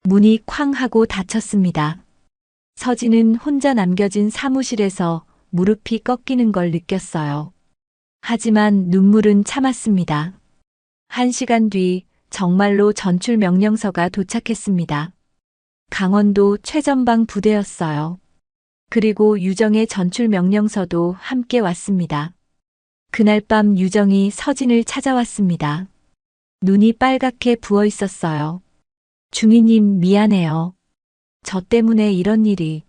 문이 쾅 하고 닫혔습니다. 서진은 혼자 남겨진 사무실에서 무릎이 꺾이는 걸 느꼈어요. 하지만 눈물은 참았습니다. 1시간 뒤 정말로 전출 명령서가 도착했습니다. 강원도 최전방 부대였어요. 그리고 유정의 전출 명령서도 함께 왔습니다. 그날 밤 유정이 서진을 찾아왔습니다. 눈이 빨갛게 부어 있었어요. 중위님 미안해요. 저 때문에 이런 일이.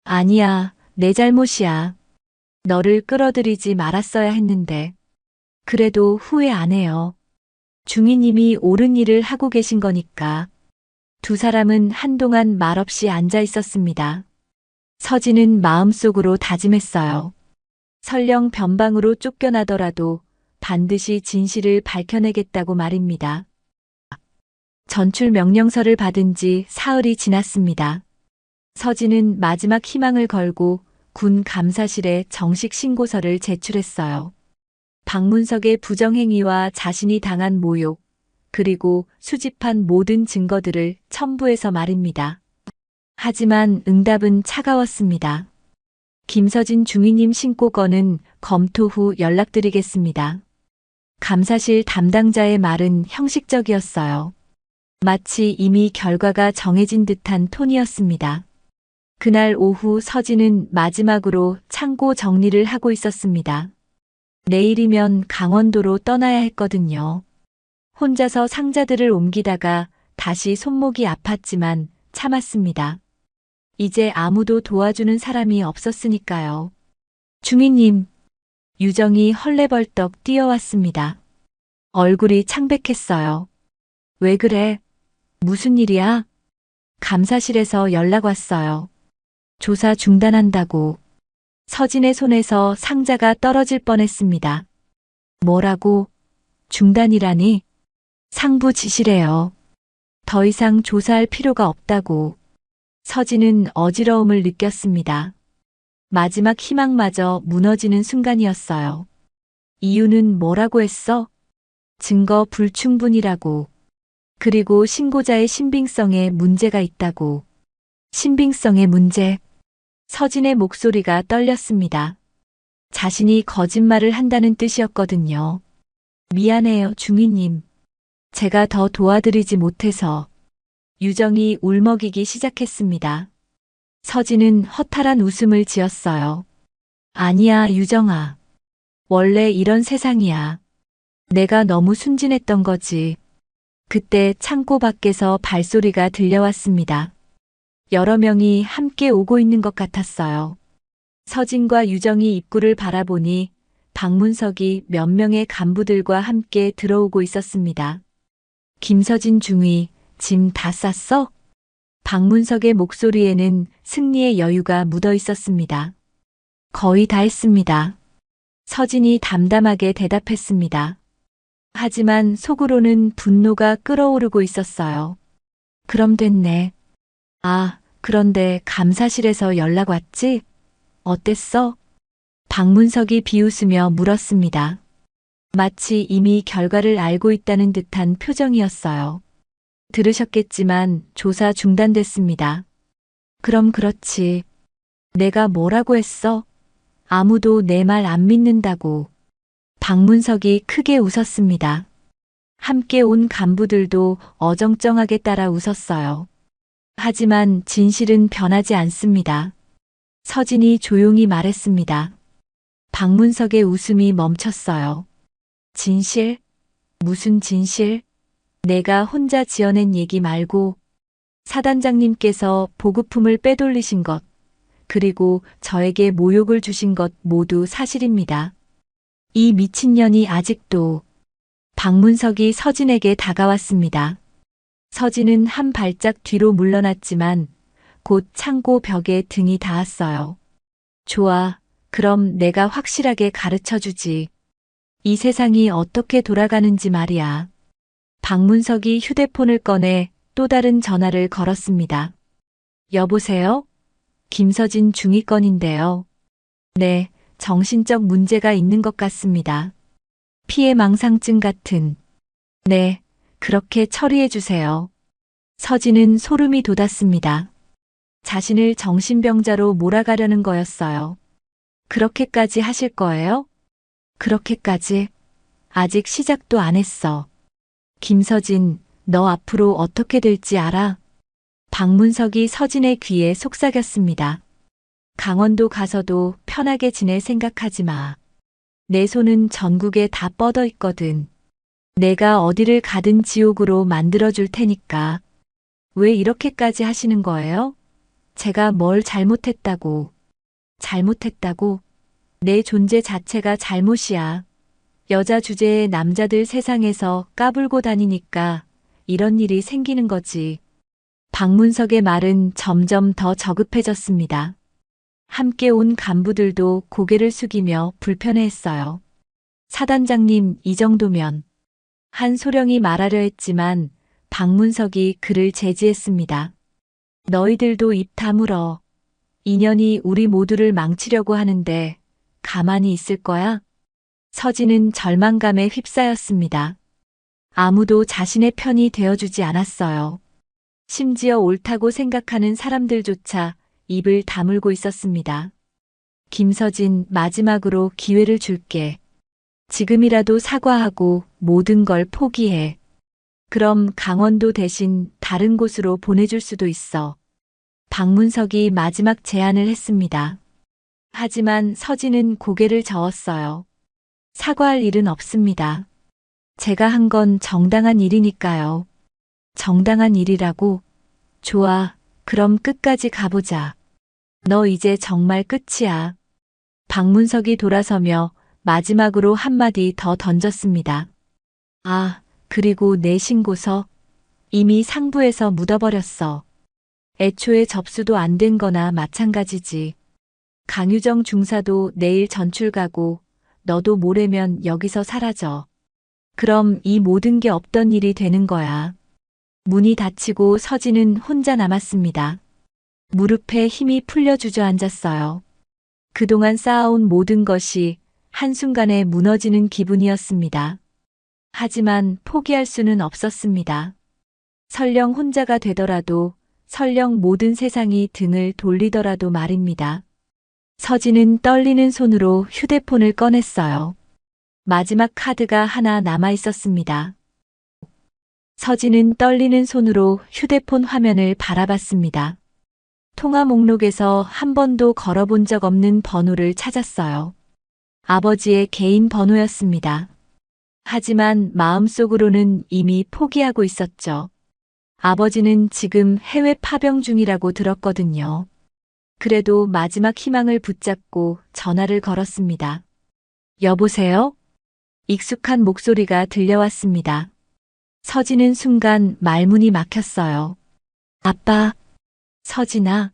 아니야, 내 잘못이야. 너를 끌어들이지 말았어야 했는데. 그래도 후회 안 해요. 중위님이 옳은 일을 하고 계신 거니까. 두 사람은 한동안 말없이 앉아 있었습니다. 서진은 마음속으로 다짐했어요. 설령 변방으로 쫓겨나더라도 반드시 진실을 밝혀내겠다고 말입니다. 전출 명령서를 받은 지 사흘이 지났습니다. 서진은 마지막 희망을 걸고 군 감사실에 정식 신고서를 제출했어요. 박문석의 부정행위와 자신이 당한 모욕, 그리고 수집한 모든 증거들을 첨부해서 말입니다. 하지만 응답은 차가웠습니다. 김서진 중위님 신고건은 검토 후 연락드리겠습니다. 감사실 담당자의 말은 형식적이었어요. 마치 이미 결과가 정해진 듯한 톤이었습니다. 그날 오후 서진은 마지막으로 창고 정리를 하고 있었습니다. 내일이면 강원도로 떠나야 했거든요. 혼자서 상자들을 옮기다가 다시 손목이 아팠지만 참았습니다. 이제 아무도 도와주는 사람이 없었으니까요. 중위님, 유정이 헐레벌떡 뛰어왔습니다. 얼굴이 창백했어요. 왜 그래? 무슨 일이야? 감사실에서 연락 왔어요. 조사 중단한다고. 서진의 손에서 상자가 떨어질 뻔했습니다. 뭐라고? 중단이라니? 상부 지시래요. 더 이상 조사할 필요가 없다고. 서진은 어지러움을 느꼈습니다. 마지막 희망마저 무너지는 순간이었어요. 이유는 뭐라고 했어? 증거 불충분이라고. 그리고 신고자의 신빙성에 문제가 있다고. 신빙성의 문제. 서진의 목소리가 떨렸습니다. 자신이 거짓말을 한다는 뜻이었거든요. 미안해요, 중위님. 제가 더 도와드리지 못해서. 유정이 울먹이기 시작했습니다. 서진은 허탈한 웃음을 지었어요. 아니야, 유정아. 원래 이런 세상이야. 내가 너무 순진했던 거지. 그때 창고 밖에서 발소리가 들려왔습니다. 여러 명이 함께 오고 있는 것 같았어요. 서진과 유정이 입구를 바라보니 박문석이 몇 명의 간부들과 함께 들어오고 있었습니다. 김서진 중위, 짐 다 쌌어? 박문석의 목소리에는 승리의 여유가 묻어 있었습니다. 거의 다 했습니다. 서진이 담담하게 대답했습니다. 하지만 속으로는 분노가 끓어오르고 있었어요. 그럼 됐네. 아, 그런데 감사실에서 연락 왔지? 어땠어? 박문석이 비웃으며 물었습니다. 마치 이미 결과를 알고 있다는 듯한 표정이었어요. 들으셨겠지만 조사 중단됐습니다. 그럼 그렇지. 내가 뭐라고 했어? 아무도 내 말 안 믿는다고. 박문석이 크게 웃었습니다. 함께 온 간부들도 어정쩡하게 따라 웃었어요. 하지만 진실은 변하지 않습니다. 서진이 조용히 말했습니다. 박문석의 웃음이 멈췄어요. 진실? 무슨 진실? 내가 혼자 지어낸 얘기 말고 사단장님께서 보급품을 빼돌리신 것, 그리고 저에게 모욕을 주신 것 모두 사실입니다. 이 미친년이 아직도. 박문석이 서진에게 다가왔습니다. 서진은 한 발짝 뒤로 물러났지만 곧 창고 벽에 등이 닿았어요. 좋아, 그럼 내가 확실하게 가르쳐 주지. 이 세상이 어떻게 돌아가는지 말이야. 박문석이 휴대폰을 꺼내 또 다른 전화를 걸었습니다. 여보세요? 김서진 중위권인데요. 네, 정신적 문제가 있는 것 같습니다. 피해망상증 같은. 네, 그렇게 처리해 주세요. 서진은 소름이 돋았습니다. 자신을 정신병자로 몰아가려는 거였어요. 그렇게까지 하실 거예요? 그렇게까지? 아직 시작도 안 했어. 김서진, 너 앞으로 어떻게 될지 알아? 박문석이 서진의 귀에 속삭였습니다. 강원도 가서도 편하게 지낼 생각하지 마. 내 손은 전국에 다 뻗어 있거든. 내가 어디를 가든 지옥으로 만들어줄 테니까. 왜 이렇게까지 하시는 거예요? 제가 뭘 잘못했다고. 잘못했다고? 내 존재 자체가 잘못이야. 여자 주제에 남자들 세상에서 까불고 다니니까 이런 일이 생기는 거지. 박문석의 말은 점점 더 저급해졌습니다. 함께 온 간부들도 고개를 숙이며 불편해했어요. 사단장님, 이 정도면. 한소령이 말하려 했지만 박문석이 그를 제지했습니다. 너희들도 입 다물어. 인연이 우리 모두를 망치려고 하는데 가만히 있을 거야? 서진은 절망감에 휩싸였습니다. 아무도 자신의 편이 되어주지 않았어요. 심지어 옳다고 생각하는 사람들조차 입을 다물고 있었습니다. 김서진, 마지막으로 기회를 줄게. 지금이라도 사과하고 모든 걸 포기해. 그럼 강원도 대신 다른 곳으로 보내줄 수도 있어. 박문석이 마지막 제안을 했습니다. 하지만 서진은 고개를 저었어요. 사과할 일은 없습니다. 제가 한 건 정당한 일이니까요. 정당한 일이라고? 좋아, 그럼 끝까지 가보자. 너 이제 정말 끝이야. 박문석이 돌아서며 마지막으로 한마디 더 던졌습니다. 아, 그리고 내 신고서 이미 상부에서 묻어버렸어. 애초에 접수도 안 된 거나 마찬가지지. 강유정 중사도 내일 전출 가고 너도 모레면 여기서 사라져. 그럼 이 모든 게 없던 일이 되는 거야. 문이 닫히고 서진은 혼자 남았습니다. 무릎에 힘이 풀려 주저앉았어요. 그동안 쌓아온 모든 것이 한순간에 무너지는 기분이었습니다. 하지만 포기할 수는 없었습니다. 설령 혼자가 되더라도, 설령 모든 세상이 등을 돌리더라도 말입니다. 서진은 떨리는 손으로 휴대폰을 꺼냈어요. 마지막 카드가 하나 남아 있었습니다. 서진은 떨리는 손으로 휴대폰 화면을 바라봤습니다. 통화 목록에서 한 번도 걸어본 적 없는 번호를 찾았어요. 아버지의 개인 번호였습니다. 하지만 마음속으로는 이미 포기하고 있었죠. 아버지는 지금 해외 파병 중이라고 들었거든요. 그래도 마지막 희망을 붙잡고 전화를 걸었습니다. 여보세요? 익숙한 목소리가 들려왔습니다. 서진은 순간 말문이 막혔어요. 아빠, 서진아,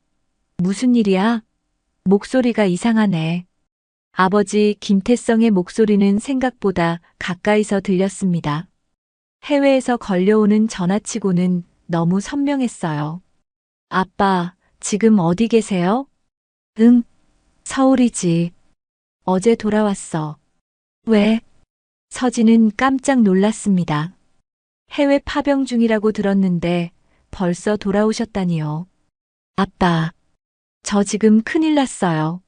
무슨 일이야? 목소리가 이상하네. 아버지 김태성의 목소리는 생각보다 가까이서 들렸습니다. 해외에서 걸려오는 전화치고는 너무 선명했어요. 아빠, 지금 어디 계세요? 응, 서울이지. 어제 돌아왔어. 왜? 서진은 깜짝 놀랐습니다. 해외 파병 중이라고 들었는데 벌써 돌아오셨다니요. 아빠, 저 지금 큰일 났어요.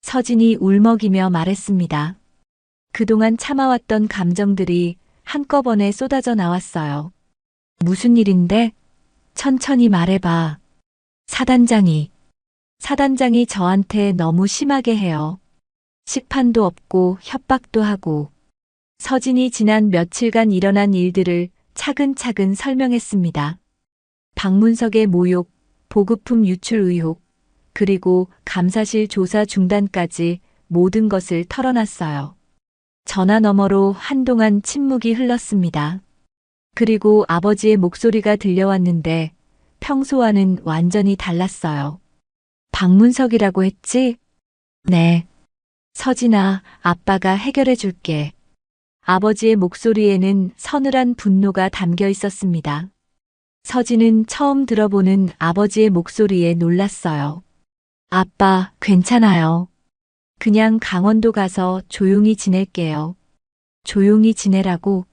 서진이 울먹이며 말했습니다. 그동안 참아왔던 감정들이 한꺼번에 쏟아져 나왔어요. 무슨 일인데? 천천히 말해봐. 사단장이 저한테 너무 심하게 해요. 식판도 없고 협박도 하고. 서진이 지난 며칠간 일어난 일들을 차근차근 설명했습니다. 박문석의 모욕, 보급품 유출 의혹, 그리고 감사실 조사 중단까지 모든 것을 털어놨어요. 전화 너머로 한동안 침묵이 흘렀습니다. 그리고 아버지의 목소리가 들려왔는데 평소와는 완전히 달랐어요. 박문석이라고 했지? 네. 서진아, 아빠가 해결해 줄게. 아버지의 목소리에는 서늘한 분노가 담겨 있었습니다. 서진은 처음 들어보는 아버지의 목소리에 놀랐어요. 아빠, 괜찮아요. 그냥 강원도 가서 조용히 지낼게요. 조용히 지내라고?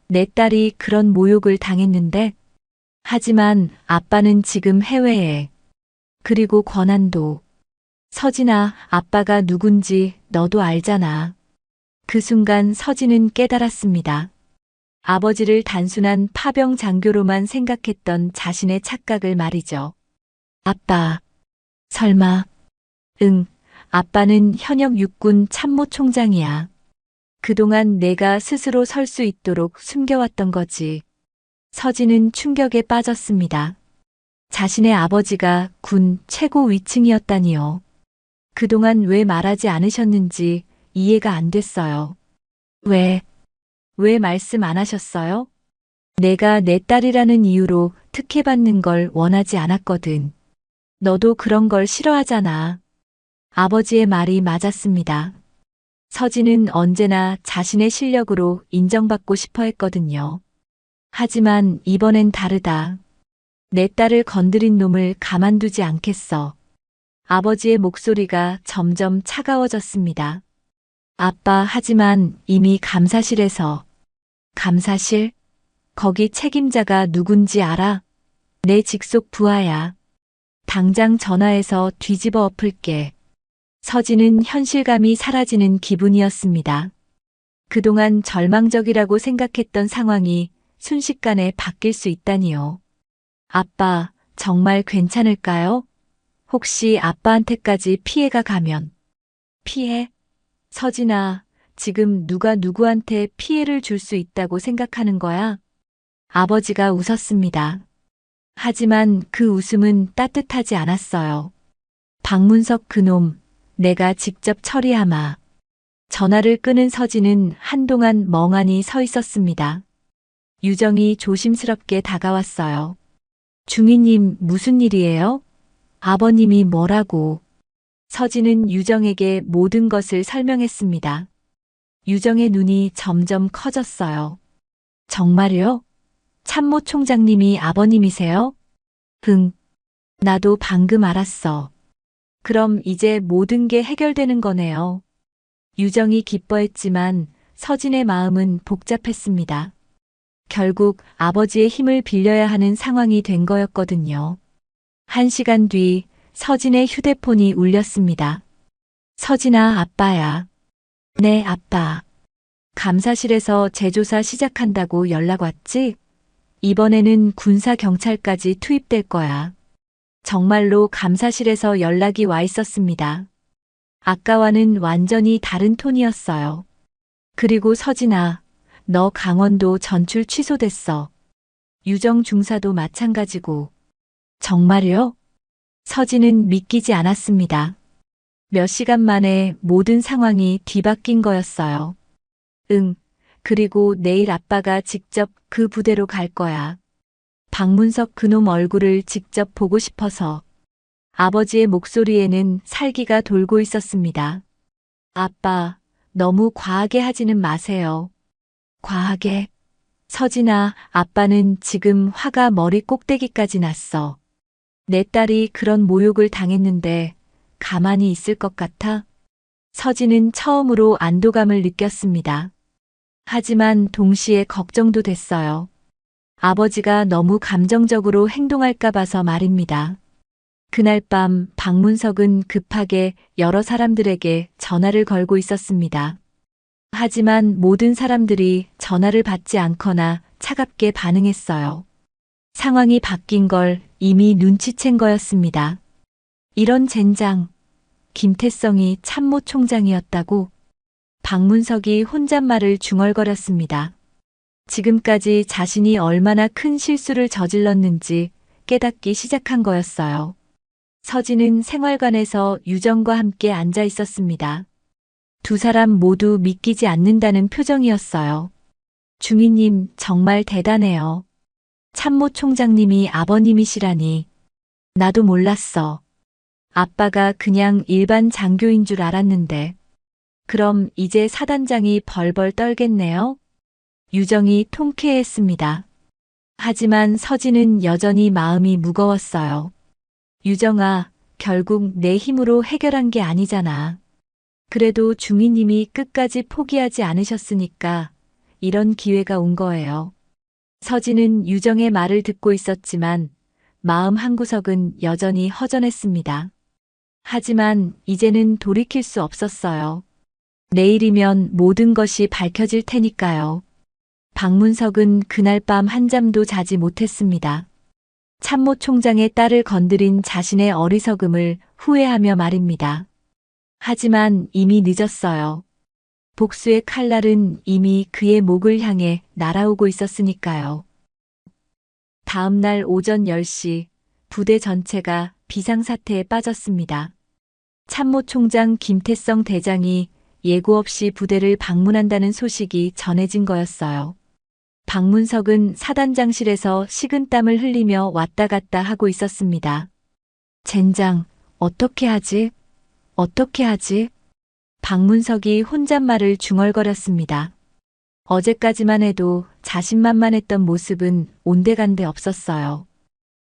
내 딸이 그런 모욕을 당했는데? 하지만 아빠는 지금 해외에. 그리고 권한도. 서진아, 아빠가 누군지 너도 알잖아. 그 순간 서진은 깨달았습니다. 아버지를 단순한 파병 장교로만 생각했던 자신의 착각을 말이죠. 아빠, 설마. 응, 아빠는 현역 육군 참모총장이야. 그동안 내가 스스로 설 수 있도록 숨겨왔던 거지. 서진은 충격에 빠졌습니다. 자신의 아버지가 군 최고 위층이었다니요. 그동안 왜 말하지 않으셨는지 이해가 안 됐어요. 왜 말씀 안 하셨어요? 내가 내 딸이라는 이유로 특혜받는 걸 원하지 않았거든. 너도 그런 걸 싫어하잖아. 아버지의 말이 맞았습니다. 서진은 언제나 자신의 실력으로 인정받고 싶어 했거든요. 하지만 이번엔 다르다. 내 딸을 건드린 놈을 가만두지 않겠어. 아버지의 목소리가 점점 차가워졌습니다. 아빠, 하지만 이미 감사실에서. 감사실? 거기 책임자가 누군지 알아? 내 직속 부하야. 당장 전화해서 뒤집어 엎을게. 서진은 현실감이 사라지는 기분이었습니다. 그동안 절망적이라고 생각했던 상황이 순식간에 바뀔 수 있다니요. 아빠, 정말 괜찮을까요? 혹시 아빠한테까지 피해가 가면. 피해? 서진아, 지금 누가 누구한테 피해를 줄 수 있다고 생각하는 거야? 아버지가 웃었습니다. 하지만 그 웃음은 따뜻하지 않았어요. 박문석 그놈, 내가 직접 처리하마. 전화를 끄는 서진은 한동안 멍하니 서 있었습니다. 유정이 조심스럽게 다가왔어요. 중위님, 무슨 일이에요? 아버님이 뭐라고? 서진은 유정에게 모든 것을 설명했습니다. 유정의 눈이 점점 커졌어요. 정말요? 참모총장님이 아버님이세요? 응. 나도 방금 알았어. 그럼 이제 모든 게 해결되는 거네요. 유정이 기뻐했지만 서진의 마음은 복잡했습니다. 결국 아버지의 힘을 빌려야 하는 상황이 된 거였거든요. 1시간 뒤 서진의 휴대폰이 울렸습니다. 서진아, 아빠야. 네, 아빠. 감사실에서 재조사 시작한다고 연락 왔지? 이번에는 군사경찰까지 투입될 거야. 정말로 감사실에서 연락이 와 있었습니다. 아까와는 완전히 다른 톤이었어요. 그리고 서진아, 너 강원도 전출 취소됐어. 유정 중사도 마찬가지고. 정말요? 서진은 믿기지 않았습니다. 몇 시간 만에 모든 상황이 뒤바뀐 거였어요. 응, 그리고 내일 아빠가 직접 그 부대로 갈 거야. 박문석 그놈 얼굴을 직접 보고 싶어서. 아버지의 목소리에는 살기가 돌고 있었습니다. 아빠, 너무 과하게 하지는 마세요. 과하게? 서진아, 아빠는 지금 화가 머리 꼭대기까지 났어. 내 딸이 그런 모욕을 당했는데 가만히 있을 것 같아? 서진은 처음으로 안도감을 느꼈습니다. 하지만 동시에 걱정도 됐어요. 아버지가 너무 감정적으로 행동할까 봐서 말입니다. 그날 밤 박문석은 급하게 여러 사람들에게 전화를 걸고 있었습니다. 하지만 모든 사람들이 전화를 받지 않거나 차갑게 반응했어요. 상황이 바뀐 걸 이미 눈치챈 거였습니다. 이런 젠장, 김태성이 참모총장이었다고? 박문석이 혼잣말을 중얼거렸습니다. 지금까지 자신이 얼마나 큰 실수를 저질렀는지 깨닫기 시작한 거였어요. 서진은 생활관에서 유정과 함께 앉아 있었습니다. 두 사람 모두 믿기지 않는다는 표정이었어요. 중위님 정말 대단해요. 참모총장님이 아버님이시라니. 나도 몰랐어. 아빠가 그냥 일반 장교인 줄 알았는데. 그럼 이제 사단장이 벌벌 떨겠네요? 유정이 통쾌했습니다. 하지만 서진은 여전히 마음이 무거웠어요. 유정아, 결국 내 힘으로 해결한 게 아니잖아. 그래도 중위님이 끝까지 포기하지 않으셨으니까 이런 기회가 온 거예요. 서진은 유정의 말을 듣고 있었지만 마음 한구석은 여전히 허전했습니다. 하지만 이제는 돌이킬 수 없었어요. 내일이면 모든 것이 밝혀질 테니까요. 박문석은 그날 밤 한잠도 자지 못했습니다. 참모총장의 딸을 건드린 자신의 어리석음을 후회하며 말입니다. 하지만 이미 늦었어요. 복수의 칼날은 이미 그의 목을 향해 날아오고 있었으니까요. 다음 날 오전 10시 부대 전체가 비상사태에 빠졌습니다. 참모총장 김태성 대장이 예고 없이 부대를 방문한다는 소식이 전해진 거였어요. 박문석은 사단장실에서 식은땀을 흘리며 왔다 갔다 하고 있었습니다. 젠장, 어떻게 하지? 어떻게 하지? 박문석이 혼잣말을 중얼거렸습니다. 어제까지만 해도 자신만만했던 모습은 온데간데 없었어요.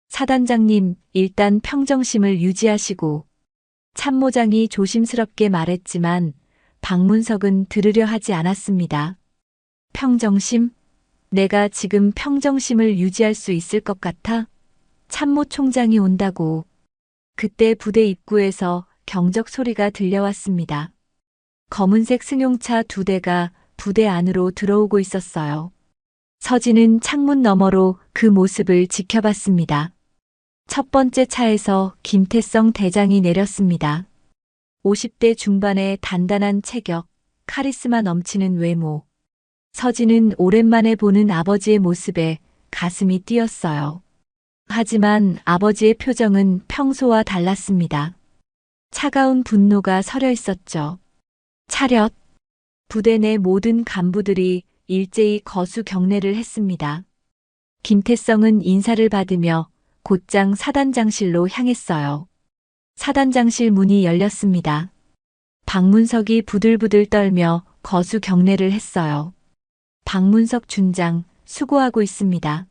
사단장님, 일단 평정심을 유지하시고. 참모장이 조심스럽게 말했지만 박문석은 들으려 하지 않았습니다. 평정심? 내가 지금 평정심을 유지할 수 있을 것 같아? 참모총장이 온다고. 그때 부대 입구에서 경적 소리가 들려왔습니다. 검은색 승용차 2대가 부대 안으로 들어오고 있었어요. 서진은 창문 너머로 그 모습을 지켜봤습니다. 첫 번째 차에서 김태성 대장이 내렸습니다. 50대 중반의 단단한 체격, 카리스마 넘치는 외모. 서진은 오랜만에 보는 아버지의 모습에 가슴이 뛰었어요. 하지만 아버지의 표정은 평소와 달랐습니다. 차가운 분노가 서려 있었죠. 차렷! 부대 내 모든 간부들이 일제히 거수 경례를 했습니다. 김태성은 인사를 받으며 곧장 사단장실로 향했어요. 사단장실 문이 열렸습니다. 박문석이 부들부들 떨며 거수 경례를 했어요. 박문석 준장, 수고하고 있습니다.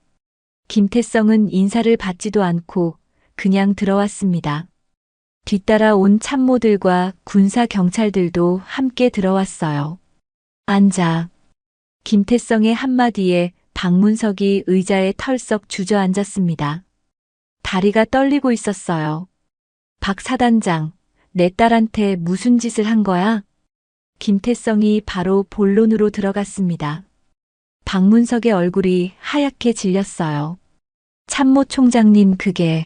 김태성은 인사를 받지도 않고 그냥 들어왔습니다. 뒤따라 온 참모들과 군사 경찰들도 함께 들어왔어요. 앉아. 김태성의 한마디에 박문석이 의자에 털썩 주저앉았습니다. 다리가 떨리고 있었어요. 박 사단장, 내 딸한테 무슨 짓을 한 거야? 김태성이 바로 본론으로 들어갔습니다. 박문석의 얼굴이 하얗게 질렸어요. 참모총장님, 그게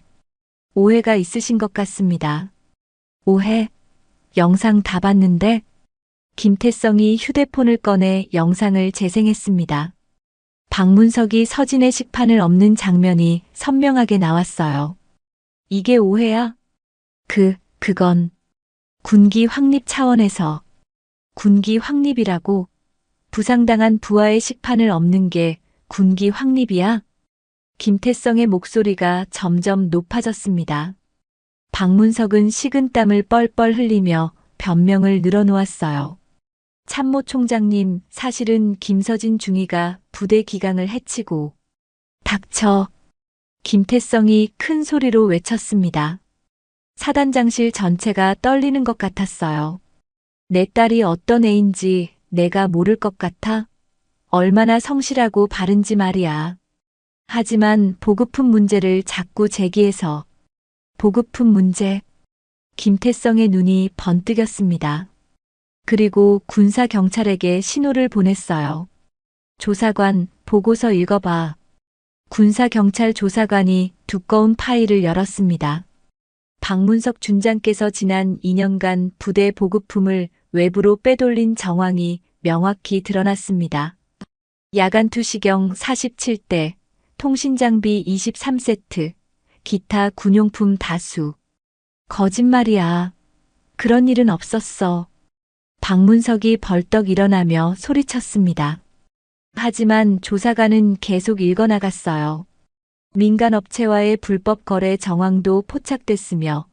오해가 있으신 것 같습니다. 오해? 영상 다 봤는데? 김태성이 휴대폰을 꺼내 영상을 재생했습니다. 박문석이 서진의 식판을 엎는 장면이 선명하게 나왔어요. 이게 오해야? 그건 군기 확립 차원에서. 군기 확립이라고? 부상당한 부하의 식판을 엎는 게 군기 확립이야? 김태성의 목소리가 점점 높아졌습니다. 박문석은 식은땀을 뻘뻘 흘리며 변명을 늘어놓았어요. 참모 총장님, 사실은 김서진 중위가 부대 기강을 해치고 닥쳐. 김태성이 큰 소리로 외쳤습니다. 사단장실 전체가 떨리는 것 같았어요. 내 딸이 어떤 애인지 내가 모를 것 같아? 얼마나 성실하고 바른지 말이야. 하지만 보급품 문제를 자꾸 제기해서 보급품 문제. 김태성의 눈이 번뜩였습니다. 그리고 군사경찰에게 신호를 보냈어요. 조사관, 보고서 읽어봐. 군사경찰 조사관이 두꺼운 파일을 열었습니다. 박문석 준장께서 지난 2년간 부대 보급품을 외부로 빼돌린 정황이 명확히 드러났습니다. 야간 투시경 47대, 통신장비 23세트, 기타 군용품 다수. 거짓말이야. 그런 일은 없었어. 박문석이 벌떡 일어나며 소리쳤습니다. 하지만 조사관은 계속 읽어나갔어요. 민간업체와의 불법 거래 정황도 포착됐으며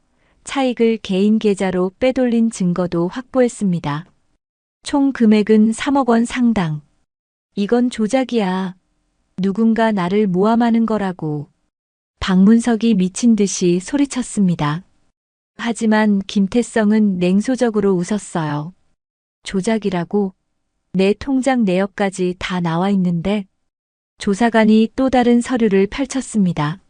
차익을 개인 계좌로 빼돌린 증거도 확보했습니다. 총 금액은 3억 원 상당. 이건 조작이야. 누군가 나를 모함하는 거라고. 박문석이 미친 듯이 소리쳤습니다. 하지만 김태성은 냉소적으로 웃었어요. 조작이라고? 내 통장 내역까지 다 나와 있는데. 조사관이 또 다른 서류를 펼쳤습니다.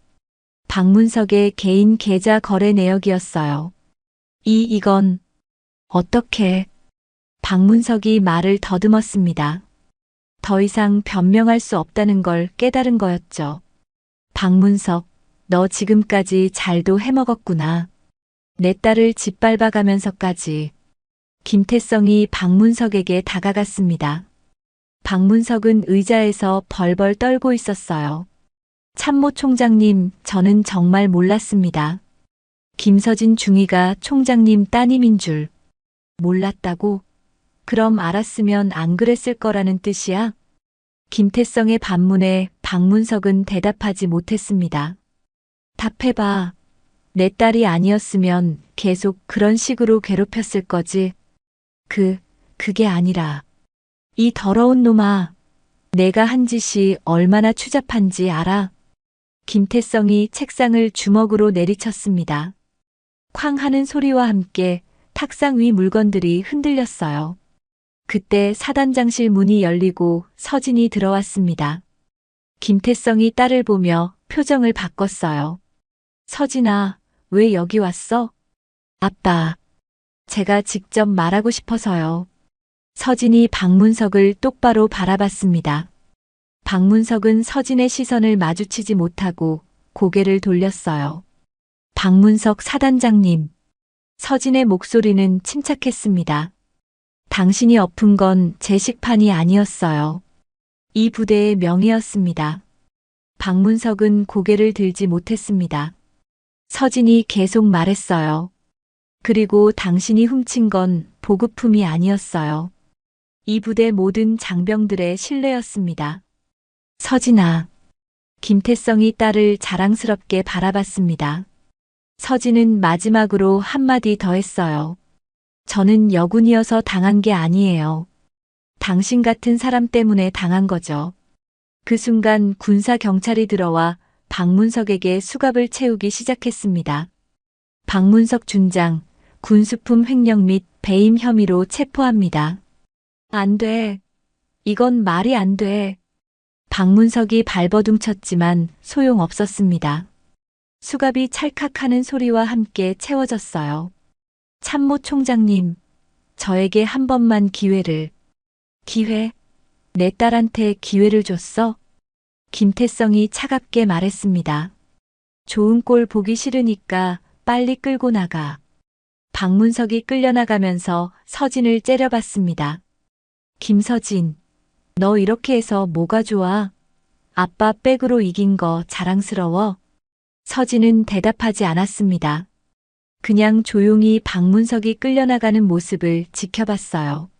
박문석의 개인 계좌 거래 내역이었어요. 이건 어떻게? 박문석이 말을 더듬었습니다. 더 이상 변명할 수 없다는 걸 깨달은 거였죠. 박문석, 너 지금까지 잘도 해먹었구나. 내 딸을 짓밟아가면서까지. 김태성이 박문석에게 다가갔습니다. 박문석은 의자에서 벌벌 떨고 있었어요. 참모 총장님, 저는 정말 몰랐습니다. 김서진 중위가 총장님 따님인 줄. 몰랐다고? 그럼 알았으면 안 그랬을 거라는 뜻이야? 김태성의 반문에 박문석은 대답하지 못했습니다. 답해봐. 내 딸이 아니었으면 계속 그런 식으로 괴롭혔을 거지. 그게 아니라. 이 더러운 놈아. 내가 한 짓이 얼마나 추잡한지 알아? 김태성이 책상을 주먹으로 내리쳤습니다. 쾅 하는 소리와 함께 탁상 위 물건들이 흔들렸어요. 그때 사단장실 문이 열리고 서진이 들어왔습니다. 김태성이 딸을 보며 표정을 바꿨어요. 서진아, 왜 여기 왔어? 아빠. 제가 직접 말하고 싶어서요. 서진이 박문석을 똑바로 바라봤습니다. 박문석은 서진의 시선을 마주치지 못하고 고개를 돌렸어요. 박문석 사단장님. 서진의 목소리는 침착했습니다. 당신이 엎은 건 제 식판이 아니었어요. 이 부대의 명예였습니다. 박문석은 고개를 들지 못했습니다. 서진이 계속 말했어요. 그리고 당신이 훔친 건 보급품이 아니었어요. 이 부대 모든 장병들의 신뢰였습니다. 서진아. 김태성이 딸을 자랑스럽게 바라봤습니다. 서진은 마지막으로 한마디 더 했어요. 저는 여군이어서 당한 게 아니에요. 당신 같은 사람 때문에 당한 거죠. 그 순간 군사경찰이 들어와 박문석에게 수갑을 채우기 시작했습니다. 박문석 준장, 군수품 횡령 및 배임 혐의로 체포합니다. 안 돼. 이건 말이 안 돼. 박문석이 발버둥쳤지만 소용없었습니다. 수갑이 찰칵하는 소리와 함께 채워졌어요. 참모 총장님, 저에게 한 번만 기회를. 기회? 내 딸한테 기회를 줬어? 김태성이 차갑게 말했습니다. 좋은 꼴 보기 싫으니까 빨리 끌고 나가. 박문석이 끌려나가면서 서진을 째려봤습니다. 김서진, 너 이렇게 해서 뭐가 좋아? 아빠 백으로 이긴 거 자랑스러워? 서진은 대답하지 않았습니다. 그냥 조용히 박문석이 끌려나가는 모습을 지켜봤어요.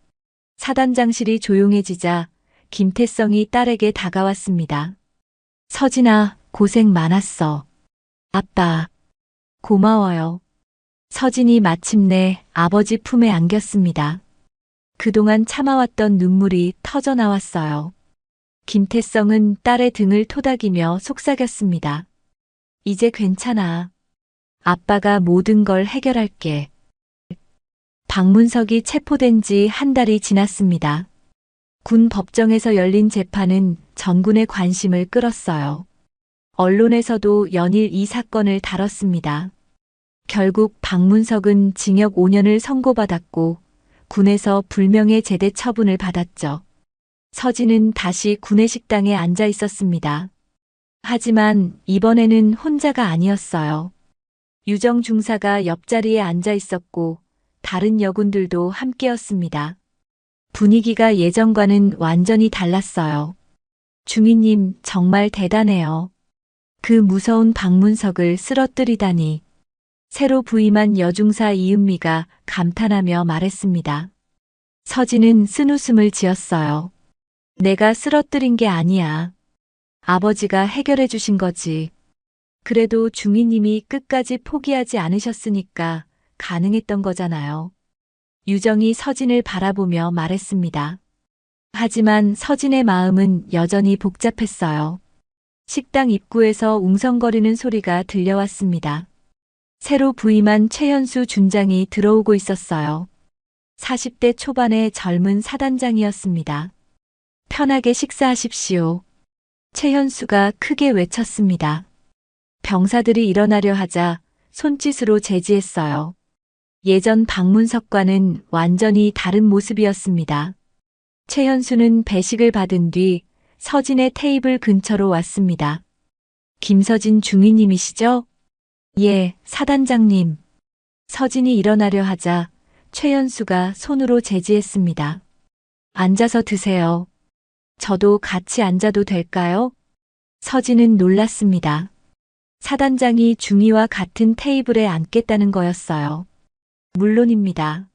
사단장실이 조용해지자 김태성이 딸에게 다가왔습니다. 서진아, 고생 많았어. 아빠, 고마워요. 서진이 마침내 아버지 품에 안겼습니다. 그동안 참아왔던 눈물이 터져 나왔어요. 김태성은 딸의 등을 토닥이며 속삭였습니다. 이제 괜찮아. 아빠가 모든 걸 해결할게. 박문석이 체포된 지 한 달이 지났습니다. 군 법정에서 열린 재판은 전군의 관심을 끌었어요. 언론에서도 연일 이 사건을 다뤘습니다. 결국 박문석은 징역 5년을 선고받았고 군에서 불명예 제대 처분을 받았죠. 서진은 다시 구내식당에 앉아 있었습니다. 하지만 이번에는 혼자가 아니었어요. 유정 중사가 옆자리에 앉아 있었고 다른 여군들도 함께였습니다. 분위기가 예전과는 완전히 달랐어요. 중위님 정말 대단해요. 그 무서운 박문석을 쓰러뜨리다니. 새로 부임한 여중사 이은미가 감탄하며 말했습니다. 서진은 쓴웃음을 지었어요. 내가 쓰러뜨린 게 아니야. 아버지가 해결해 주신 거지. 그래도 중위님이 끝까지 포기하지 않으셨으니까 가능했던 거잖아요. 유정이 서진을 바라보며 말했습니다. 하지만 서진의 마음은 여전히 복잡했어요. 식당 입구에서 웅성거리는 소리가 들려왔습니다. 새로 부임한 최현수 준장이 들어오고 있었어요. 40대 초반의 젊은 사단장이었습니다. 편하게 식사하십시오. 최현수가 크게 외쳤습니다. 병사들이 일어나려 하자 손짓으로 제지했어요. 예전 박문석과는 완전히 다른 모습이었습니다. 최현수는 배식을 받은 뒤 서진의 테이블 근처로 왔습니다. 김서진 중위님이시죠? 예, 사단장님. 서진이 일어나려 하자 최현수가 손으로 제지했습니다. 앉아서 드세요. 저도 같이 앉아도 될까요? 서진은 놀랐습니다. 사단장이 중위와 같은 테이블에 앉겠다는 거였어요. 물론입니다.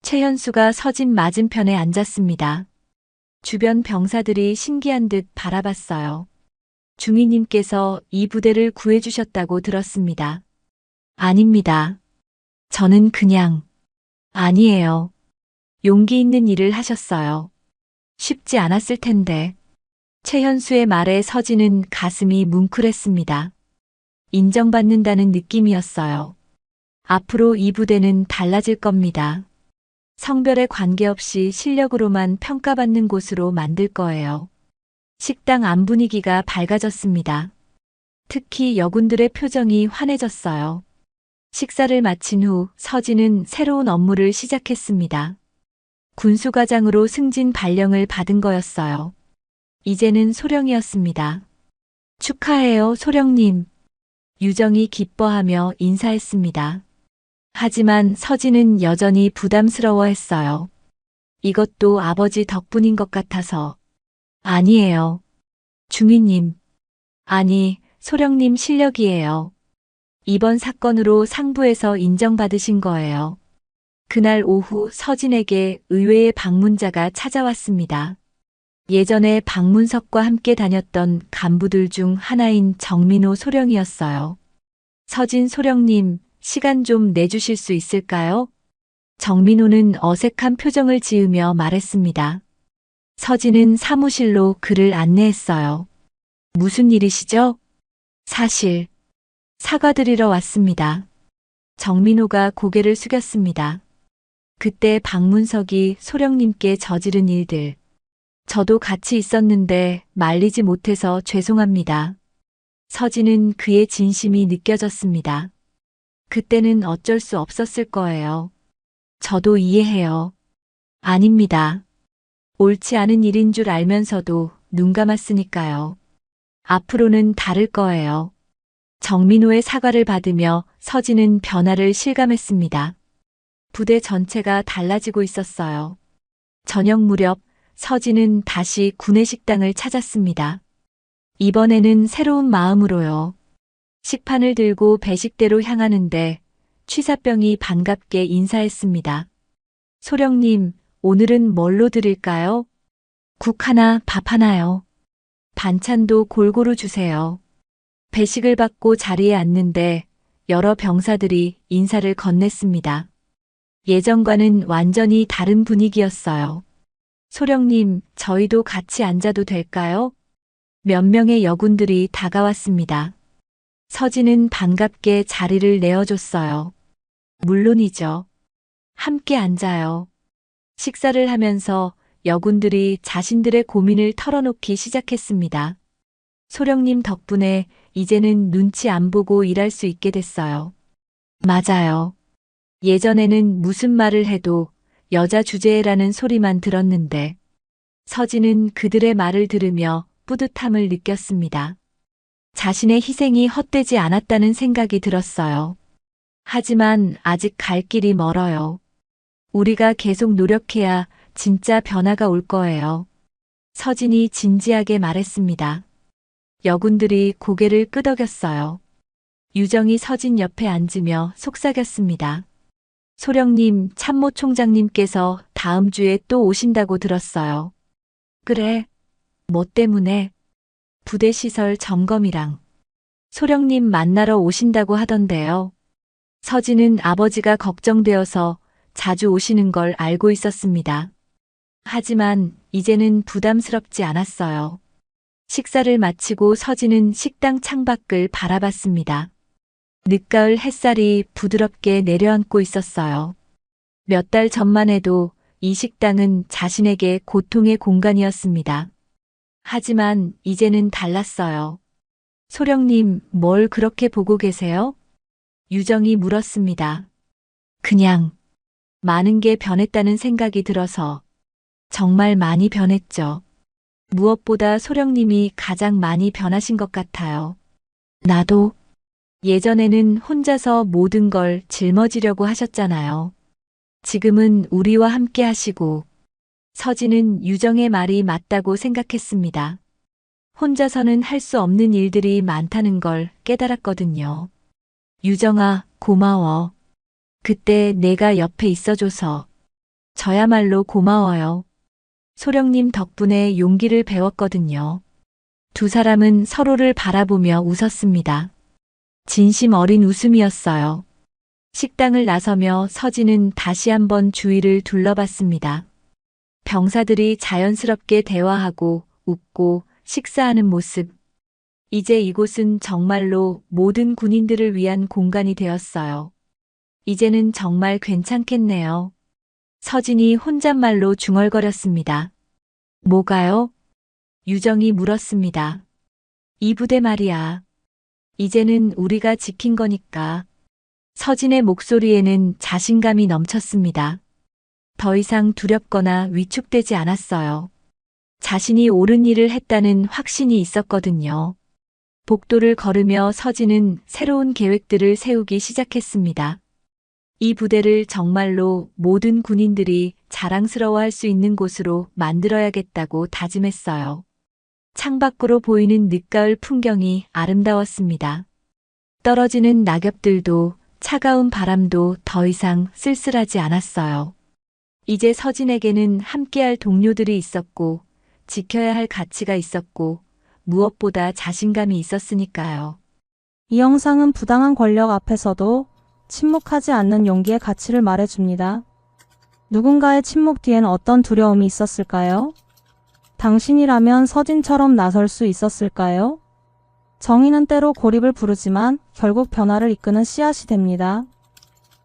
최현수가 서진 맞은편에 앉았습니다. 주변 병사들이 신기한 듯 바라봤어요. 중위님께서 이 부대를 구해주셨다고 들었습니다. 아닙니다. 저는 그냥... 아니에요. 용기 있는 일을 하셨어요. 쉽지 않았을 텐데. 최현수의 말에 서진은 가슴이 뭉클했습니다. 인정받는다는 느낌이었어요. 앞으로 이 부대는 달라질 겁니다. 성별에 관계없이 실력으로만 평가받는 곳으로 만들 거예요. 식당 안 분위기가 밝아졌습니다. 특히 여군들의 표정이 환해졌어요. 식사를 마친 후 서진은 새로운 업무를 시작했습니다. 군수과장으로 승진 발령을 받은 거였어요. 이제는 소령이었습니다. 축하해요, 소령님. 유정이 기뻐하며 인사했습니다. 하지만 서진은 여전히 부담스러워했어요. 이것도 아버지 덕분인 것 같아서. 아니에요. 중위님. 아니, 소령님 실력이에요. 이번 사건으로 상부에서 인정받으신 거예요. 그날 오후 서진에게 의외의 방문자가 찾아왔습니다. 예전에 박문석과 함께 다녔던 간부들 중 하나인 정민호 소령이었어요. 서진 소령님, 시간 좀 내주실 수 있을까요? 정민호는 어색한 표정을 지으며 말했습니다. 서진은 사무실로 그를 안내했어요. 무슨 일이시죠? 사실, 사과드리러 왔습니다. 정민호가 고개를 숙였습니다. 그때 박문석이 소령님께 저지른 일들. 저도 같이 있었는데 말리지 못해서 죄송합니다. 서진은 그의 진심이 느껴졌습니다. 그때는 어쩔 수 없었을 거예요. 저도 이해해요. 아닙니다. 옳지 않은 일인 줄 알면서도 눈 감았으니까요. 앞으로는 다를 거예요. 정민호의 사과를 받으며 서진은 변화를 실감했습니다. 부대 전체가 달라지고 있었어요. 저녁 무렵 서진은 다시 구내식당을 찾았습니다. 이번에는 새로운 마음으로요. 식판을 들고 배식대로 향하는데 취사병이 반갑게 인사했습니다. 소령님, 오늘은 뭘로 드릴까요? 국 하나, 밥 하나요. 반찬도 골고루 주세요. 배식을 받고 자리에 앉는데 여러 병사들이 인사를 건넸습니다. 예전과는 완전히 다른 분위기였어요. 소령님, 저희도 같이 앉아도 될까요? 몇 명의 여군들이 다가왔습니다. 서진은 반갑게 자리를 내어줬어요. 물론이죠. 함께 앉아요. 식사를 하면서 여군들이 자신들의 고민을 털어놓기 시작했습니다. 소령님 덕분에 이제는 눈치 안 보고 일할 수 있게 됐어요. 맞아요. 예전에는 무슨 말을 해도 여자 주제라는 소리만 들었는데 서진은 그들의 말을 들으며 뿌듯함을 느꼈습니다. 자신의 희생이 헛되지 않았다는 생각이 들었어요. 하지만 아직 갈 길이 멀어요. 우리가 계속 노력해야 진짜 변화가 올 거예요. 서진이 진지하게 말했습니다. 여군들이 고개를 끄덕였어요. 유정이 서진 옆에 앉으며 속삭였습니다. 소령님, 참모총장님께서 다음 주에 또 오신다고 들었어요. 그래. 뭐 때문에? 부대 시설 점검이랑. 소령님 만나러 오신다고 하던데요. 서진은 아버지가 걱정되어서 자주 오시는 걸 알고 있었습니다. 하지만 이제는 부담스럽지 않았어요. 식사를 마치고 서진은 식당 창밖을 바라봤습니다. 늦가을 햇살이 부드럽게 내려앉고 있었어요. 몇 달 전만 해도 이 식당은 자신에게 고통의 공간이었습니다. 하지만 이제는 달랐어요. 소령님, 뭘 그렇게 보고 계세요? 유정이 물었습니다. 그냥 많은 게 변했다는 생각이 들어서. 정말 많이 변했죠. 무엇보다 소령님이 가장 많이 변하신 것 같아요. 나도. 예전에는 혼자서 모든 걸 짊어지려고 하셨잖아요. 지금은 우리와 함께 하시고. 서진은 유정의 말이 맞다고 생각했습니다. 혼자서는 할 수 없는 일들이 많다는 걸 깨달았거든요. 유정아, 고마워. 그때 내가 옆에 있어줘서. 저야말로 고마워요. 소령님 덕분에 용기를 배웠거든요. 두 사람은 서로를 바라보며 웃었습니다. 진심 어린 웃음이었어요. 식당을 나서며 서진은 다시 한번 주위를 둘러봤습니다. 병사들이 자연스럽게 대화하고 웃고 식사하는 모습. 이제 이곳은 정말로 모든 군인들을 위한 공간이 되었어요. 이제는 정말 괜찮겠네요. 서진이 혼잣말로 중얼거렸습니다. 뭐가요? 유정이 물었습니다. 이 부대 말이야. 이제는 우리가 지킨 거니까. 서진의 목소리에는 자신감이 넘쳤습니다. 더 이상 두렵거나 위축되지 않았어요. 자신이 옳은 일을 했다는 확신이 있었거든요. 복도를 걸으며 서진은 새로운 계획들을 세우기 시작했습니다. 이 부대를 정말로 모든 군인들이 자랑스러워할 수 있는 곳으로 만들어야겠다고 다짐했어요. 창밖으로 보이는 늦가을 풍경이 아름다웠습니다. 떨어지는 낙엽들도 차가운 바람도 더 이상 쓸쓸하지 않았어요. 이제 서진에게는 함께할 동료들이 있었고 지켜야 할 가치가 있었고 무엇보다 자신감이 있었으니까요. 이 영상은 부당한 권력 앞에서도 침묵하지 않는 용기의 가치를 말해줍니다. 누군가의 침묵 뒤엔 어떤 두려움이 있었을까요? 당신이라면 서진처럼 나설 수 있었을까요? 정의는 때로 고립을 부르지만 결국 변화를 이끄는 씨앗이 됩니다.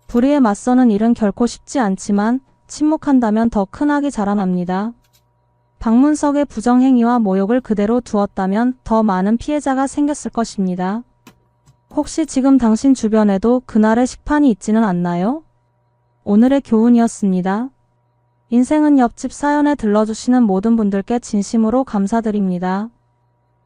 불의에 맞서는 일은 결코 쉽지 않지만 침묵한다면 더 큰 악이 자라납니다. 박문석의 부정행위와 모욕을 그대로 두었다면 더 많은 피해자가 생겼을 것입니다. 혹시 지금 당신 주변에도 그날의 식판이 있지는 않나요? 오늘의 교훈이었습니다. 인생은 옆집 사연에 들러주시는 모든 분들께 진심으로 감사드립니다.